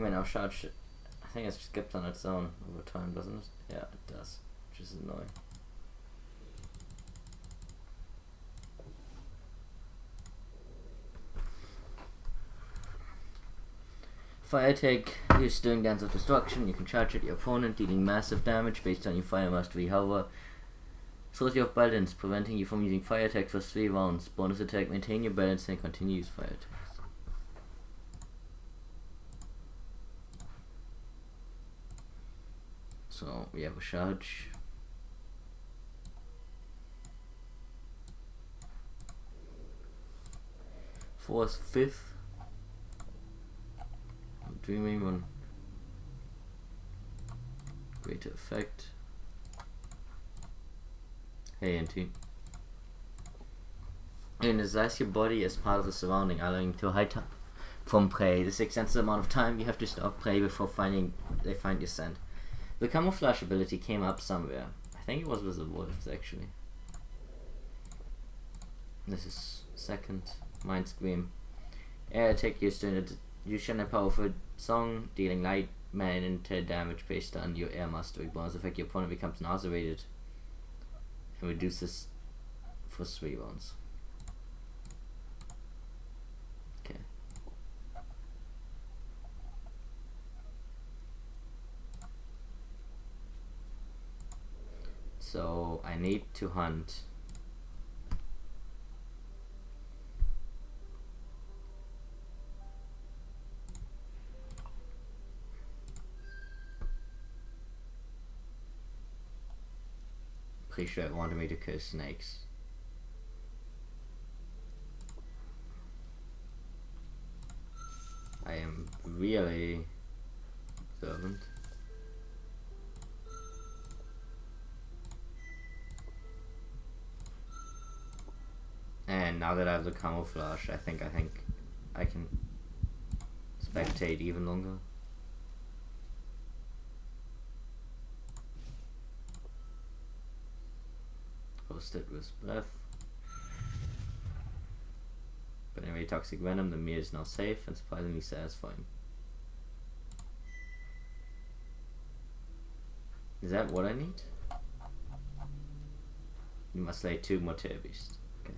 mean, our charge, I think it's skipped on its own over time, doesn't it? Yeah, it does, which is annoying. Fire attack is doing Dance of Destruction. You can charge at your opponent, dealing massive damage based on your fire mastery. However, throws you off balance, preventing you from using fire attack for 3 rounds. Bonus attack, maintain your balance and continue use fire attacks. So we have a charge. Fourth, fifth. Dreaming on greater effect. Hey, NT. Energize your body as part of the surrounding, allowing you to hide from prey. This extends the amount of time you have to stalk prey before they find your scent. The camouflage ability came up somewhere. I think it was with the wolves, actually. This is second. Mind Scream. Air attack used in a powerful song, dealing light elemental damage based on your air mastery. Bonus effect, your opponent becomes nauseated and reduces for 3 rounds. Okay. So I need to hunt pretty sure it wanted me to kill snakes. I am really observant. And now that I have the camouflage, I think I can spectate even longer. It with breath. But anyway, toxic venom, the meal is now safe and surprisingly satisfying. Is that what I need? You must slay 2 more tail beasts. Okay.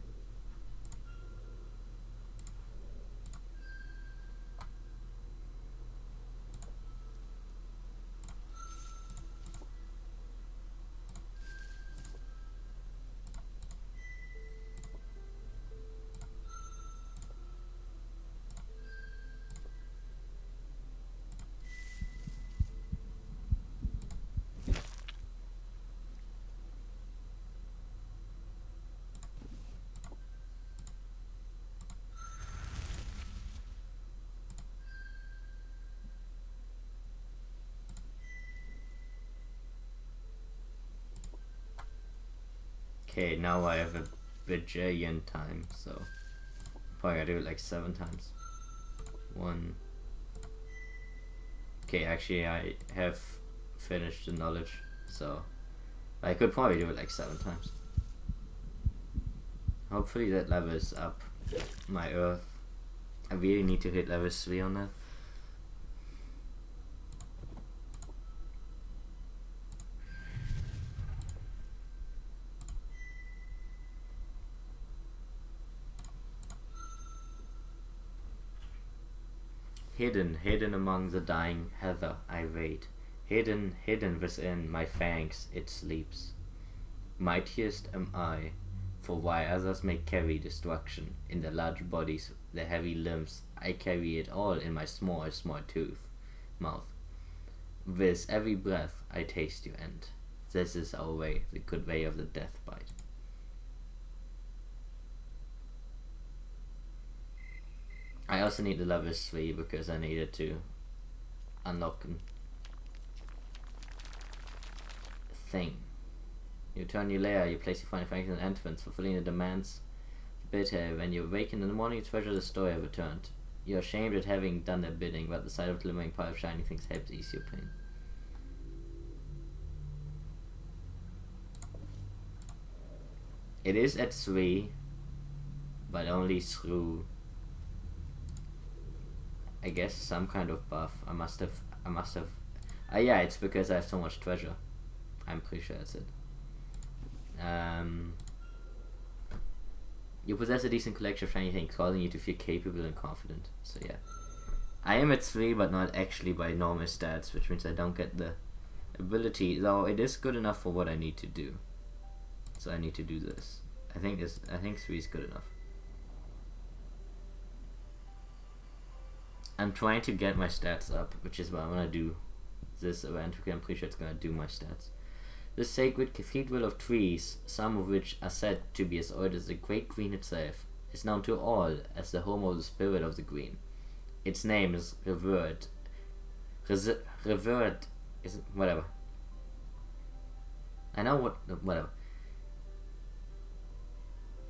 Okay, now I have a bajillion time, so probably gotta do it like 7 times. 1. Okay, actually I have finished the knowledge, so I could probably do it like 7 times. Hopefully that levels up my earth. I really need to hit level 3 on that. Hidden among the dying heather I wait. Hidden within my fangs it sleeps. Mightiest am I, for while others may carry destruction in their large bodies, their heavy limbs, I carry it all in my small mouth. With every breath I taste your end. This is our way, the good way of the death bite. I also need the level 3 because I needed to unlock a thing. You turn your lair, you place your final fangs in an entrance, fulfilling the demands of the bitter. When you awaken in the morning, you treasure the story have returned. You are ashamed at having done their bidding, but the sight of the glimmering pile of shining things helps ease your pain. It is at 3, but only through I guess some kind of buff. I must have. Yeah, it's because I have so much treasure. I'm pretty sure that's it. You possess a decent collection of shiny things, causing you to feel capable and confident. So yeah. I am at 3, but not actually by normal stats, which means I don't get the ability, though it is good enough for what I need to do. So I need to do this. I think 3 is good enough. I'm trying to get my stats up, which is why I'm gonna do this event, because I'm pretty sure it's gonna do my stats. The sacred cathedral of trees, some of which are said to be as old as the Great Green itself, is known to all as the home of the spirit of the green. Its name is revered is whatever. I know whatever.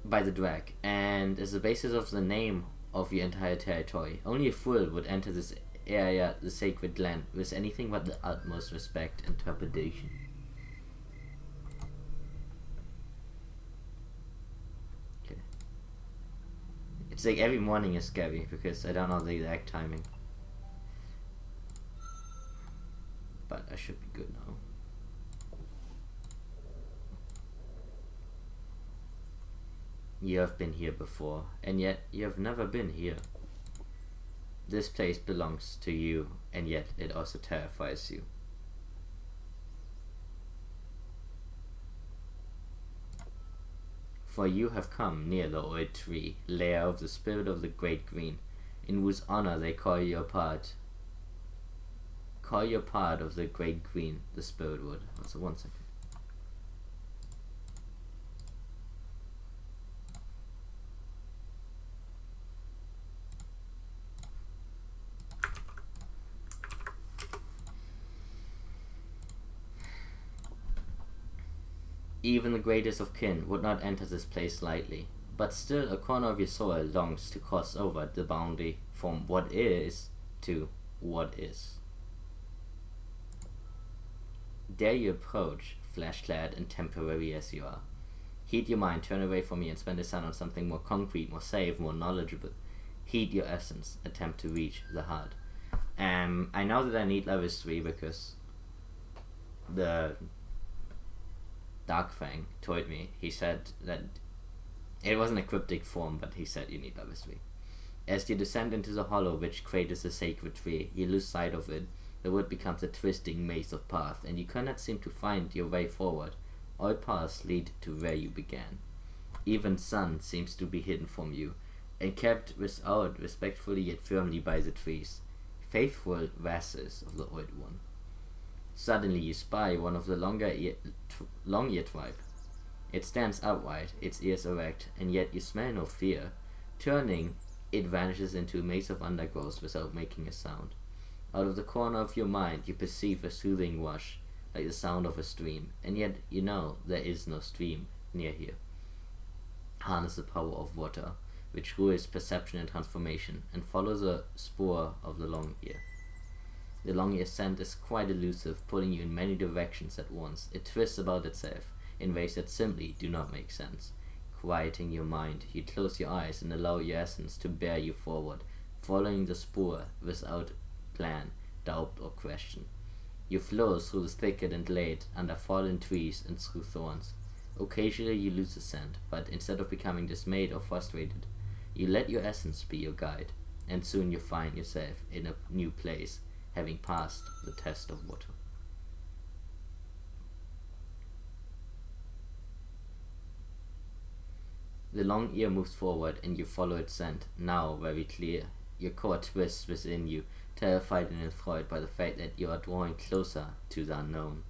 By the Drag, and is the basis of the name of the entire territory. Only a fool would enter this area, the sacred land, with anything but the utmost respect and trepidation. Okay. It's like every morning is scary because I don't know the exact timing. But I should be good now. You have been here before, and yet you have never been here. This place belongs to you, and yet it also terrifies you. For you have come near the old tree, lair of the spirit of the great green, in whose honor they call you a part. Call you a part of the great green, the spirit wood. Also, 1 second. Even the greatest of kin would not enter this place lightly, but still a corner of your soul longs to cross over the boundary from what is to what is. Dare you approach, flesh-clad and temporary as you are. Heed your mind, turn away from me and spend the sun on something more concrete, more safe, more knowledgeable. Heed your essence, attempt to reach the heart. I know that I need level 3 because the Dark Fang told me. He said that it wasn't a cryptic form, but he said you need level 3. As you descend into the hollow which craters the sacred tree, you lose sight of it. The wood becomes a twisting maze of paths, and you cannot seem to find your way forward. All paths lead to where you began. Even sun seems to be hidden from you, and kept without respectfully yet firmly by the trees, faithful vassals of the Old One. Suddenly you spy one of the long-ear tribe. It stands upright, its ears erect, and yet you smell no fear. Turning, it vanishes into a maze of undergrowth without making a sound. Out of the corner of your mind you perceive a soothing wash, like the sound of a stream, and yet you know there is no stream near here. Harness the power of water, which rules perception and transformation, and follow the spoor of the long ear. The long ear scent is quite elusive, pulling you in many directions at once. It twists about itself in ways that simply do not make sense. Quieting your mind, you close your eyes and allow your essence to bear you forward, following the spoor without plan, doubt, or question. You flow through the thicket and glade, under fallen trees and through thorns. Occasionally you lose the scent, but instead of becoming dismayed or frustrated, you let your essence be your guide, and soon you find yourself in a new place, having passed the test of water. The long ear moves forward and you follow its scent, now very clear. Your core twists within you, terrified and enthralled by the fact that you are drawing closer to the unknown.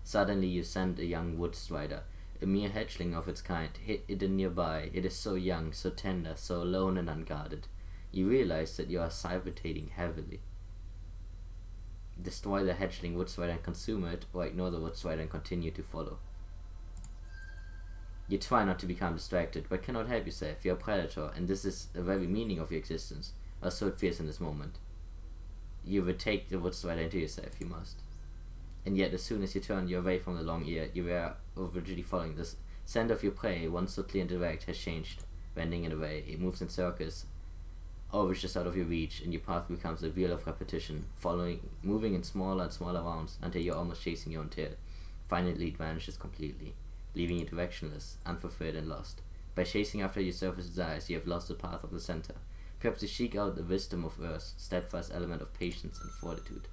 Suddenly you scent a young wood strider, a mere hatchling of its kind, hidden nearby. It is so young, so tender, so alone and unguarded. You realize that you are salivating heavily. Destroy the hatchling wood strider and consume it, or ignore the wood strider and continue to follow. You try not to become distracted, but cannot help yourself. You are a predator, and this is the very meaning of your existence, or so it feels in this moment. You would take the wood strider into yourself, you must. And yet, as soon as you turn your way from the long ear, you were rigidly following this. Scent of your prey, once so clear and direct, has changed, bending it away. It moves in circles, always just out of your reach, and your path becomes a wheel of repetition, moving in smaller and smaller rounds until you're almost chasing your own tail. Finally, it vanishes completely, leaving you directionless, unfulfilled, and lost. By chasing after your surface desires, you have lost the path of the center. Perhaps you seek out the wisdom of Earth's steadfast element of patience and fortitude.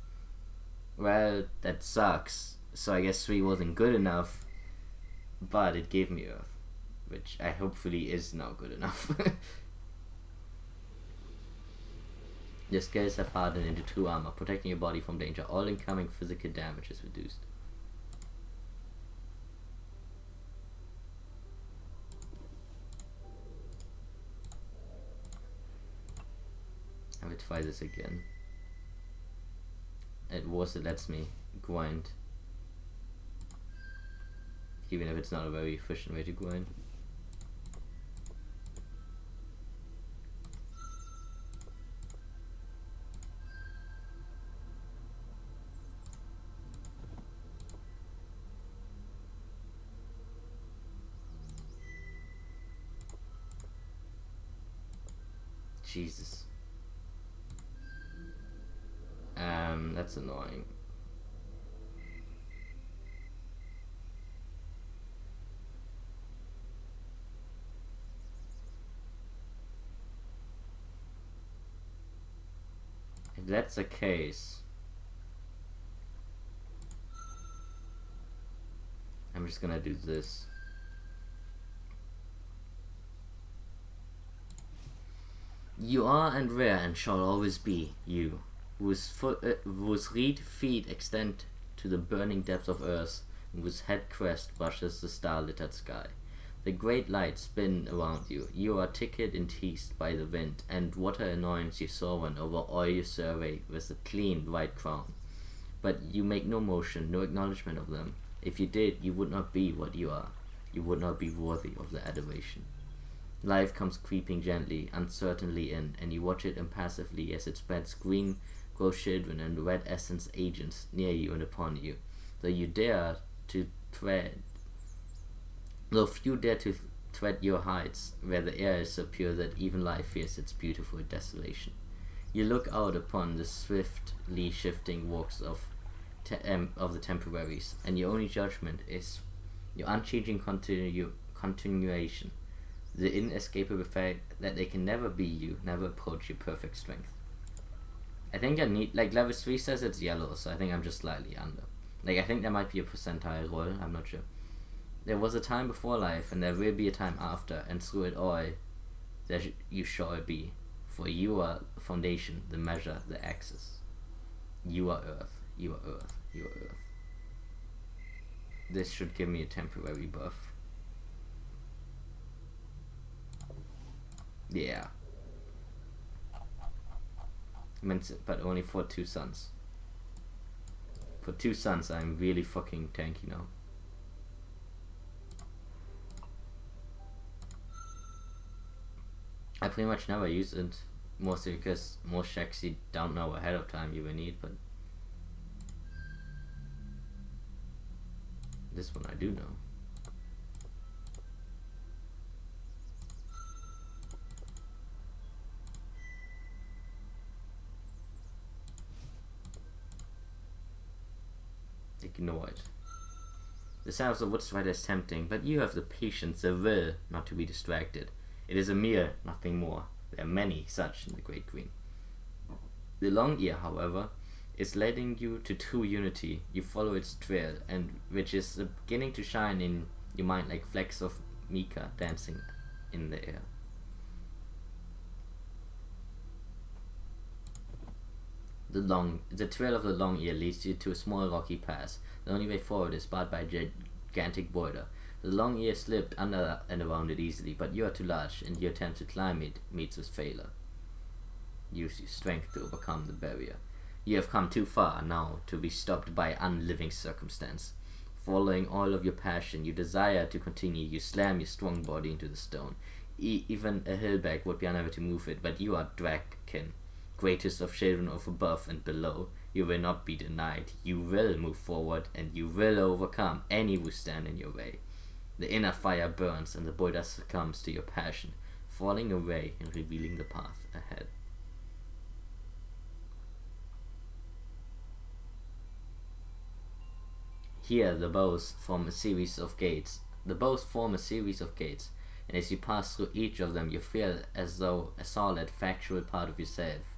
Well, that sucks. So I guess 3 wasn't good enough, but it gave me Earth, which I hopefully is now good enough. Your scales have hardened into true armor, protecting your body from danger. All incoming physical damage is reduced. I will try this again. It lets me grind, even if it's not a very efficient way to grind. Jesus. That's annoying. If that's the case, I'm just gonna do this. You are and were and shall always be you, whose reed feet extend to the burning depths of earth, and whose head crest brushes the star-littered sky. The great lights spin around you. You are tickled and teased by the wind, and what an annoyance you sovereign over all you survey with a clean white crown. But you make no motion, no acknowledgement of them. If you did, you would not be what you are. You would not be worthy of the adoration. Life comes creeping gently, uncertainly in, and you watch it impassively as it spreads green grow children and red essence agents near you and upon you. Though few dare to tread your heights, where the air is so pure that even life fears its beautiful desolation. You look out upon the swiftly shifting walks of the temporaries, and your only judgment is your unchanging continuation, the inescapable fact that they can never be you, never approach your perfect strength. I think I need, like, level 3 says it's yellow, so I think I'm just slightly under. Like, I think there might be a percentile roll, I'm not sure. There was a time before life, and there will be a time after, and through it all, you shall be. For you are the foundation, the measure, the axis. You are Earth, you are Earth, you are Earth. This should give me a temporary buff. Yeah. But only for 2 suns. For 2 suns, I'm really fucking tanky now. I pretty much never use it, mostly because most checks you don't know ahead of time you will need, but this one I do know. Ignore it. The sounds of Woodstrider is tempting, but you have the patience, the will, not to be distracted. It is a mere nothing more. There are many such in the Great Green. The Long Ear, however, is leading you to true unity. You follow its trail, and which is beginning to shine in your mind like flecks of mica dancing in the air. The trail of the Long Ear leads you to a small rocky pass. The only way forward is barred by a gigantic boulder. The Long Ear slipped under and around it easily, but you are too large, and your attempt to climb it meets with failure. Use your strength to overcome the barrier. You have come too far now to be stopped by unliving circumstance. Following all of your passion, you desire to continue. You slam your strong body into the stone. Even a hillback would be unable to move it, but you are Draken, greatest of children of above and below. You will not be denied. You will move forward, and you will overcome any who stand in your way. The inner fire burns, and the boulder succumbs to your passion, falling away and revealing the path ahead. Here the bows form a series of gates. The bows form a series of gates, and as you pass through each of them, you feel as though a solid, factual part of yourself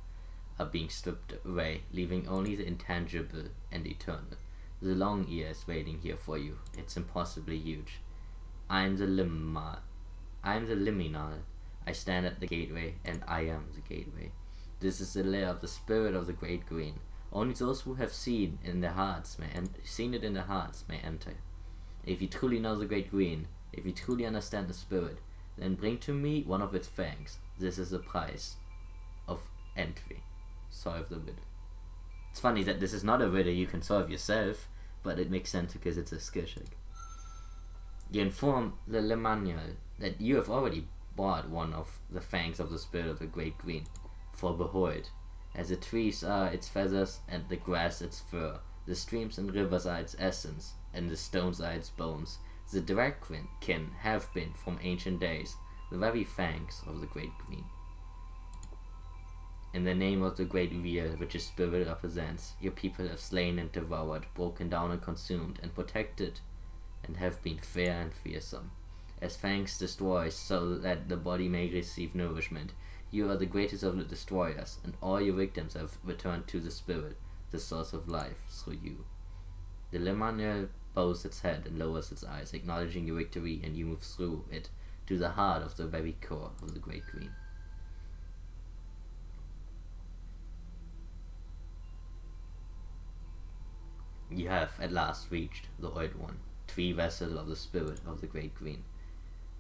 are being stripped away, leaving only the intangible and eternal. The long ear is waiting here for you. It's impossibly huge. I'm the liminal. I stand at the gateway, and I am the gateway. This is the lair of the spirit of the great green. Only those who have seen it in their hearts may enter. If you truly know the great green, if you truly understand the spirit, then bring to me one of its fangs. This is the price of entry. Solve the riddle. It's funny that this is not a riddle you can solve yourself, but it makes sense because it's a skill check. You inform the Liminal that you have already bought one of the fangs of the spirit of the great green. For behold, as the trees are its feathers and the grass its fur, the streams and rivers are its essence, and the stones are its bones, the dragonkin have been from ancient days the very fangs of the great green. In the name of the great wheel which its spirit represents, your people have slain and devoured, broken down and consumed, and protected, and have been fair and fearsome. As fangs destroy so that the body may receive nourishment, you are the greatest of the destroyers, and all your victims have returned to the spirit, the source of life, through you. The Liminal bows its head and lowers its eyes, acknowledging your victory, and you move through it to the heart of the very core of the great green. You have at last reached the Old One, tree vessel of the spirit of the great green.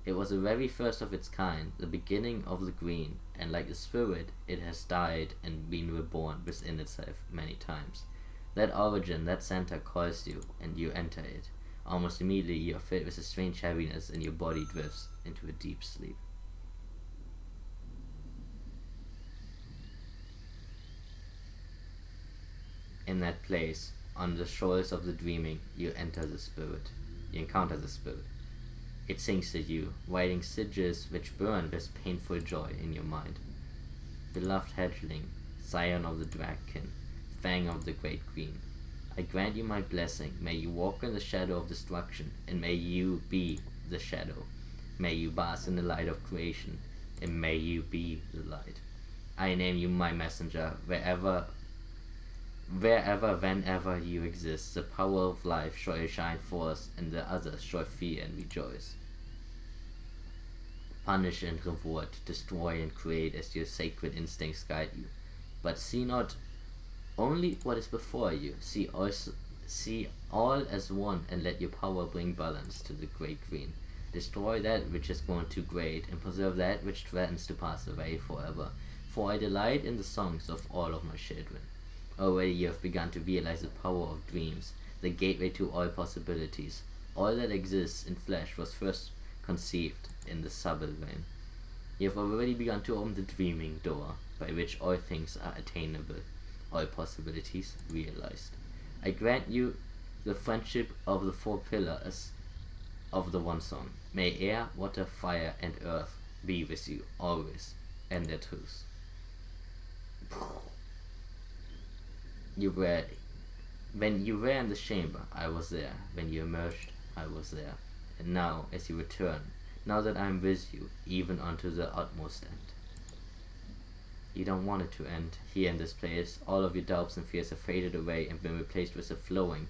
It was the very first of its kind, the beginning of the green, and like the spirit, it has died and been reborn within itself many times. That origin, that center calls you, and you enter it. Almost immediately you are filled with a strange heaviness, and your body drifts into a deep sleep. In that place, on the shores of the dreaming, you encounter the spirit. It sings to you, writing sigils which burn with painful joy in your mind. Beloved Hedgeling, scion of the Dragonkin, fang of the great green, I grant you my blessing. May you walk in the shadow of destruction, and may you be the shadow. May you bask in the light of creation, and may you be the light. I name you my messenger. Wherever, whenever you exist, the power of life shall shine forth, and the others shall fear and rejoice. Punish and reward, destroy and create as your sacred instincts guide you. But see not only what is before you, see all as one, and let your power bring balance to the great green. Destroy that which has grown too great, and preserve that which threatens to pass away forever. For I delight in the songs of all of my children. Already you have begun to realize the power of dreams, the gateway to all possibilities. All that exists in flesh was first conceived in the subtle realm. You have already begun to open the dreaming door, by which all things are attainable, all possibilities realized. I grant you the friendship of the four pillars of the one song. May air, water, fire, and earth be with you always, and their truth. When you were in the chamber, I was there. When you emerged, I was there. And now, as you return, now that I am with you, even unto the utmost end. You don't want it to end. Here in this place, all of your doubts and fears have faded away and been replaced with a flowing,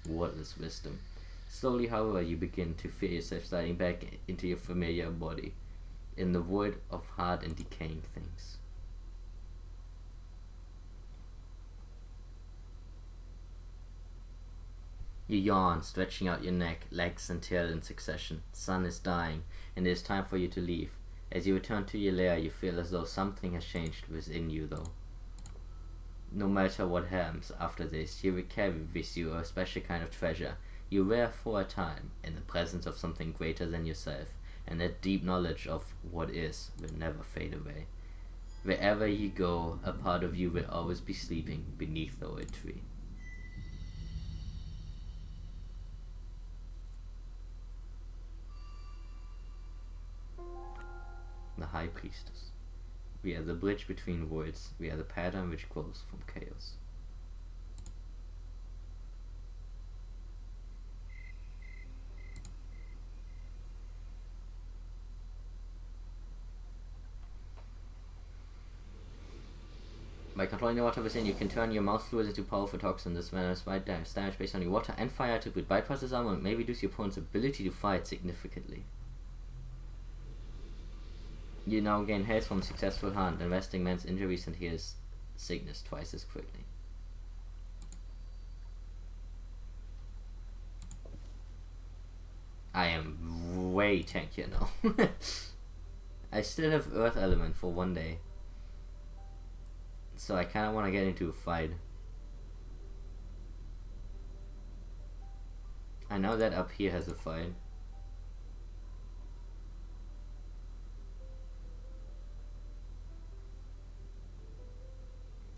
wordless wisdom. Slowly, however, you begin to feel yourself sliding back into your familiar body, in the void of hard and decaying things. You yawn, stretching out your neck, legs and tail in succession. Sun is dying, and it is time for you to leave. As you return to your lair, you feel as though something has changed within you, though. No matter what happens after this, you will carry with you a special kind of treasure. You wear for a time, in the presence of something greater than yourself, and that deep knowledge of what is will never fade away. Wherever you go, a part of you will always be sleeping beneath the old tree. The High Priestess. We are the bridge between worlds. We are the pattern which grows from chaos. By controlling the water within, you can turn your mouth fluid into powerful toxins. This venomous bite damage based on your water and fire attribute. Bypass armor and may reduce your opponent's ability to fight significantly. You now gain health from successful hunt, investing man's injuries and heals sickness twice as quickly. I am way tankier now. I still have Earth Element for one day. So I kinda wanna get into a fight. I know that up here has a fight.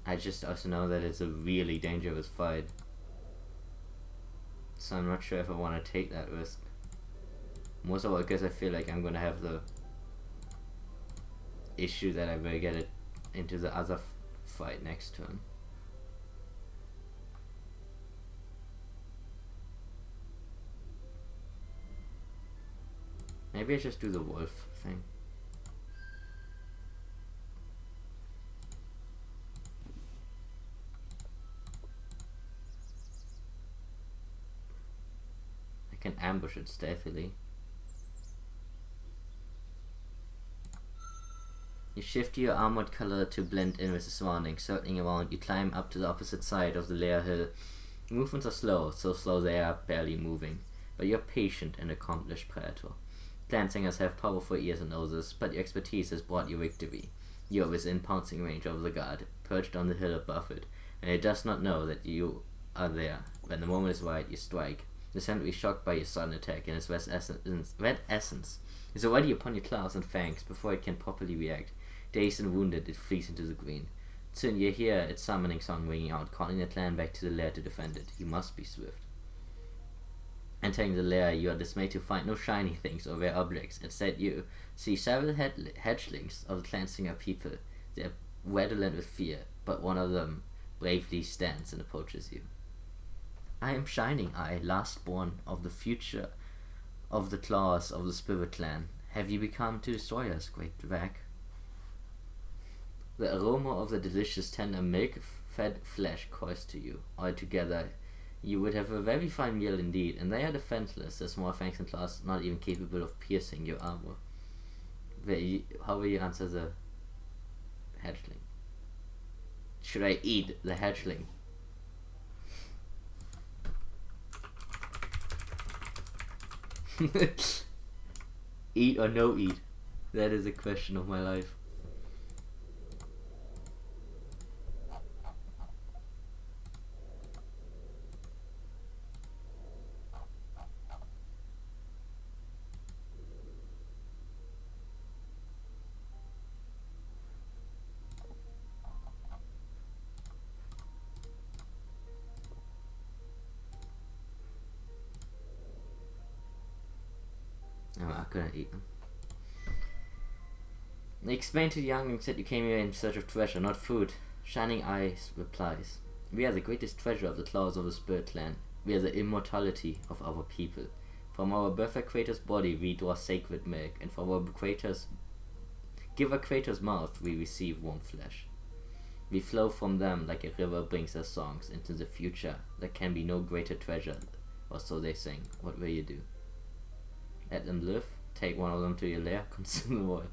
I just also know that it's a really dangerous fight. So I'm not sure if I want to take that risk. Most of all because I feel like I'm gonna have the issue that I will get it into the other fight next turn. Maybe I just do the wolf thing. I can ambush it stealthily. You shift your armored color to blend in with the surroundings. Circling around, you climb up to the opposite side of the lair hill. Your movements are slow, so slow they are barely moving. But you're patient and accomplished predator. Clan singers have powerful ears and noses, but your expertise has brought you victory. You are within pouncing range of the guard, perched on the hill above it, and it does not know that you are there. When the moment is right, you strike. The sentry, shocked by your sudden attack and its red essence, is already upon your claws and fangs before it can properly react. Dazed and wounded, it flees into the green. Soon you hear its summoning song ringing out, calling the clan back to the lair to defend it. You must be swift. Entering the lair, you are dismayed to find no shiny things or rare objects. Instead, you see several hatchlings of the clan singer people. They are redolent with fear, but one of them bravely stands and approaches you. I am Shining Eye, last born of the future of the claws of the Spirit Clan. Have you become to destroy us, great Drak? The aroma of the delicious tender milk-fed flesh calls to you. Altogether, you would have a very fine meal indeed, and they are defenseless, their small fangs and claws not even capable of piercing your armor. How will you answer the hatchling? Should I eat the hatchling? Eat or no eat? That is a question of my life. I'm not gonna eat them. They explain to the younglings that you came here in search of treasure, not food. Shining Eyes replies, we are the greatest treasure of the claws of the Spirit Clan. We are the immortality of our people. From our birther creator's body we draw sacred milk, and from our giver creator's mouth we receive warm flesh. We flow from them like a river brings us songs into the future. There can be no greater treasure, or so they sing. What will you do? Let them live, take one of them to your lair, consume them all.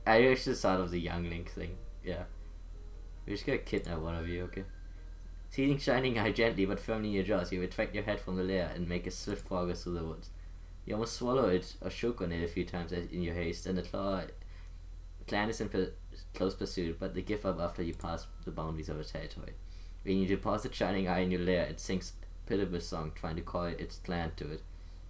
I just thought of the youngling thing, yeah. We're just gonna kidnap one of you, okay? Seizing Shining Eye gently but firmly in your jaws, you retract your head from the lair and make a swift progress through the woods. You almost swallow it or choke on it a few times in your haste, and the clan is in close pursuit, but they give up after you pass the boundaries of the territory. When you deposit Shining Eye in your lair, it sings pitiable song trying to call its clan to it,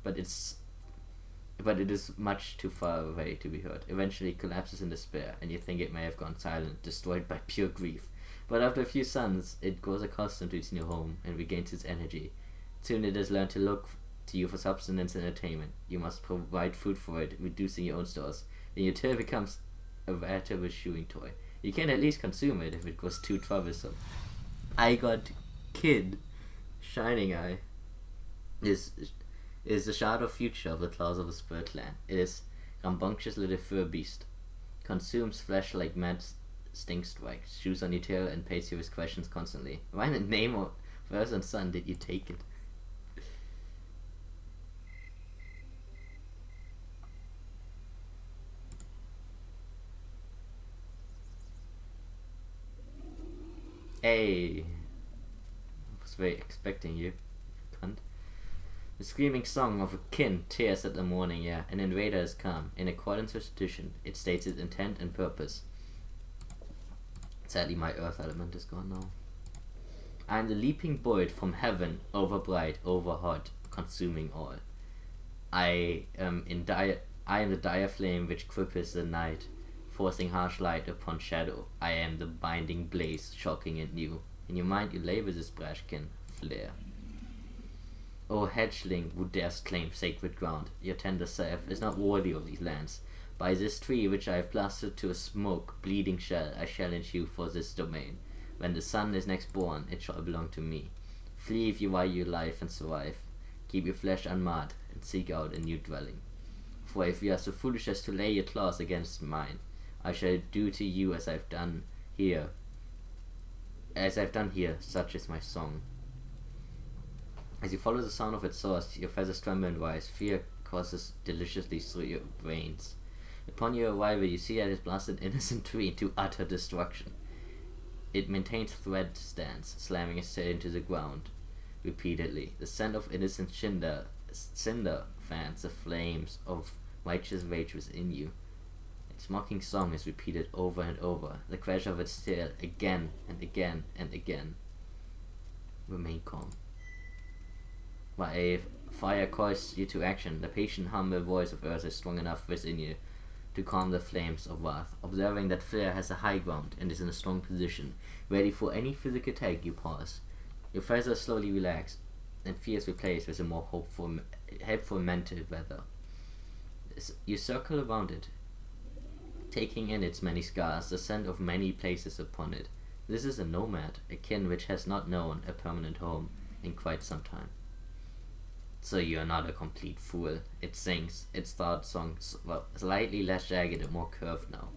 but it is much too far away to be heard. Eventually it collapses in despair, and you think it may have gone silent, destroyed by pure grief. But after a few suns, it grows accustomed to its new home and regains its energy. Soon it has learned to look to you for subsistence and entertainment. You must provide food for it, reducing your own stores. Then your tail becomes a veritable chewing toy. You can at least consume it if it was too troublesome. I got kid. Shining Eye is the shadow future of the claws of the Spirit Clan. It is rambunctious little fur beast, consumes flesh like mad stink strikes, chews on your tail, and pays you with questions constantly. Why in the name of Earth and Sun did you take it? Hey, I was very expecting you, cunt. The screaming song of a kin tears at the morning, yeah. An invader has come. In accordance with tradition, it states its intent and purpose. Sadly, my earth element is gone now. I am the leaping bolt from heaven, over bright, over hot, consuming all. I am the dire flame which cripples the night, forcing harsh light upon shadow. I am the binding blaze, shocking and new. In your mind you label this brashkin flare. O hatchling who dares claim sacred ground, your tender self is not worthy of these lands. By this tree which I have blasted to a smoke, bleeding shell, I challenge you for this domain. When the sun is next born, it shall belong to me. Flee if you value your life and survive. Keep your flesh unmarred, and seek out a new dwelling. For if you are so foolish as to lay your claws against mine, I shall do to you as I've done here. As I've done here, such is my song. As you follow the sound of its source, your feathers tremble and rise. Fear courses deliciously through your veins. Upon your arrival, you see that it blasted innocent tree to utter destruction. It maintains thread stance, slamming its tail into the ground repeatedly. The scent of innocent cinder fans the flames of righteous rage within you. Its mocking song is repeated over and over. The crash of its tail again and again and again. Remain calm. While a fire calls you to action, the patient, humble voice of Earth is strong enough within you to calm the flames of wrath. Observing that flare has a high ground and is in a strong position, ready for any physical attack, you pause. Your feathers slowly relax, and fear is replaced with a more helpful mental weather. You circle around it, taking in its many scars, the scent of many places upon it. This is a nomad, a kin which has not known a permanent home in quite some time. So you are not a complete fool. It sings. Its third song, well, slightly less jagged and more curved now.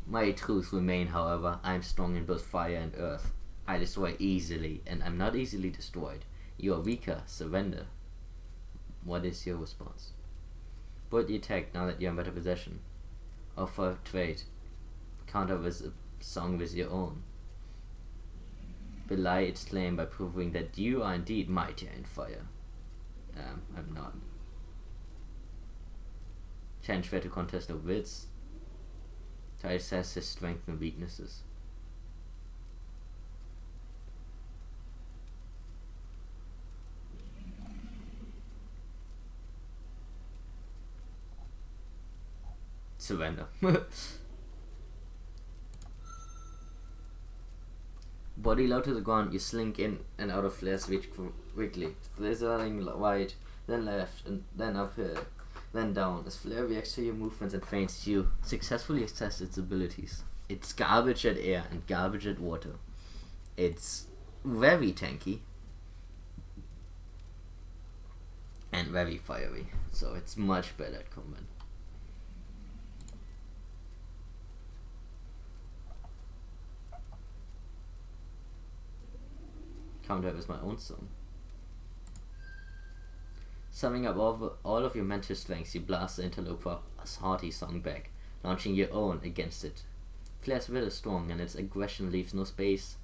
My truths remain, however. I am strong in both fire and earth. I destroy easily, and I'm not easily destroyed. You are weaker. Surrender. What is your response? Put the attack now that you are in better possession. Offer trade. Counter with a song with your own. Belie its claim by proving that you are indeed mightier in fire. I'm not. Challenge fair to contest of wits. To assess his strengths and weaknesses. Surrender. Body low to the ground, you slink in and out of Flare's reach quickly, slithering right, then left, and then uphill, then down. As Flare reacts to your movements and feints, you successfully assess its abilities. It's garbage at air and garbage at water. It's very tanky and very fiery, so it's much better at combat. Counter with my own song. Summing up all of your mental strengths, you blast the interloper's hearty song back, launching your own against it. Flare's will is strong, and its aggression leaves no space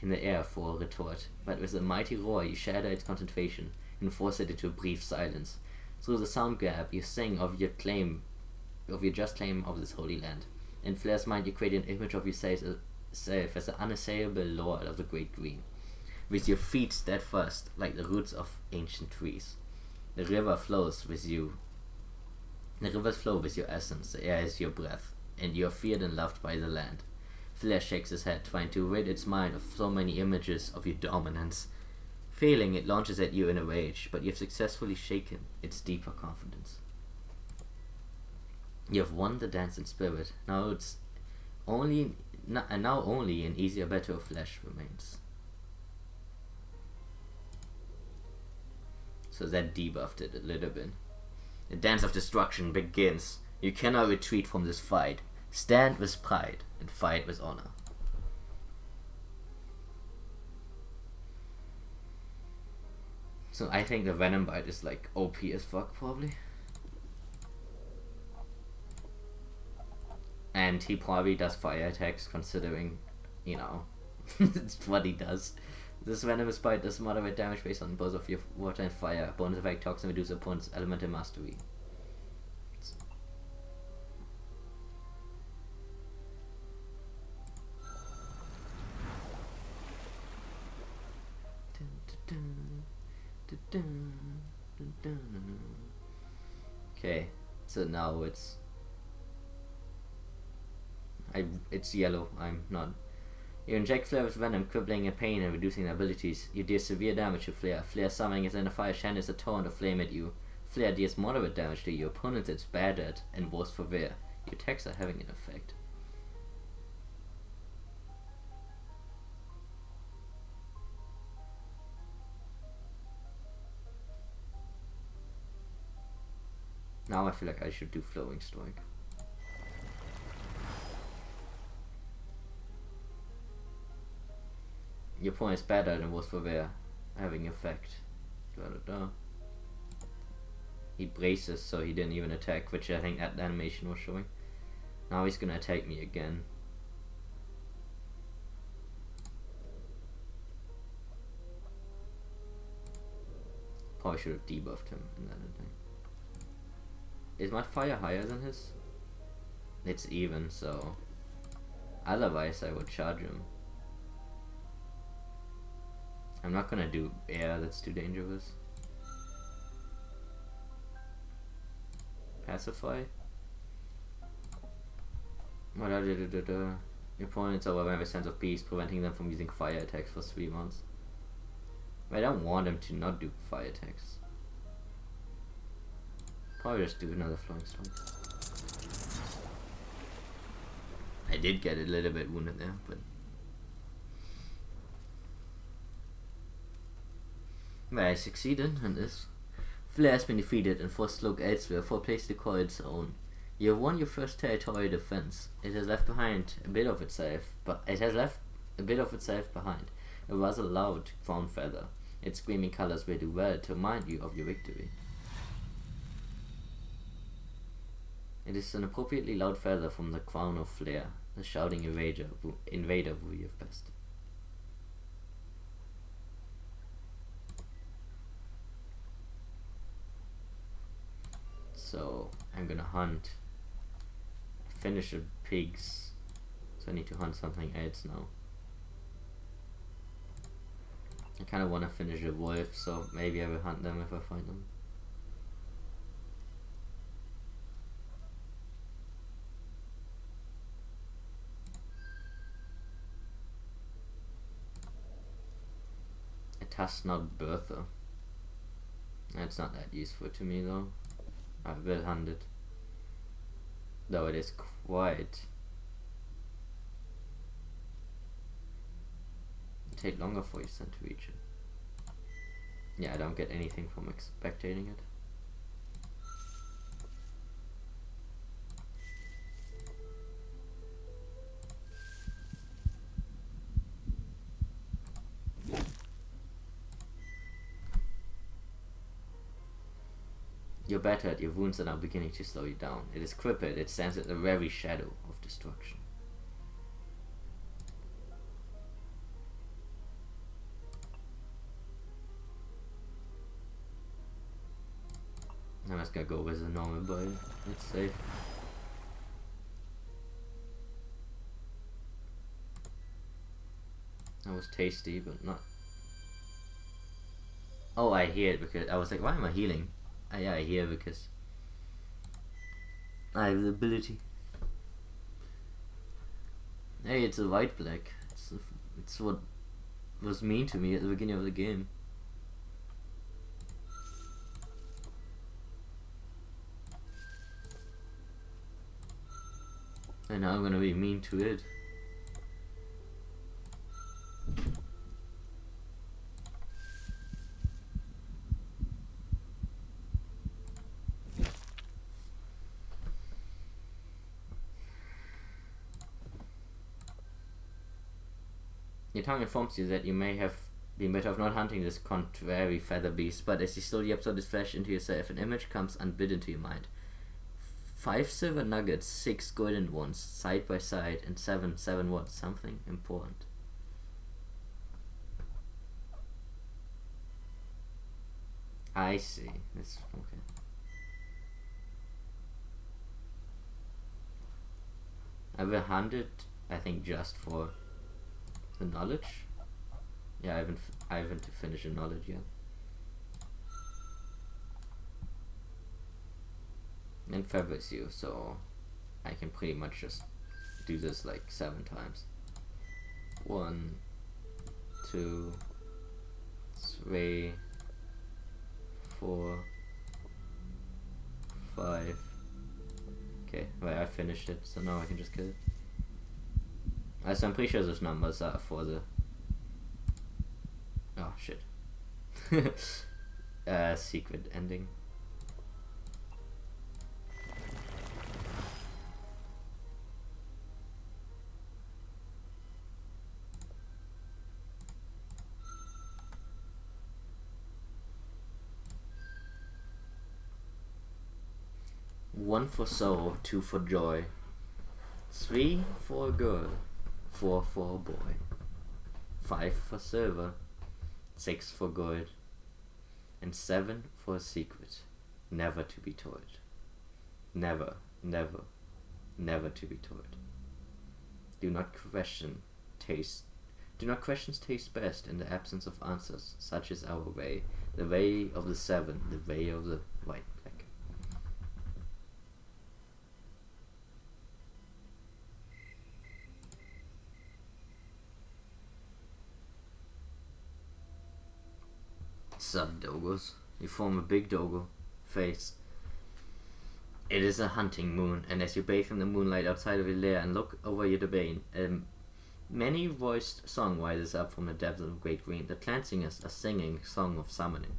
in the air for a retort, but with a mighty roar you shatter its concentration and force it into a brief silence. Through the sound gap, you sing of your just claim of this holy land. In Flare's mind, you create an image of yourself as the unassailable lord of the Great Green, with your feet steadfast like the roots of ancient trees. The river flows with you. The rivers flow with your essence, the air is your breath, and you are feared and loved by the land. Flare shakes his head, trying to rid its mind of so many images of your dominance. Failing, it launches at you in a rage, but you have successfully shaken its deeper confidence. You have won the dance in spirit. Now only an easier battle of flesh remains. So that debuffed it a little bit. The dance of destruction begins. You cannot retreat from this fight. Stand with pride and fight with honor. So I think the Venom Bite is like OP as fuck, probably. And he probably does fire attacks, considering, you know, it's what he does. This Venomous Bite does moderate damage based on both of your water and fire. Bonus effect, Toxin reduce opponent's elemental mastery. Okay, so now it's yellow. I'm not. You inject Flare with Venom, crippling and pain and reducing the abilities. You deal severe damage to Flare. Flare summoning is in a fire channels a torrent of flame at you. Flare deals moderate damage to your opponent it's bad at and worse for wear. Your attacks are having an effect. Now I feel like I should do Flowing Strike. Your opponent is better than worse for wear, having effect. He braces, so he didn't even attack, which I think that animation was showing. Now he's gonna attack me again. Probably should have debuffed him in that thing. Is my fire higher than his? It's even, so otherwise I would charge him. I'm not gonna do air, that's too dangerous. Pacify? Your opponents overwhelmed with sense of peace, preventing them from using fire attacks for 3 months. I don't want them to not do fire attacks. Probably just do another Flowing Strike. I did get a little bit wounded there, but I succeeded in this. Flare has been defeated and forced to look elsewhere for a place to call its own. You have won your first territorial defense. It has left behind a bit of itself, behind. A rather loud crown feather. Its screaming colors will do well to remind you of your victory. It is an appropriately loud feather from the crown of Flare, the shouting invader who you have bested. So I'm gonna hunt. Finish the pigs. So I need to hunt something else now. I kinda wanna finish a wolf, so maybe I will hunt them if I find them. A Tusk-Snout Bertha. That's not that useful to me though. I will hunt it. Though it is quite... take longer for your son to reach it. Yeah, I don't get anything from spectating it. You're better at your wounds are now beginning to slow you down. It is crippled, it stands at the very shadow of destruction. I'm just gonna go with a normal bite. It's safe. That was tasty, but not... Oh, I hear it because I was like, why am I healing? Yeah, I hear because I have the ability. Hey, it's a white black. It's what was mean to me at the beginning of the game. And now I'm gonna be mean to it. Your tongue informs you that you may have been better off not hunting this contrary feather beast, but as you slowly absorb its flesh into yourself, an image comes unbidden to your mind. 5 silver nuggets, 6 golden ones, side by side, and 7 what? Something important. I see. That's okay. I will hunt it, I think, just for the knowledge. Yeah, I haven't finished the knowledge yet. And favors you, so I can pretty much just do this like 7 times. 1, 2, 3, 4, 5. Okay, right, I finished it, so now I can just kill it. So I'm pretty sure those numbers are for the... Oh, shit. Secret ending. One for soul, 2 for joy, 3 for a girl, 4 for a boy, 5 for silver, 6 for gold, and 7 for a secret, never to be told. Never, never, never to be told. Do not question taste best in the absence of answers. Such is our way, the way of the 7, the way of the white black. Sub-dogos. You form a big dogo face. It is a hunting moon, and as you bathe in the moonlight outside of your lair and look over your domain, many-voiced song rises up from the depths of the great green. The clan singers are singing song of summoning.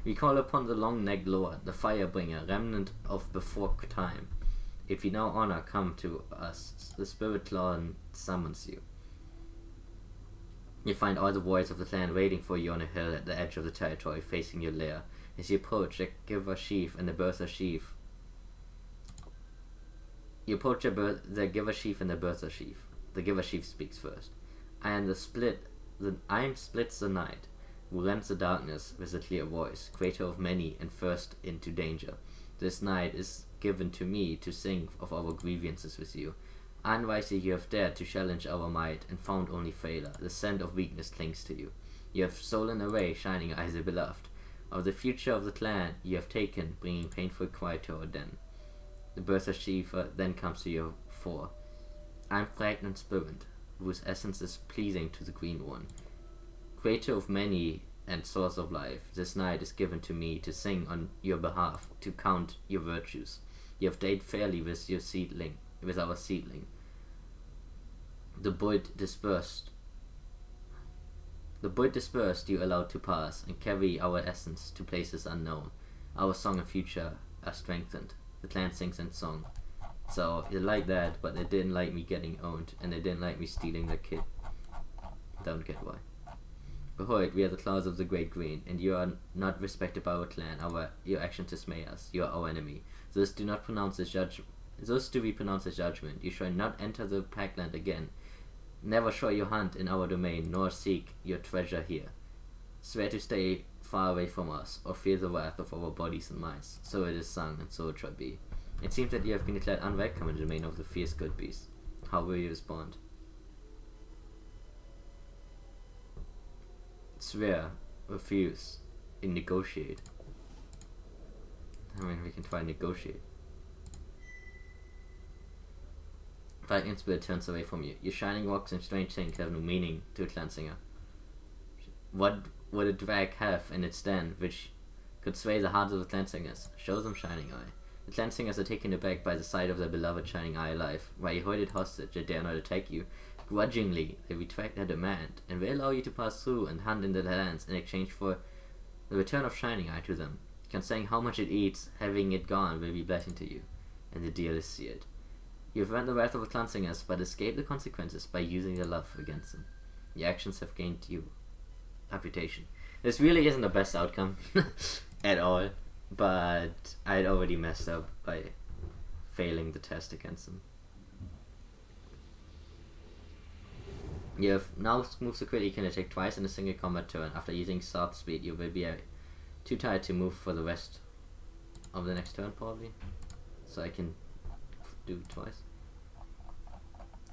We call upon the long-necked lord, the firebringer, remnant of before time. If you now honor come to us, the spirit clan summons you. You find all the warriors of the clan waiting for you on a hill at the edge of the territory facing your lair. As you approach the Giver Chief and the Bertha Chief, the Giver Chief and the Bertha Chief. The Giver Chief speaks first. I am splits the night, who rends the darkness with a clear voice, creator of many and first into danger. This night is given to me to sing of our grievances with you. Unwisely you have dared to challenge our might, and found only failure. The scent of weakness clings to you. You have stolen away shining eyes of beloved. Of the future of the clan you have taken, bringing painful quiet to our den. The Bertha Chief then comes to your fore. I am pregnant spirit, whose essence is pleasing to the Green One. Creator of many and source of life, this night is given to me to sing on your behalf, to count your virtues. You have dealt fairly with our seedling. The Buid dispersed you allowed to pass, and carry our essence to places unknown. Our song and future are strengthened. The clan sings in song. So they like that, but they didn't like me getting owned, and they didn't like me stealing their kid. Don't get why. Behold, we are the claws of the Great Green, and you are not respected by our clan. Your actions dismay us. You are our enemy. Thus do we pronounce as judgment. You shall not enter the Packland again. Never shall you hunt in our domain, nor seek your treasure here. Swear to stay far away from us, or fear the wrath of our bodies and minds. So it is sung, and so it shall be. It seems that you have been declared unwelcome in the domain of the fierce good beast. How will you respond? Swear, refuse, and negotiate. I mean, we can try and negotiate. Fighting spirit turns away from you. Your shining rocks and strange things have no meaning to a clan singer. What would a drag have in its den which could sway the hearts of the clan singers? Show them Shining Eye. The clan singers are taken aback by the sight of their beloved Shining Eye alive. While you hold it hostage, they dare not attack you. Grudgingly, they retract their demand, and will allow you to pass through and hunt in their lands in exchange for the return of Shining Eye to them. Concerning how much it eats, having it gone will be blessing to you, and the deal is sealed. You have earned the wrath of the clan singers, but escape the consequences by using your love against them. Your actions have gained you reputation. This really isn't the best outcome at all, but I'd already messed up by failing the test against them. You have now moved so quickly you can attack twice in a single combat turn. After using sword speed, you will be too tired to move for the rest of the next turn, probably. So I can do it twice.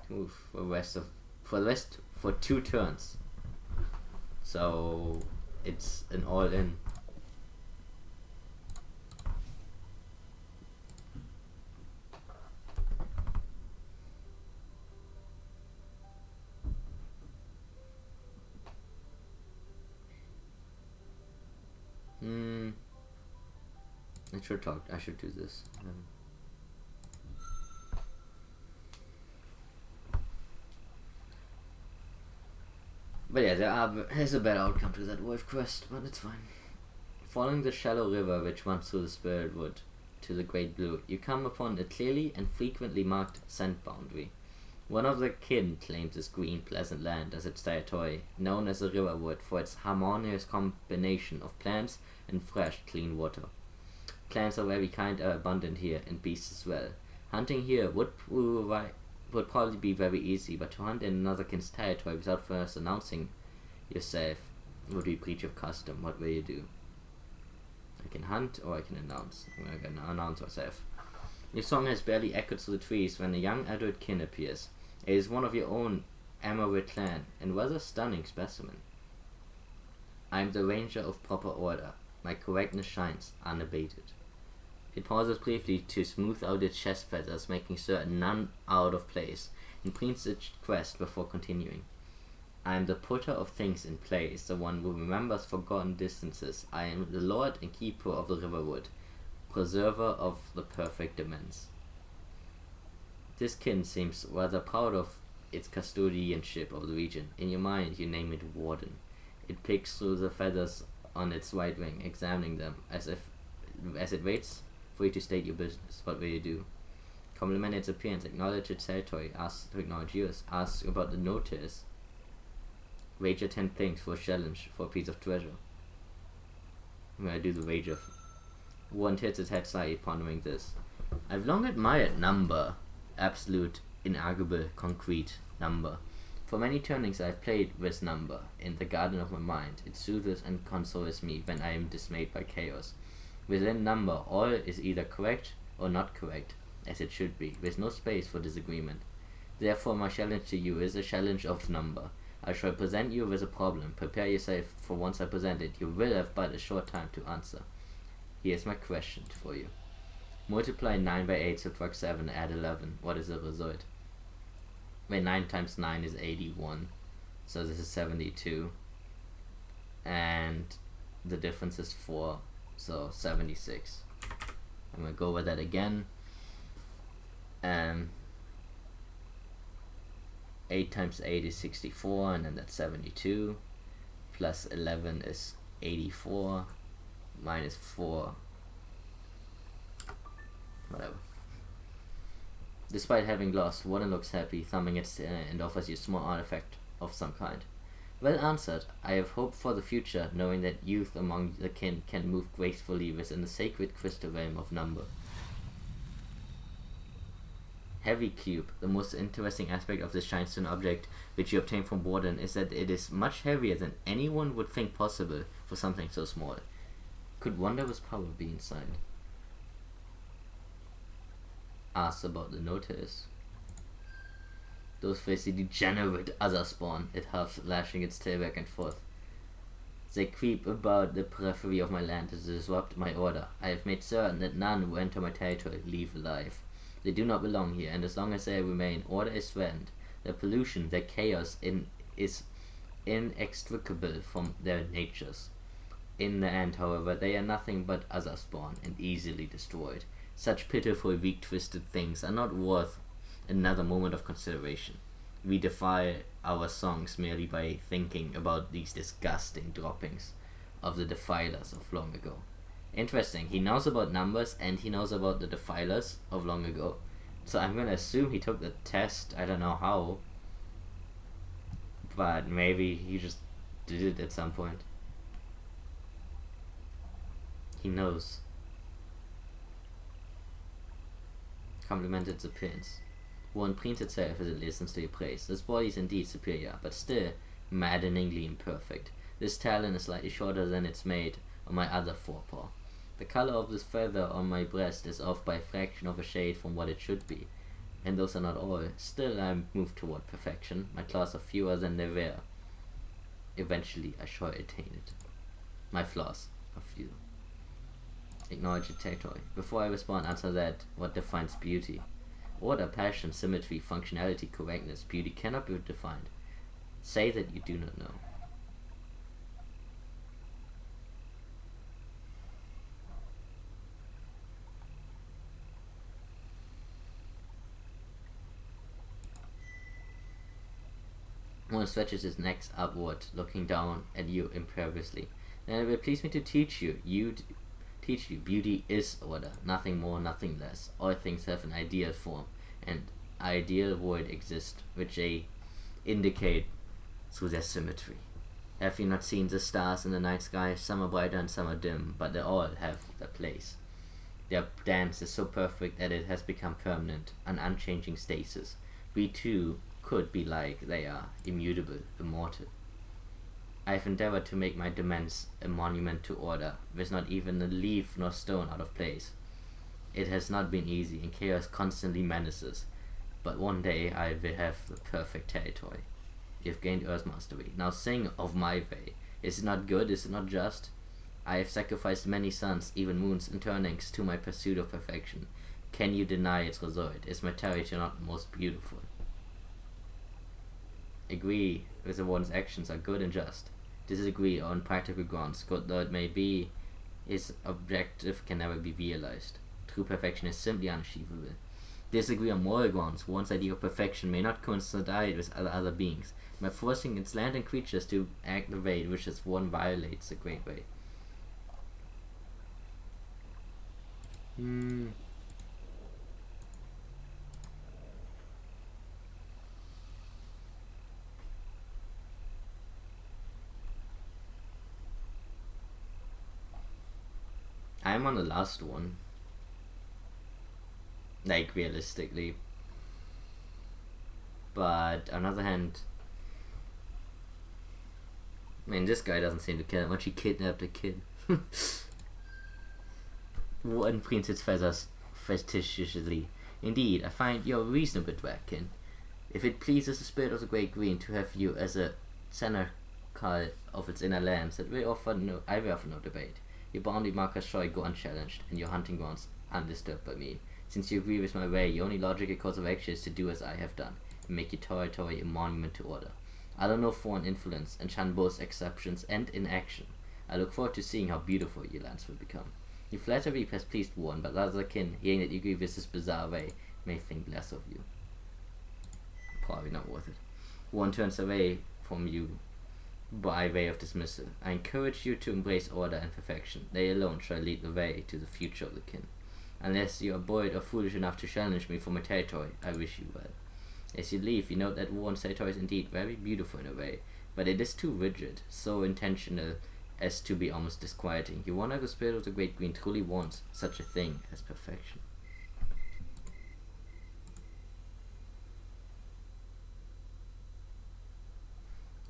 Move for the rest for 2 turns. So it's an all-in. I should do this. But yeah, there's a bad outcome to that wolf quest, but it's fine. Following the shallow river which runs through the Spirit Wood to the Great Blue, you come upon a clearly and frequently marked scent boundary. One of the kin claims this green, pleasant land as its territory, known as the Riverwood for its harmonious combination of plants and fresh, clean water. Plants of every kind are abundant here, and beasts as well. Hunting here would probably be very easy, but to hunt in another kin's territory without first announcing yourself would be breach of custom. What will you do? I can hunt or I can announce. I'm gonna announce myself. Your song has barely echoed through the trees when a young adult kin appears. It is one of your own Amarid clan, and rather stunning specimen. I am the ranger of proper order. My correctness shines unabated. It pauses briefly to smooth out its chest feathers, making certain none out of place, and prints its quest before continuing. I am the putter of things in place, the one who remembers forgotten distances. I am the lord and keeper of the Riverwood, preserver of the perfect immense. This kin seems rather proud of its custodianship of the region. In your mind, you name it Warden. It picks through the feathers on its right wing, examining them as it waits for you to state your business. What will you do? Compliment its appearance, acknowledge its territory, ask to acknowledge yours, ask about the notice, wager 10 things for a challenge for a piece of treasure. I'm gonna do the wager. One tilts its head slightly, pondering this. I've long admired number, absolute, inarguable, concrete number. For many turnings I have played with number in the garden of my mind. It soothes and consoles me when I am dismayed by chaos. Within number, all is either correct or not correct, as it should be, with no space for disagreement. Therefore my challenge to you is a challenge of number. I shall present you with a problem. Prepare yourself, for once I present it, you will have but a short time to answer. Here's my question for you. Multiply 9 by 8, subtract 7, add 11. What is the result? Wait, 9 times 9 is 81. So this is 72. And the difference is 4. So 76. I'm going to go over that again. 8 times 8 is 64, and then that's 72. Plus 11 is 84. Minus 4. Whatever. Despite having lost, Warden looks happy, thumbing its and offers you a small artifact of some kind. Well answered. I have hope for the future, knowing that youth among the kin can move gracefully within the sacred crystal realm of number. Heavy Cube. The most interesting aspect of this Shinestone object, which you obtain from Warden, is that it is much heavier than anyone would think possible for something so small. Could wondrous power be inside? Ask about the notice. Those face the degenerate other spawn, it huffs, lashing its tail back and forth. They creep about the periphery of my land to disrupt my order. I have made certain that none who enter my territory leave alive. They do not belong here, and as long as they remain, order is threatened. Their pollution, their chaos is inextricable from their natures. In the end, however, they are nothing but other spawn, and easily destroyed. Such pitiful, weak, twisted things are not worth another moment of consideration. We defy our songs merely by thinking about these disgusting droppings of the defilers of long ago. Interesting, he knows about numbers and he knows about the defilers of long ago. So I'm gonna assume he took the test, I don't know how. but maybe he just did it at some point. He knows. Complimented the prince. One print itself as it listens to your praise. This body is indeed superior, but still maddeningly imperfect. This talon is slightly shorter than its mate on my other forepaw. The color of this feather on my breast is off by a fraction of a shade from what it should be, and those are not all. Still, I move toward perfection. My claws are fewer than they were. Eventually, I shall attain it. My flaws are few. Acknowledge it territory. Before I respond, answer that. What defines beauty? Order, passion, symmetry, functionality, correctness. Beauty cannot be defined. Say that you do not know. One stretches his neck upward, looking down at you imperviously. Then it will please me to teach you. Teach you. Beauty is order. Nothing more, nothing less. All things have an ideal form, and ideal void exist, which they indicate through their symmetry. Have you not seen the stars in the night sky? Some are brighter and some are dim, but they all have their place. Their dance is so perfect that it has become permanent, an unchanging stasis. We too could be like they are, immutable, immortal. I have endeavored to make my demands a monument to order, with not even a leaf nor stone out of place. It has not been easy, and chaos constantly menaces, but one day I will have the perfect territory. You have gained Earth mastery. Now sing of my way. Is it not good? Is it not just? I have sacrificed many suns, even moons and turnings, to my pursuit of perfection. Can you deny its result? Is my territory not most beautiful? Agree with the one's actions are good and just. Disagree on practical grounds, good though it may be, his objective can never be realized. True perfection is simply unachievable. Disagree on moral grounds, one's idea of perfection may not coincide with other beings, by forcing its land and creatures to act the way in which its one violates the great way. I'm on the last one. Like, realistically. But, on the other hand, I mean, this guy doesn't seem to care that much. He kidnapped a kid. One prints its feathers fastidiously. Indeed, I find you a reasonable dwarfkin. If it pleases the spirit of the Great Green to have you as a senecal of its inner lands, I will offer no debate. Your boundary markers shall go unchallenged, and your hunting grounds undisturbed by me. Since you agree with my way, your only logical course of action is to do as I have done, and make your territory a monument to order. I don't know foreign influence, and shun both exceptions and inaction. I look forward to seeing how beautiful your lands will become. Your flattery has pleased one, but other kin, hearing that you agree with this bizarre way, may think less of you. Probably not worth it. One turns away from you by way of dismissal. I encourage you to embrace order and perfection. They alone shall lead the way to the future of the kin. Unless you are bold or foolish enough to challenge me for my territory, I wish you well. As you leave, you note that one's territory is indeed very beautiful in a way, but it is too rigid, so intentional as to be almost disquieting. You wonder if the spirit of the Great Green truly wants such a thing as perfection.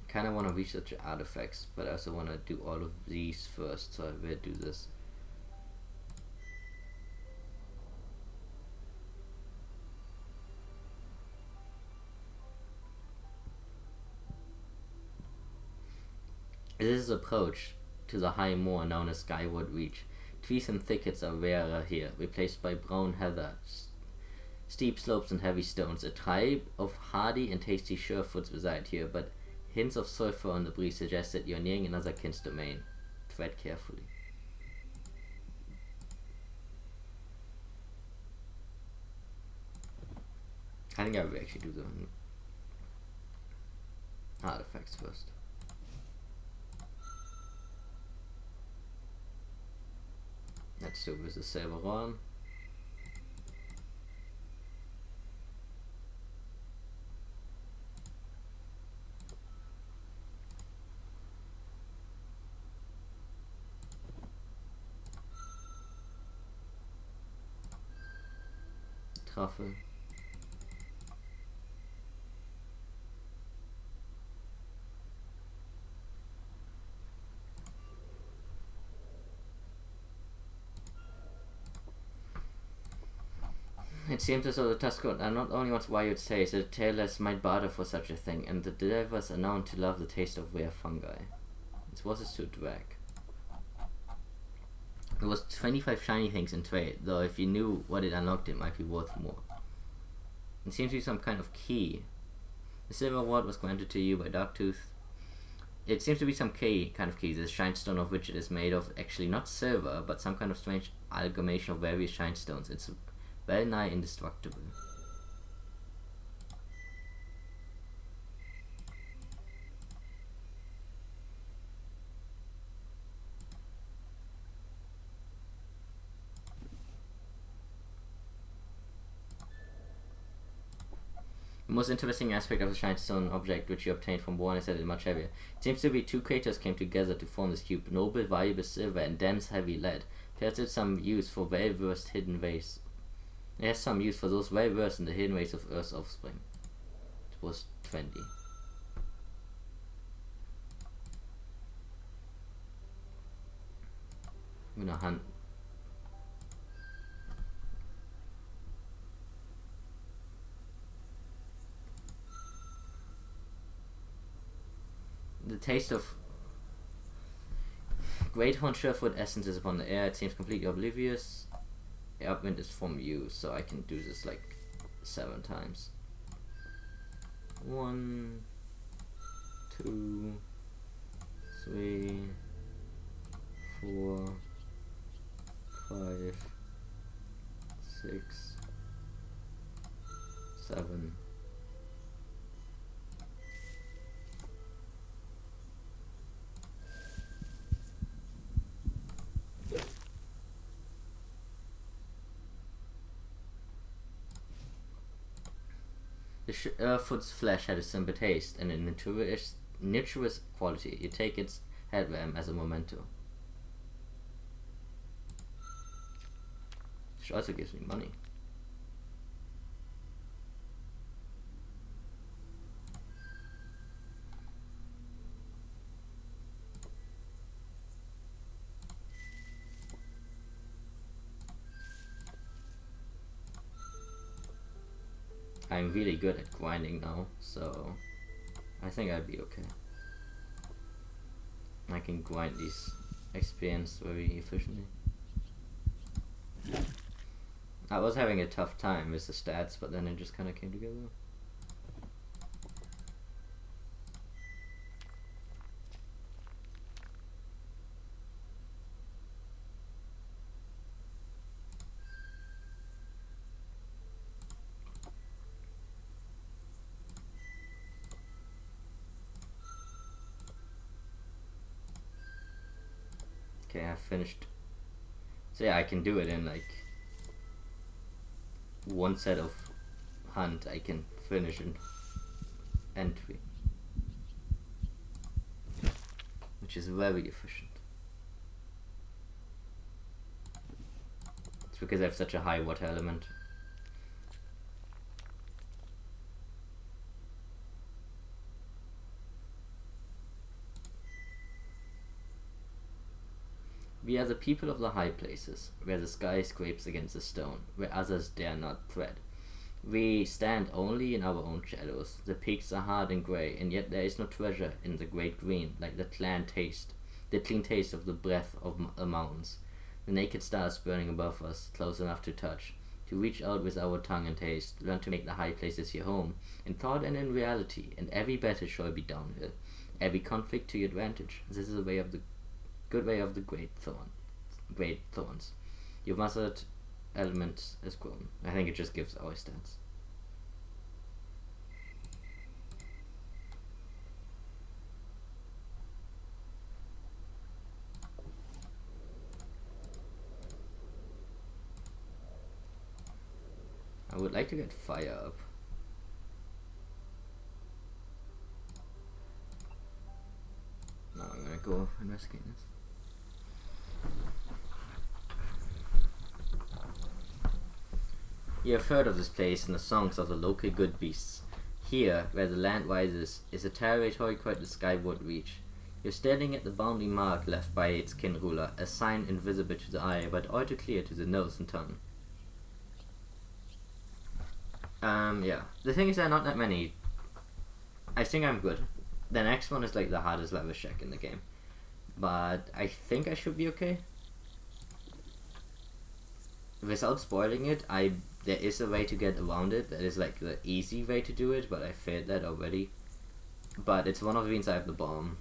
I kind of want to research the artifacts, but I also want to do all of these first, so I will do this. This is approach to the high moor known as Skyward Reach. Trees and thickets are rarer here, replaced by brown heather, steep slopes and heavy stones. A tribe of hardy and tasty surefoots reside here, but hints of sulfur on the breeze suggest that you are nearing another kin's domain. Tread carefully. I think I will actually do the artifacts first. Let's do with the Severon. Trafel. It seems as though the Tuscarora are not only what Wyatt says, the tailors might barter for such a thing, and the divers are known to love the taste of rare fungi. This was a to drag. There was 25 shiny things in trade, though if you knew what it unlocked it might be worth more. It seems to be some kind of key. The silver ward was granted to you by Darktooth. It seems to be some key, kind of key, the shinestone of which it is made of actually not silver, but some kind of strange amalgamation of various shinestones. It's well nigh indestructible. The most interesting aspect of the shinestone object which you obtained from Warren is that it is much heavier. It seems to be two craters came together to form this cube, noble, valuable silver and dense heavy lead. It has some use for well-versed hidden ways. It has some use for those well-versed in the hidden ways of Earth's offspring. It was 20. I'm gonna hunt. The taste of Great Horn Surefoot essence is upon the air. It seems completely oblivious. The upwind is from you, so I can do this like 7 times. 1, 2, 3, 4, 5, 6, 7. The Surefoot's flesh had a simple taste and a nutritious quality. You take its headram as a memento. Which also gives me money. I'm really good at grinding now, so I think I'd be okay. I can grind these experience very efficiently. I was having a tough time with the stats, but then it just kind of came together. Okay, I finished. So yeah, I can do it in like one set of hunt. I can finish an entry, which is very efficient. It's because I have such a high water element. We are the people of the high places, where the sky scrapes against the stone, where others dare not tread. We stand only in our own shadows. The peaks are hard and grey, and yet there is no treasure in the great green, like the clean taste of the breath of the mountains. The naked stars burning above us, close enough to touch, to reach out with our tongue and taste, learn to make the high places your home, in thought and in reality, and every battle shall be downhill, every conflict to your advantage. This is the way of the good way of the great thorns. Your mustard element is grown. I think it just gives our stats. I would like to get fire up. Now I'm gonna go investigate this. You have heard of this place in the songs of the local good beasts. Here, where the land rises, is a territory called the Skyward Reach. You're standing at the boundary mark left by its kin ruler, a sign invisible to the eye, but all too clear to the nose and tongue. Yeah. The thing is, there are not that many. I think I'm good. The next one is like the hardest level check in the game. But I think I should be okay. Without spoiling it, there is a way to get around it. That is like the easy way to do it, but I failed that already. But it's one of the reasons I have the bomb.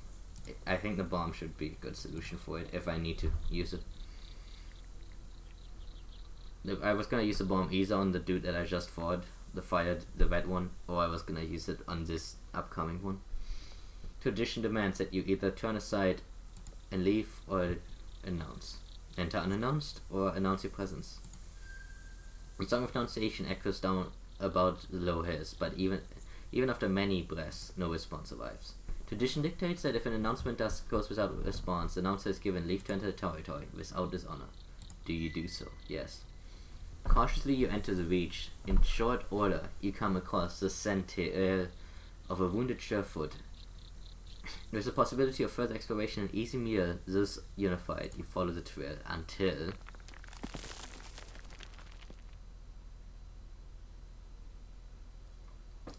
I think the bomb should be a good solution for it if I need to use it. I was gonna use the bomb either on the dude that I just fought, the red one, or I was gonna use it on this upcoming one. Tradition demands that you either turn aside and leave, or enter unannounced, or announce your presence. The Song of Pronunciation echoes down about the low hills, but even after many breaths, no response arrives. Tradition dictates that if an announcement goes without a response, the announcer is given leave to enter the territory without dishonor. Do you do so? Yes. Cautiously you enter the reach. In short order, you come across the scent of a wounded surefoot. There's a possibility of further exploration and easy meal. Thus unified, you follow the trail until...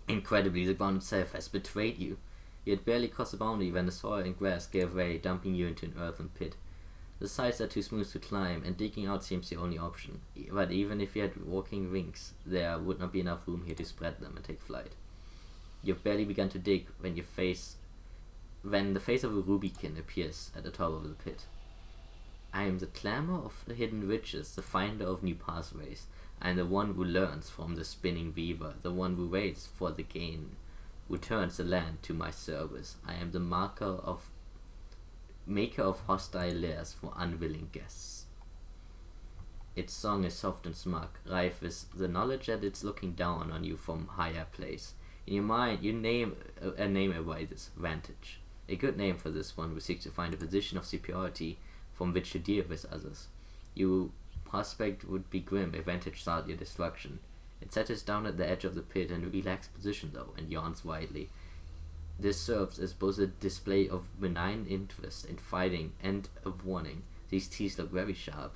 Incredibly, the ground itself has betrayed you. You had barely crossed the boundary when the soil and grass gave way, dumping you into an earthen pit. The sides are too smooth to climb, and digging out seems the only option. But even if you had walking wings, there would not be enough room here to spread them and take flight. You've barely begun to dig when the face of a rubykin appears at the top of the pit. I am the clamor of the hidden riches, the finder of new pathways. I am the one who learns from the spinning weaver, the one who waits for the gain, who turns the land to my service. I am the maker of hostile lairs for unwilling guests. Its song is soft and smug, rife with the knowledge that it's looking down on you from higher place. In your mind, you name a name arises, Vantage. A good name for this one who seeks to find a position of superiority from which to deal with others. Your prospect would be grim if Vantage sought your destruction. It settles down at the edge of the pit in a relaxed position though, and yawns widely. This serves as both a display of benign interest in fighting and of warning. These teeth look very sharp,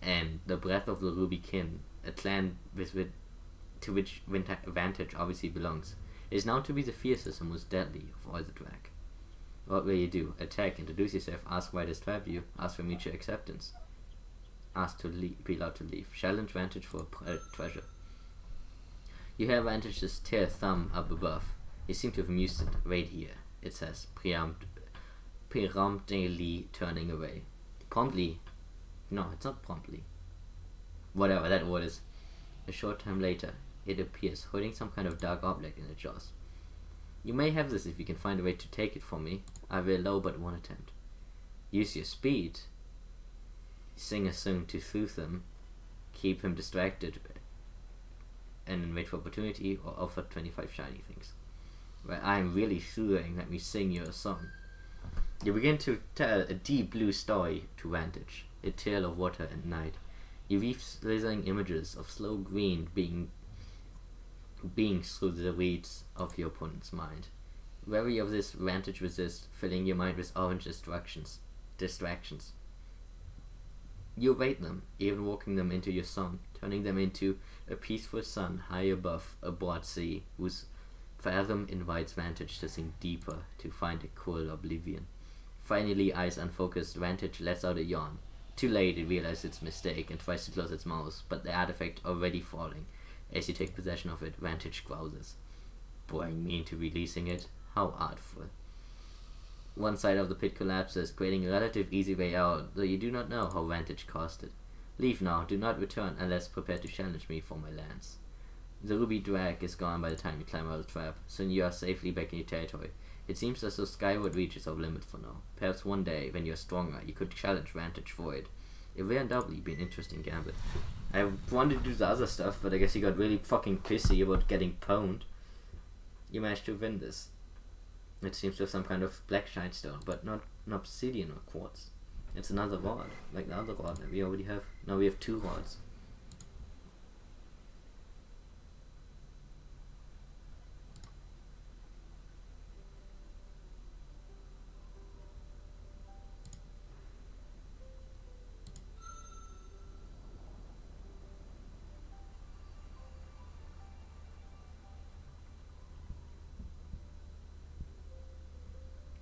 and the breath of the Rubykin, a clan to which Vantage obviously belongs, is known to be the fiercest and most deadly of all the drag. What will you do? Attack, introduce yourself, ask why this trap you, ask for mutual acceptance, ask to be allowed to leave, challenge Vantage for a treasure. You hear Vantage's tail thumb up above. You seem to have amused it. Wait here, it says, peremptorily turning away. Promptly. No, it's not promptly. Whatever that word is. A short time later, it appears, holding some kind of dark object in its jaws. You may have this if you can find a way to take it from me. I will allow but one attempt. Use your speed. Sing a song to soothe him. Keep him distracted. And then wait for opportunity, or offer 25 shiny things. Well, I'm really soothing, let me sing you a song. You begin to tell a deep blue story to Vantage, a tale of water and night. You weave slithering images of slow green beings through the reeds of your opponent's mind. Wary of this, Vantage resists, filling your mind with orange distractions. You await them, even walking them into your song, turning them into a peaceful sun high above a broad sea, whose fathom invites Vantage to sink deeper, to find a cool oblivion. Finally, eyes unfocused, Vantage lets out a yawn. Too late, it realizes its mistake and tries to close its mouth, but the artifact already falling. As you take possession of it, Vantage growls. Boring me into releasing it? How artful. One side of the pit collapses, creating a relative easy way out, though you do not know how Vantage caused it. Leave now, do not return unless prepared to challenge me for my lands. The ruby drag is gone by the time you climb out of the trap, soon you are safely back in your territory. It seems as though Skyward Reach is off limit for now. Perhaps one day, when you are stronger, you could challenge Vantage for it. It will undoubtedly be an interesting gambit. I wanted to do the other stuff, but I guess he got really fucking pissy about getting pwned. You managed to win this. It seems to have some kind of black shine stone, but not an obsidian or quartz. It's another rod, like the other rod that we already have. Now we have 2 rods.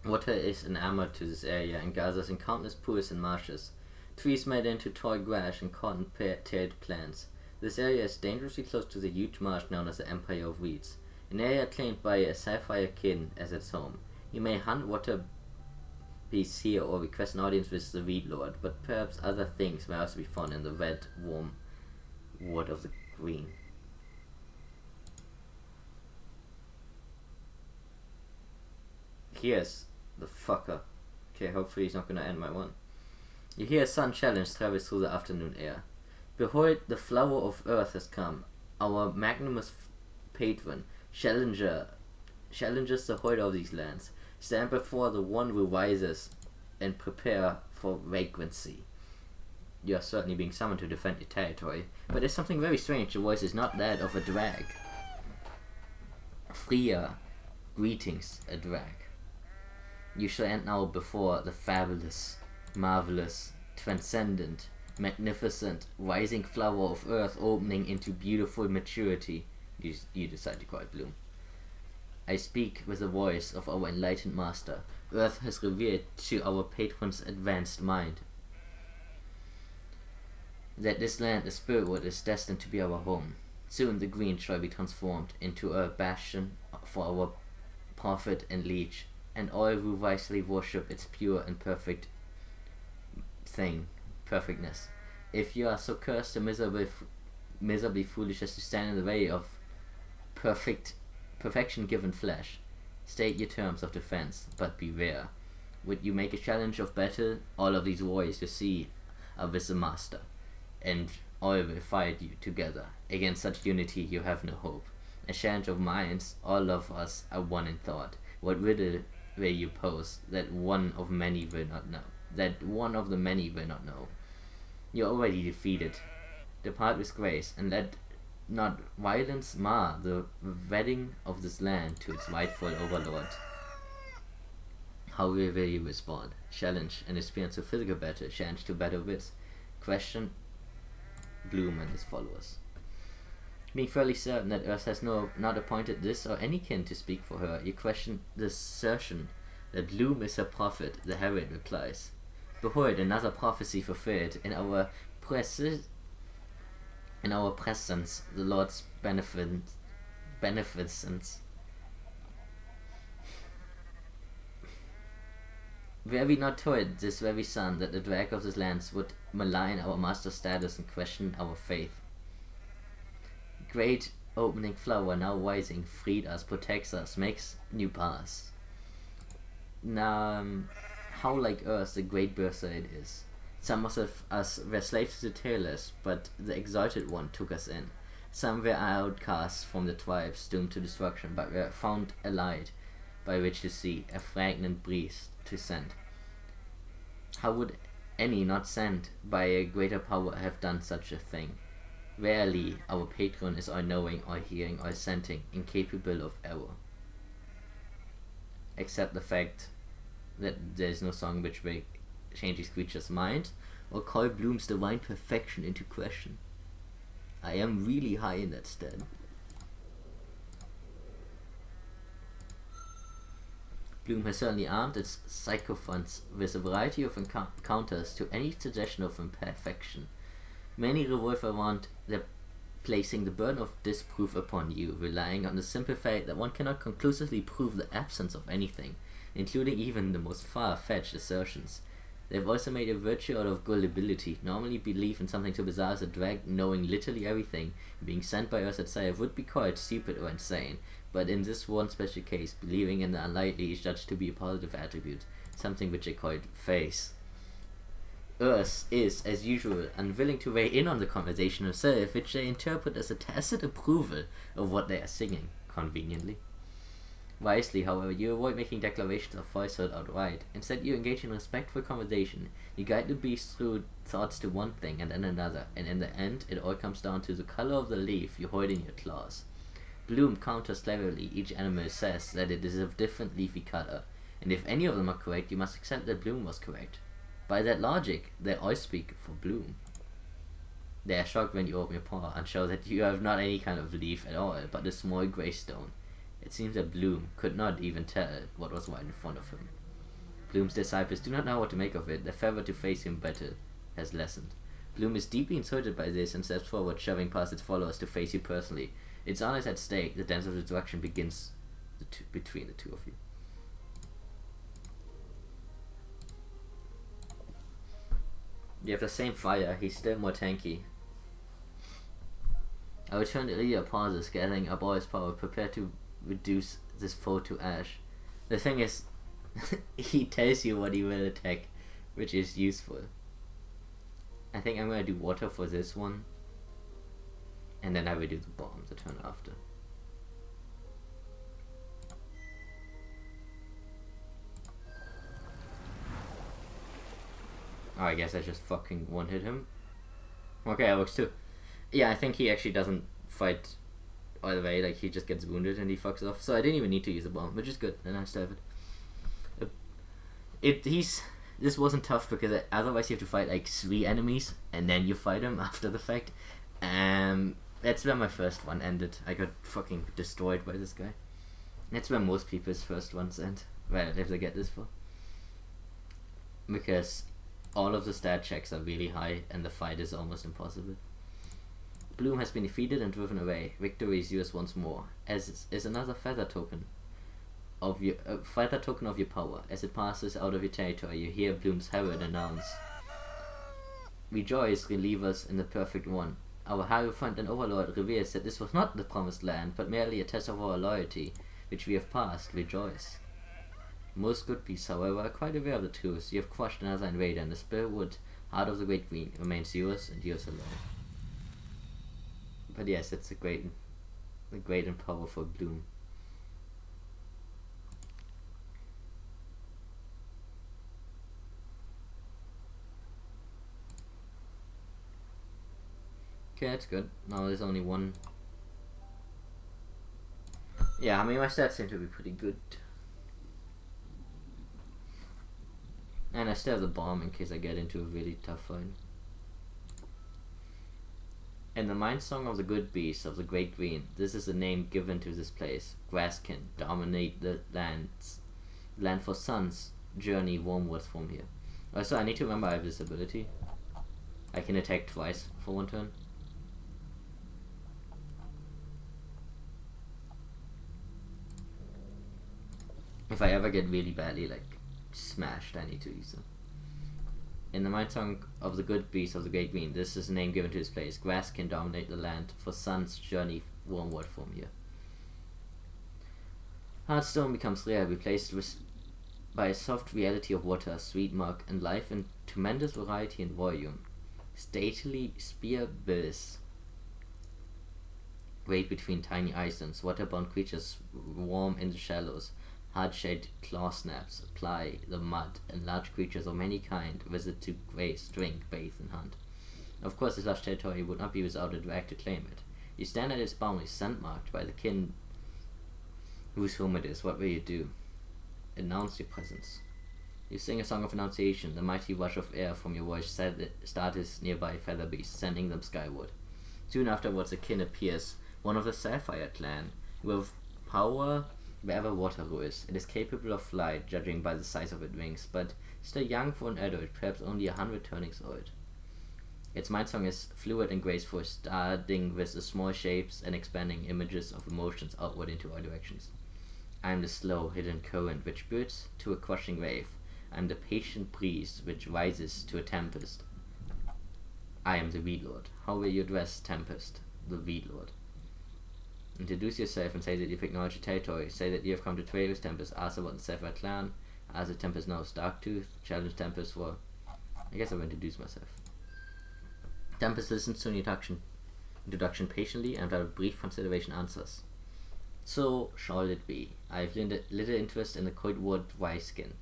Water is enamored to this area and gathers in countless pools and marshes. Trees made into tall grass and cotton-tailed plants. This area is dangerously close to the huge marsh known as the Empire of Weeds, an area claimed by a sapphire kin as its home. You may hunt water beasts here or request an audience with the Weed Lord, but perhaps other things may also be found in the red, warm wood of the green. Here's the fucker. Okay, hopefully he's not gonna end my one. You hear a sudden challenge travels through the afternoon air. Behold, the flower of earth has come. Our magnanimous patron challenges the holder of these lands. Stand before the one who rises and prepare for vagrancy. You are certainly being summoned to defend your territory, but there's something very strange. The voice is not that of a drag. Freya, greetings, a drag. You shall end now before the fabulous, marvelous, transcendent, magnificent, rising flower of earth opening into beautiful maturity. You decide to call it Bloom. I speak with the voice of our enlightened master. Earth has revealed to our patron's advanced mind that this land, the spiritwood, is destined to be our home. Soon the green shall be transformed into a bastion for our prophet and liege, and all who wisely worship its pure and perfect perfectness. If you are so cursed and miserably foolish as to stand in the way of perfection given flesh, state your terms of defense, but beware. Would you make a challenge of battle? All of these warriors you see are with the master, and all will fight you together. Against such unity you have no hope. A challenge of minds, all of us are one in thought. What riddle will you pose that one of many will not know? That one of the many will not know. You are already defeated. Depart with grace, and let not violence mar the wedding of this land to its rightful overlord. How will you respond? Challenge and experience of physical battle, challenge to battle with. Question Bloom and his followers. Being fairly certain that Earth has not appointed this or any kin to speak for her, you question the assertion that Bloom is her prophet. The herald replies, behold, another prophecy fulfilled. In our presence, the Lord's beneficence. Were we not told this very son that the drag of these lands would malign our master's status and question our faith? Great opening flower, now rising, freed us, protects us, makes new paths. Now, how like Earth the great birthright is. Some of us were slaves to the tailors, but the exalted one took us in. Some were outcasts from the tribes, doomed to destruction, but were found a light by which to see, a fragrant breeze to scent. How would any not sent by a greater power have done such a thing? Rarely our patron is all-knowing, all-hearing, all-scenting, incapable of error. Except the fact that there is no song which may change these creatures' mind, or call Bloom's divine perfection into question. I am really high in that stead. Bloom has certainly armed its sycophants with a variety of counters to any suggestion of imperfection. Many revolve around placing the burden of disproof upon you, relying on the simple fact that one cannot conclusively prove the absence of anything, including even the most far-fetched assertions. They have also made a virtue out of gullibility. Normally belief in something so bizarre as a drag knowing literally everything, being sent by us itself, would be called stupid or insane, but in this one special case, believing in the unlikely is judged to be a positive attribute, something which they called faith. Earth is, as usual, unwilling to weigh in on the conversation herself, which they interpret as a tacit approval of what they are singing, conveniently. Wisely, however, you avoid making declarations of falsehood outright. Instead, you engage in respectful conversation. You guide the beast through thoughts to one thing and then another, and in the end, it all comes down to the color of the leaf you hold in your claws. Bloom counters cleverly. Each animal says that it is of different leafy color, and if any of them are correct, you must accept that Bloom was correct. By that logic, they all speak for Bloom. They are shocked when you open your paw and show that you have not any kind of leaf at all, but a small grey stone. It seems that Bloom could not even tell what was right in front of him. Bloom's disciples do not know what to make of it. Their fervor to face him better has lessened. Bloom is deeply insulted by this and steps forward, shoving past its followers to face you personally. Its honor is at stake. The dance of destruction begins between the two of you. You have the same fire. He's still more tanky. I returned Ilya pauses, gathering up all his power, prepared to reduce this foe to ash. The thing is, he tells you what he will attack, which is useful. I think I'm gonna do water for this one, and then I will do the bomb the turn after. Oh, I guess I just fucking one-hit him. Okay, that works too. Yeah, I think he actually doesn't fight all the way, like he just gets wounded and he fucks off. So I didn't even need to use a bomb, which is good, and I still have it. This wasn't tough because otherwise you have to fight like 3 enemies and then you fight them after the fact. That's where my first one ended. I got fucking destroyed by this guy. That's where most people's first ones end. Well, if they get this far. Because all of the stat checks are really high and the fight is almost impossible. Bloom has been defeated and driven away. Victory is yours once more. As is another feather token of your power. As it passes out of your territory, you hear Bloom's herald announce, "Rejoice, relievers in the perfect one. Our Hierophant and Overlord reveals that this was not the promised land, but merely a test of our loyalty, which we have passed. Rejoice." Most good beasts, however, are quite aware of the truth. You have crushed another invader, and the Spiritwood, heart of the Great Green, remains yours and yours alone. But yes, it's a great and powerful Bloom. Okay, that's good. Now there's only one. Yeah, I mean my stats seem to be pretty good. And I still have the bomb in case I get into a really tough fight. In the Mind Song of the Good Beast of the Great Green, this is the name given to this place. Grass can dominate the land for suns. Journey warmwards from here. Also, I need to remember I have this ability. I can attack twice for one turn. If I ever get really badly smashed, I need to use them. In the Mind Song of the Good Beast of the Great Green, this is the name given to this place. Grass can dominate the land, for suns journey warmward from here. Heartstone becomes rare, replaced by a soft reality of water, sweet mug, and life in tremendous variety and volume. Stately spear bills wait between tiny islands. Waterbound creatures warm in the shallows. Hard-shaped claw snaps ply the mud, and large creatures of many kind visit to graze, drink, bathe, and hunt. Of course, this large territory would not be without a drag to claim it. You stand at its boundaries, sand-marked by the kin whose home it is. What will you do? Announce your presence. You sing a song of annunciation. The mighty rush of air from your voice startles nearby feather beasts, sending them skyward. Soon afterwards, a kin appears, one of the Sapphire clan, with power wherever Waterloo is. It is capable of flight, judging by the size of its wings, but still young for an adult, perhaps only 100 turnings old. Its mind song is fluid and graceful, starting with the small shapes and expanding images of emotions outward into all directions. I am the slow, hidden current which builds to a crushing wave. I am the patient breeze which rises to a tempest. I am the Weed Lord. How will you address Tempest, the Weed Lord? Introduce yourself and say that you've acknowledged your territory. Say that you have come to trade with Tempest. Ask about the Sapphire clan. Ask if Tempest knows Darktooth. Challenge Tempest for... I guess I will introduce myself. Tempest listens to an introduction patiently and without brief consideration answers. So shall it be. I have little interest in the Coldwood Wiseskin,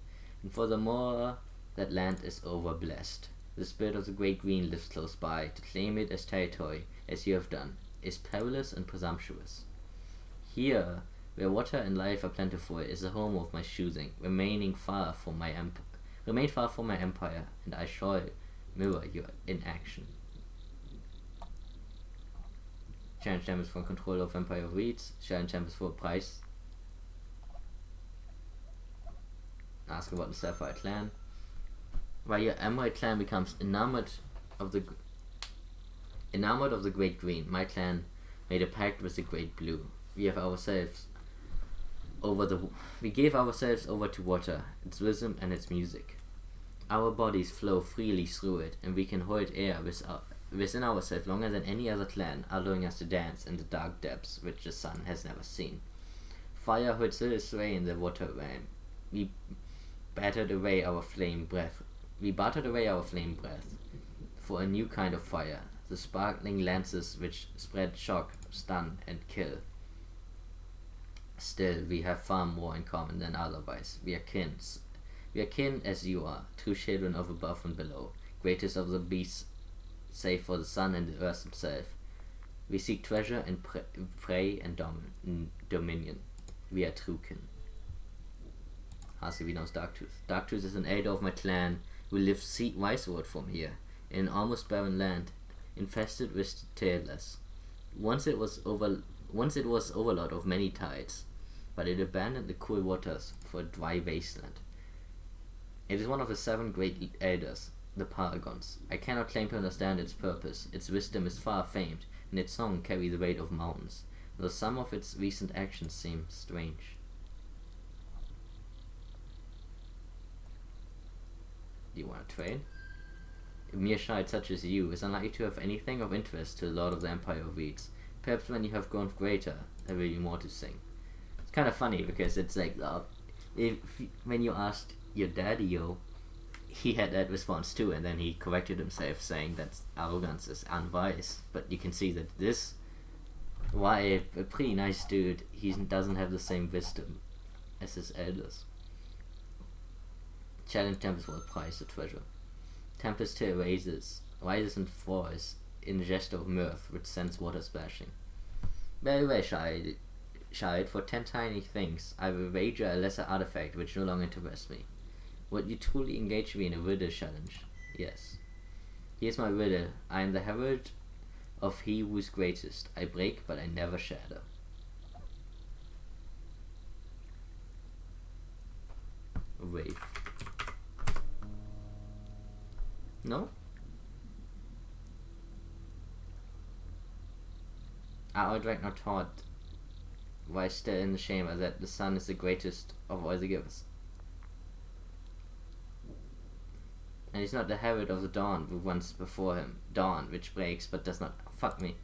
and furthermore, that land is overblessed. The spirit of the Great Green lives close by. To claim it as territory, as you have done, is perilous and presumptuous. Here, where water and life are plentiful, is the home of my choosing. Remain far from my empire, and I shall mirror you in action. Challenge Tempest for control of Empire of Weeds. Challenge Tempest for a price. ask about the Sapphire clan. While your Emerald clan becomes enamored of the Great Green, my clan made a pact with the Great Blue. We gave ourselves over to water, its wisdom and its music. Our bodies flow freely through it, and we can hold air within ourselves longer than any other clan, allowing us to dance in the dark depths which the sun has never seen. Fire holds little sway in the water realm. We battered away our flame breath for a new kind of fire, the sparkling lances which spread shock, stun, and kill. Still, we have far more in common than otherwise. We are kin as you are, true children of above and below, greatest of the beasts, save for the sun and the earth himself. We seek treasure and prey and dominion. We are true kin. Hasi knows Darktooth. Darktooth is an elder of my clan who lives westward from here, in an almost barren land, infested with tailless. Once it was overlord of many tides, but it abandoned the cool waters for a dry wasteland. It is one of the 7 great elders, the Paragons. I cannot claim to understand its purpose. Its wisdom is far famed, and its song carries the weight of mountains, though some of its recent actions seem strange. Do you want to trade? A mere child such as you is unlikely to have anything of interest to the Lord of the Empire of Reeds. Perhaps when you have grown greater, there will be more to sing. It's kind of funny because it's like, when you asked your daddy, he had that response too, and then he corrected himself, saying that arrogance is unwise. But you can see that why a pretty nice dude, he doesn't have the same wisdom as his elders. Challenge Tempest for a prize, the treasure. Tempest here rises and falls in a gesture of mirth which sends water splashing. Very well, child, for 10 tiny things, I will wager a lesser artifact which no longer interests me. Would you truly engage me in a riddle challenge? Yes. Here's my riddle. I am the herald of he who is greatest. I break, but I never shatter. Wait. No? Our Dragnar taught, while still in the chamber, that the sun is the greatest of all the givers. And he's not the herald of the dawn who runs before him. Dawn, which breaks but does not. Fuck me.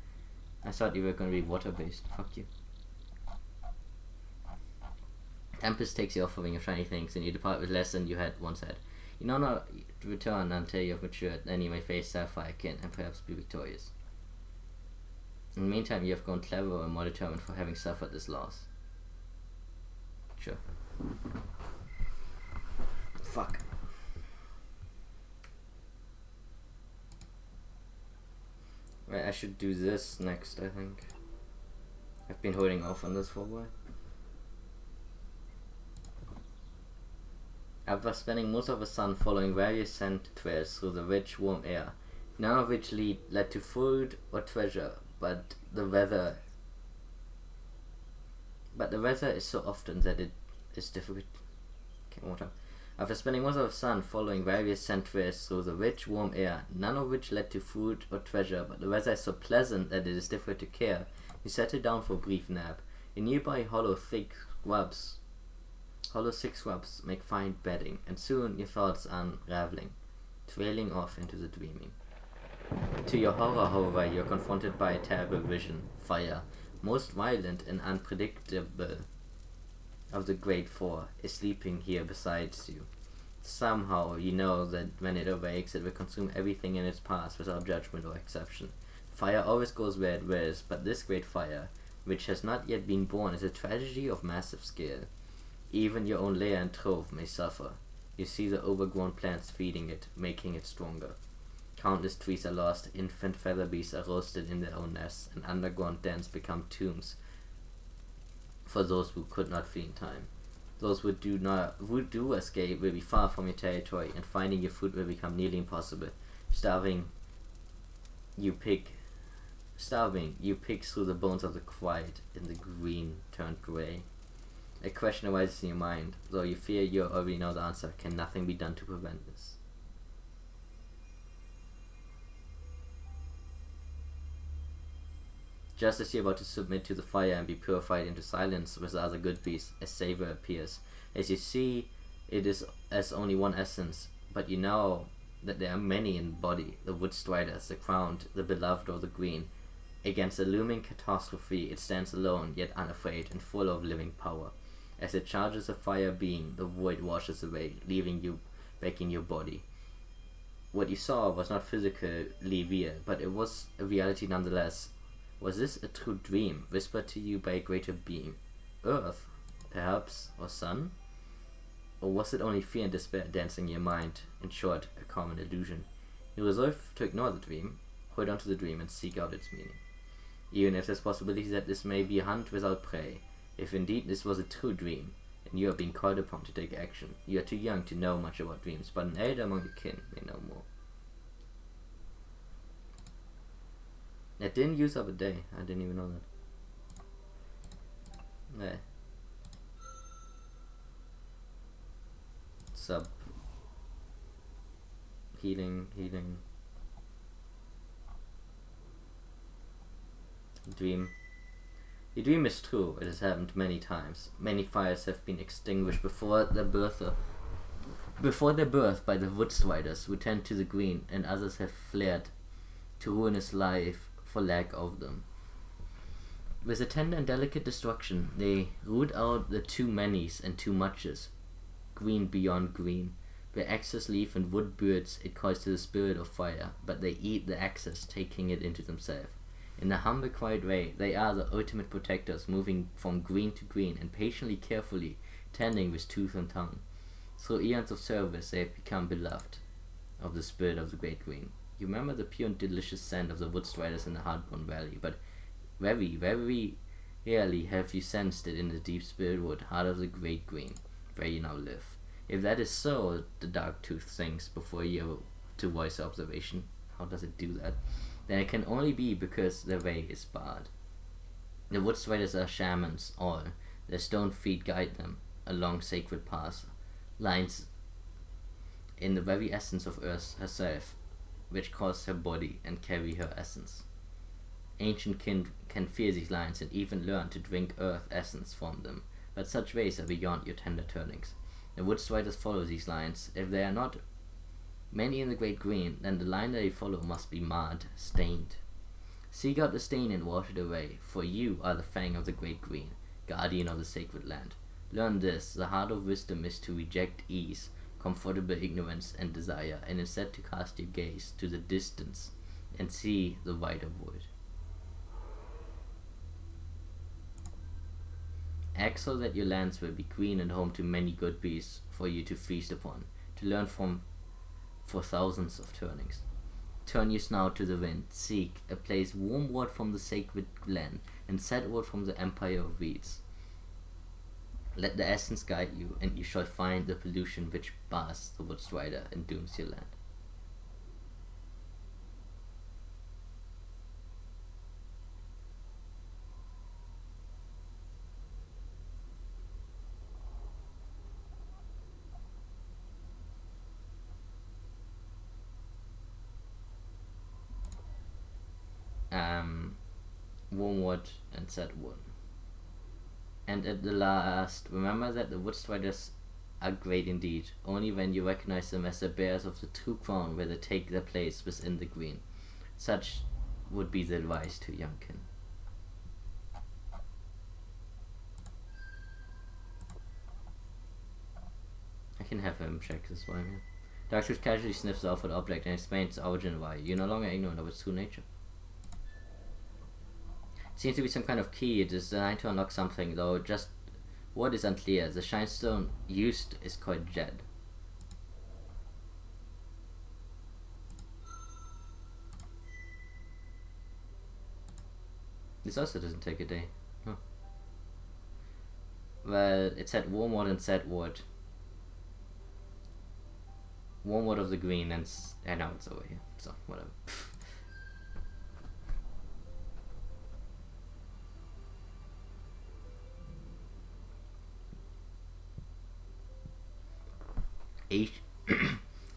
I thought you were gonna be water based. Fuck you. Tempest takes the offering of shiny things, and you depart with less than you had once had. You know not to return until you have matured, then you may face Sapphire kin and perhaps be victorious. In the meantime, you have grown cleverer and more determined for having suffered this loss. Sure. Fuck. Right, I should do this next, I think. I've been holding off on this for a while. After spending most of the sun following various scent trails through the rich, warm air, none of which led to food or treasure, but the weather is so often that it is difficult. Okay, one more time. After spending most of the sun following various scent trails through the rich, warm air, none of which led to food or treasure, but the weather is so pleasant that it is difficult to care, you settle down for a brief nap. In nearby hollow thick scrubs make fine bedding, and soon your thoughts are unraveling, trailing off into the dreaming. To your horror, however, you are confronted by a terrible vision. Fire, most violent and unpredictable of the Great Four, is sleeping here beside you. Somehow you know that when it awakes, it will consume everything in its path without judgment or exception. Fire always goes where it wills, but this great fire, which has not yet been born, is a tragedy of massive scale. Even your own lair and trove may suffer. You see the overgrown plants feeding it, making it stronger. Countless trees are lost, infant feather beasts are roasted in their own nests, and underground dens become tombs for those who could not flee in time. Those who do escape will be far from your territory, and finding your food will become nearly impossible. Starving, you pick through the bones of the quiet, and the green turned grey. A question arises in your mind, though you fear you already know the answer. Can nothing be done to prevent this? Just as you're about to submit to the fire and be purified into silence with the other good beasts, a savor appears. As you see, it is as only one essence, but you know that there are many in the body, the wood striders, the crowned, the beloved of the green. Against a looming catastrophe, it stands alone, yet unafraid and full of living power. As it charges a fire being, the void washes away, leaving you back in your body. What you saw was not physically real, but it was a reality nonetheless. Was this a true dream, whispered to you by a greater being? Earth, perhaps, or sun? Or was it only fear and despair dancing in your mind? In short, a common illusion. You resolve to ignore the dream, hold on to the dream, and seek out its meaning. Even if there's possibility that this may be a hunt without prey, if indeed this was a true dream, and you are being called upon to take action, you are too young to know much about dreams, but an elder among your kin may know more. It didn't use up a day. I didn't even know that. Yeah. Sub. Healing. Dream. The dream is true. It has happened many times. Many fires have been extinguished before their birth by the wood striders who tend to the green, and others have fled to ruinous life for lack of them. With a tender and delicate destruction, they root out the too manys and too muches, green beyond green. Where axes, leaf, and wood birds, it calls to the spirit of fire, but they eat the axes, taking it into themselves. In a humble, quiet way, they are the ultimate protectors, moving from green to green, and patiently, carefully, tending with tooth and tongue. Through eons of service, they have become beloved of the spirit of the great green. You remember the pure and delicious scent of the wood striders in the Hardborn Valley, but very, very rarely have you sensed it in the deep spirit wood, heart of the great green, where you now live. If that is so, the dark tooth thinks before you to voice observation. How does it do that? Then it can only be because the way is barred. The wood striders are shamans, all. Their stone feet guide them along sacred paths, lines in the very essence of Earth herself, which cause her body and carry her essence. Ancient kin can fear these lines and even learn to drink earth essence from them, but such ways are beyond your tender turnings. The wood striders follow these lines. If there are not many in the great green, then the line they follow must be marred, stained. Seek out the stain and wash it away, for you are the fang of the great green, guardian of the sacred land. Learn this: the heart of wisdom is to reject ease, comfortable ignorance and desire, and instead to cast your gaze to the distance and see the wider void. Act so that your lands will be green and home to many good beasts for you to feast upon, to learn from for thousands of turnings. Turn your snout to the wind, seek a place warmward from the sacred glen, and setward from the empire of weeds. Let the essence guide you, and you shall find the pollution which bars the wood strider and dooms your land. Wormwood and Setwood. And at the last, remember that the wood striders are great indeed, only when you recognize them as the bearers of the true crown where they take their place within the green. Such would be the advice to young kin. I can have him check this one here. Darkness casually sniffs the offered object and explains the origin why. You're no longer ignorant of its true nature. Seems to be some kind of key. It is designed to unlock something, though just what is unclear. The shinestone used is called Jed. This also doesn't take a day. Huh. Well, it said Wormwood and Setwood. Wormwood of the green, and now it's over here, so whatever. Ancient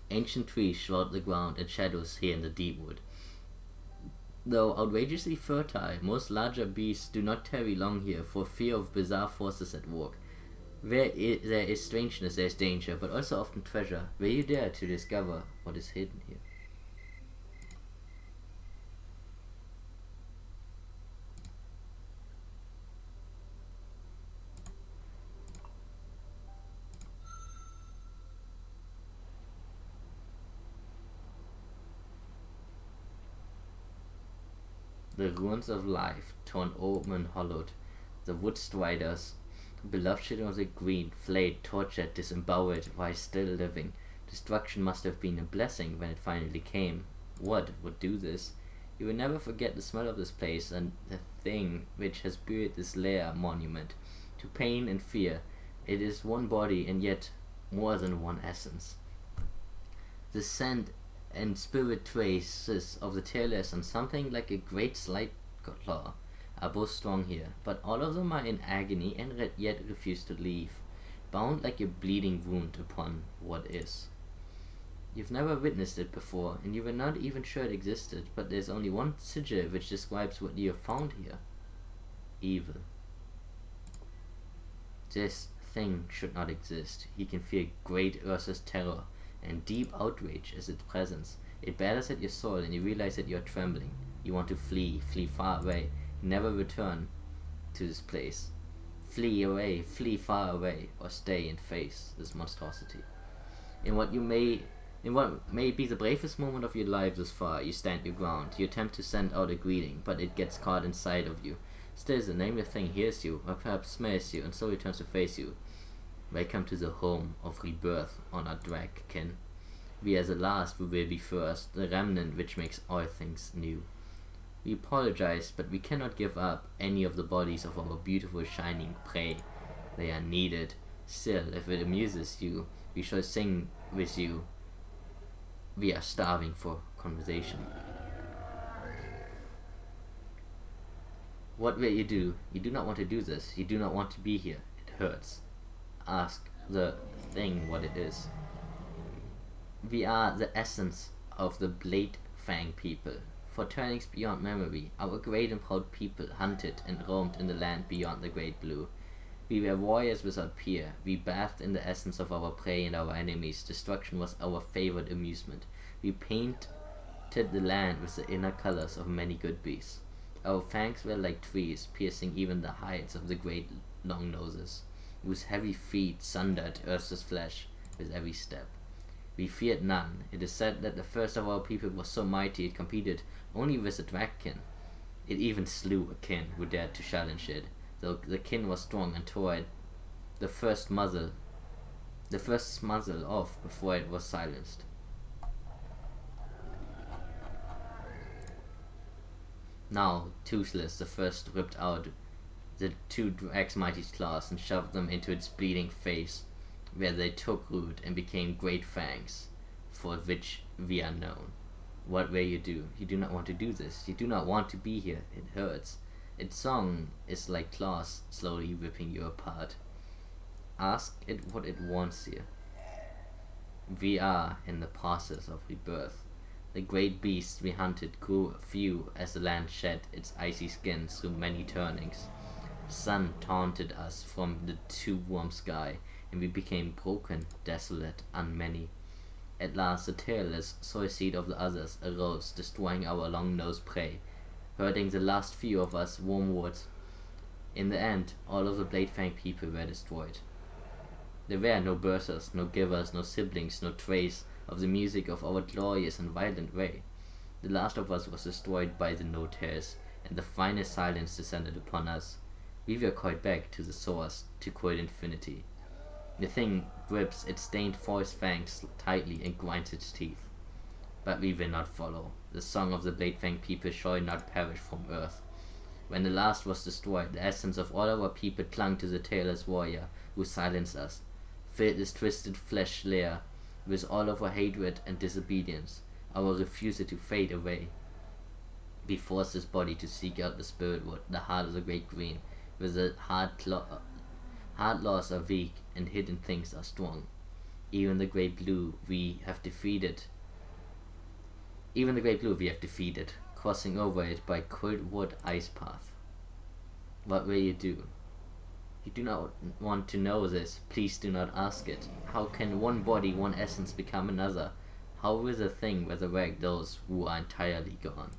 ancient trees shroud the ground and shadows here in the deep wood. Though outrageously fertile, most larger beasts do not tarry long here for fear of bizarre forces at work. There is strangeness, there is danger, but also often treasure. Will you dare to discover what is hidden here? The ruins of life, torn open and hollowed, the wood striders, beloved children of the green, flayed, tortured, disemboweled while still living. Destruction must have been a blessing when it finally came. What would do this? You will never forget the smell of this place and the thing which has built this lair monument. To pain and fear, it is one body and yet more than one essence. The scent and spirit traces of the tailless and something like a great slight claw are both strong here, but all of them are in agony and yet refuse to leave, bound like a bleeding wound upon what is. You've never witnessed it before, and you were not even sure it existed, but there's only one sigil which describes what you have found here. Evil. This thing should not exist. He can feel great Ursa's terror and deep outrage at its presence. It batters at your soul and you realize that you are trembling. You want to flee far away, never return to this place. Flee away, flee far away, or stay and face this monstrosity. In what may be the bravest moment of your life thus far, you stand your ground. You attempt to send out a greeting, but it gets caught inside of you. Still, the nameless thing hears you, or perhaps smells you, and so returns to face you. Welcome to the home of rebirth, honored Dragkin. We are the last, we will be first, the remnant which makes all things new. We apologize, but we cannot give up any of the bodies of our beautiful shining prey. They are needed. Still, if it amuses you, we shall sing with you. We are starving for conversation. What will you do? You do not want to do this. You do not want to be here. It hurts. Ask the thing what it is. We are the essence of the Blade Fang people. For turnings beyond memory, our great and proud people hunted and roamed in the land beyond the Great Blue. We were warriors without peer. We bathed in the essence of our prey and our enemies. Destruction was our favorite amusement. We painted the land with the inner colors of many good beasts. Our fangs were like trees, piercing even the heights of the great long noses, whose heavy feet sundered Ursa's flesh with every step. We feared none. It is said that the first of our people was so mighty it competed only with the Dragkin. It even slew a kin who dared to challenge it, though the kin was strong and tore it the first muzzle off before it was silenced. Now, Toothless the first ripped out the two drag's mighty claws and shoved them into its bleeding face, where they took root and became great fangs, for which we are known. What will you do? You do not want to do this. You do not want to be here. It hurts. Its song is like claws slowly ripping you apart. Ask it what it wants here. We are in the process of rebirth. The great beasts we hunted grew few as the land shed its icy skin through many turnings. The sun taunted us from the too warm sky, and we became broken, desolate, unmany. At last the tailless soil seed of the others arose, destroying our long-nosed prey, hurting the last few of us wormwards. In the end, all of the Blade Fang people were destroyed. There were no birthers, no givers, no siblings, no trace of the music of our glorious and violent way. The last of us was destroyed by the no-tails, and the finest silence descended upon us. We were called back to the source, to quote infinity. The thing grips its stained false fangs tightly and grinds its teeth. But we will not follow. The song of the Blade Fang people shall not perish from earth. When the last was destroyed, the essence of all our people clung to the tailless warrior who silenced us, filled this twisted flesh layer with all of our hatred and disobedience, our refusal to fade away. We forced his body to seek out the spirit wood, the heart of the great green, where the hard laws are weak and hidden things are strong. Even the great blue we have defeated. Even the great blue we have defeated, crossing over it by cold wood ice path. What will you do? You do not want to know this, please do not ask it. How can one body, one essence become another? How will the thing resurrect those who are entirely gone?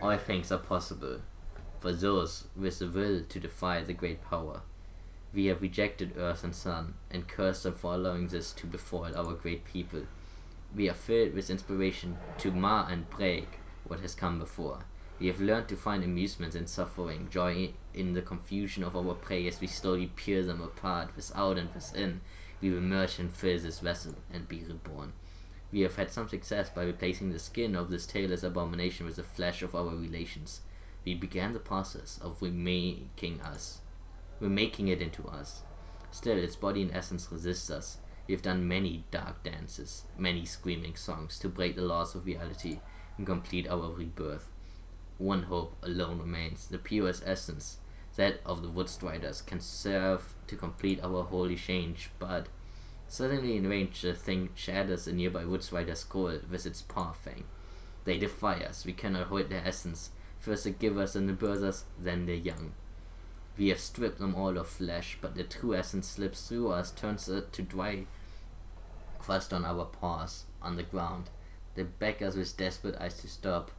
All things are possible, for those with the will to defy the great power. We have rejected earth and sun, and cursed them for allowing this to befall our great people. We are filled with inspiration to mar and break what has come before. We have learned to find amusement in suffering, joy in the confusion of our prey as we slowly peer them apart, without and within. We will merge and fill this vessel and be reborn. We have had some success by replacing the skin of this tailless abomination with the flesh of our relations. We began the process of remaking it into us. Still, its body and essence resists us. We have done many dark dances, many screaming songs to break the laws of reality and complete our rebirth. One hope alone remains, the purest essence, that of the Woodstriders, can serve to complete our holy change, but suddenly in range the thing shatters a nearby Woodstrider's skull with its paw fang. They defy us, we cannot hold their essence, first the givers and the birthers, then the young. We have stripped them all of flesh, but the true essence slips through us, turns to dry crust on our paws, on the ground. They beg us with desperate eyes to stop,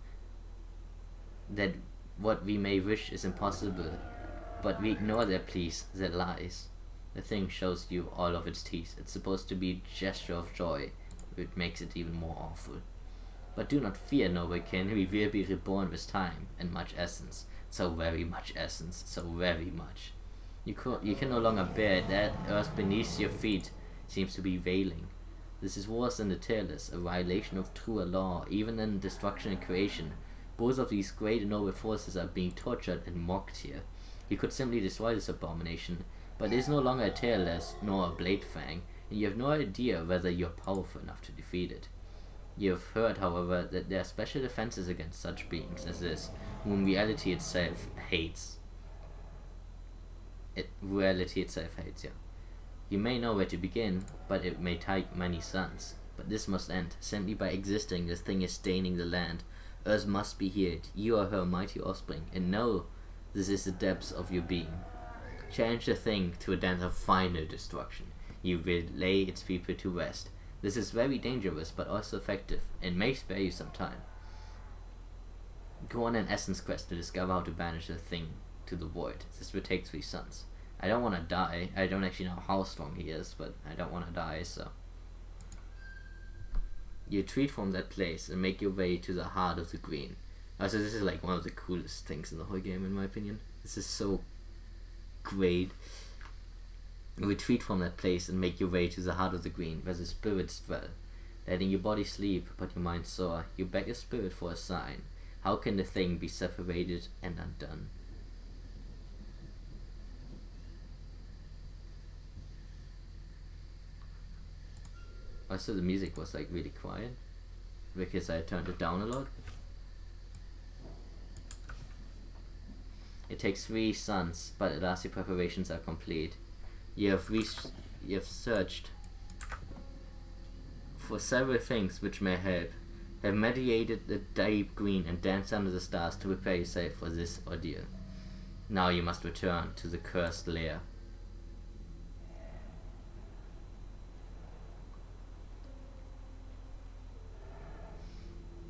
that what we may wish is impossible, but we ignore their pleas, their lies. The thing shows you all of its teeth. It's supposed to be a gesture of joy, which makes it even more awful. But do not fear, noble kin, we will be reborn with time and much essence. So very much essence, so very much. You can no longer bear it. That earth beneath your feet seems to be veiling. This is worse than the tailless, a violation of truer law, even than destruction and creation. Both of these great and noble forces are being tortured and mocked here. You could simply destroy this abomination, but it is no longer a tailless nor a blade fang, and you have no idea whether you are powerful enough to defeat it. You have heard, however, that there are special defenses against such beings as this, whom reality itself hates. Reality itself hates, yeah. You may know where to begin, but it may take many suns. But this must end. Simply by existing, this thing is staining the land. Earth must be healed. You are her mighty offspring, and know this is the depths of your being. Challenge the thing to a dance of final destruction. You will lay its people to rest. This is very dangerous, but also effective, and may spare you some time. Go on an essence quest to discover how to banish the thing to the void. This will take 3 suns. I don't want to die. I don't actually know how strong he is, but I don't want to die, so. You retreat from that place and make your way to the heart of the green. Also, this is like one of the coolest things in the whole game, in my opinion. This is so great. You retreat from that place and make your way to the heart of the green, where the spirits dwell. Letting your body sleep, but your mind soar, you beg a spirit for a sign. How can the thing be separated and undone? Also, the music was like really quiet, because I turned it down a lot. It takes 3 suns, but at last your preparations are complete. You have searched for several things which may help. Have mediated the deep green and danced under the stars to prepare yourself for this ordeal. Now you must return to the cursed lair.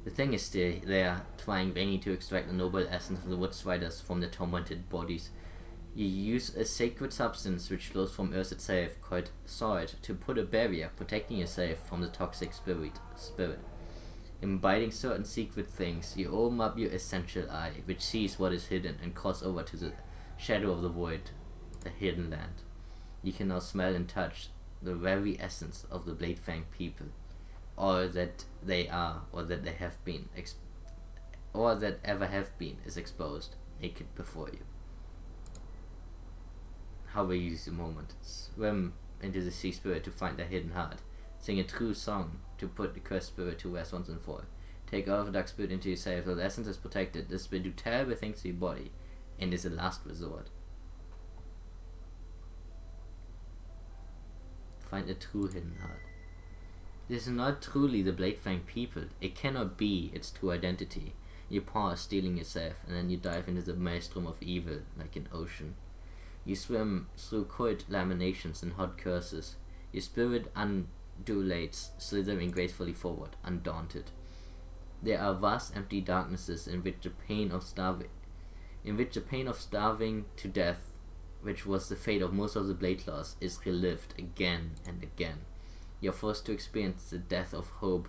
The thing is still there, trying vainly to extract the noble essence of the Woodstriders from their tormented bodies. You use a sacred substance which flows from Earth itself, called Sword, to put a barrier protecting yourself from the toxic spirit. Imbibing certain secret things, you open up your essential eye, which sees what is hidden, and cross over to the shadow of the void, the hidden land. You can now smell and touch the very essence of the Bladefang people, all that they are, or that they have been, or that ever have been, is exposed, naked before you. How will you use the moment? Swim into the sea spirit to find their hidden heart. Sing a true song to put the cursed spirit to rest once and for all. Take all of the dark spirit into yourself, so the essence is protected. This will do terrible things to your body, and is a last resort. find a true hidden heart. This is not truly the Bladefang people. It cannot be its true identity. You pause, stealing yourself, and then you dive into the maelstrom of evil like an ocean. You swim through cold laminations and hot curses. Your spirit undulates, slithering gracefully forward, undaunted. There are vast empty darknesses in which the pain of starving to death, which was the fate of most of the Bladeclaws, is relived again and again. You are forced to experience the death of hope,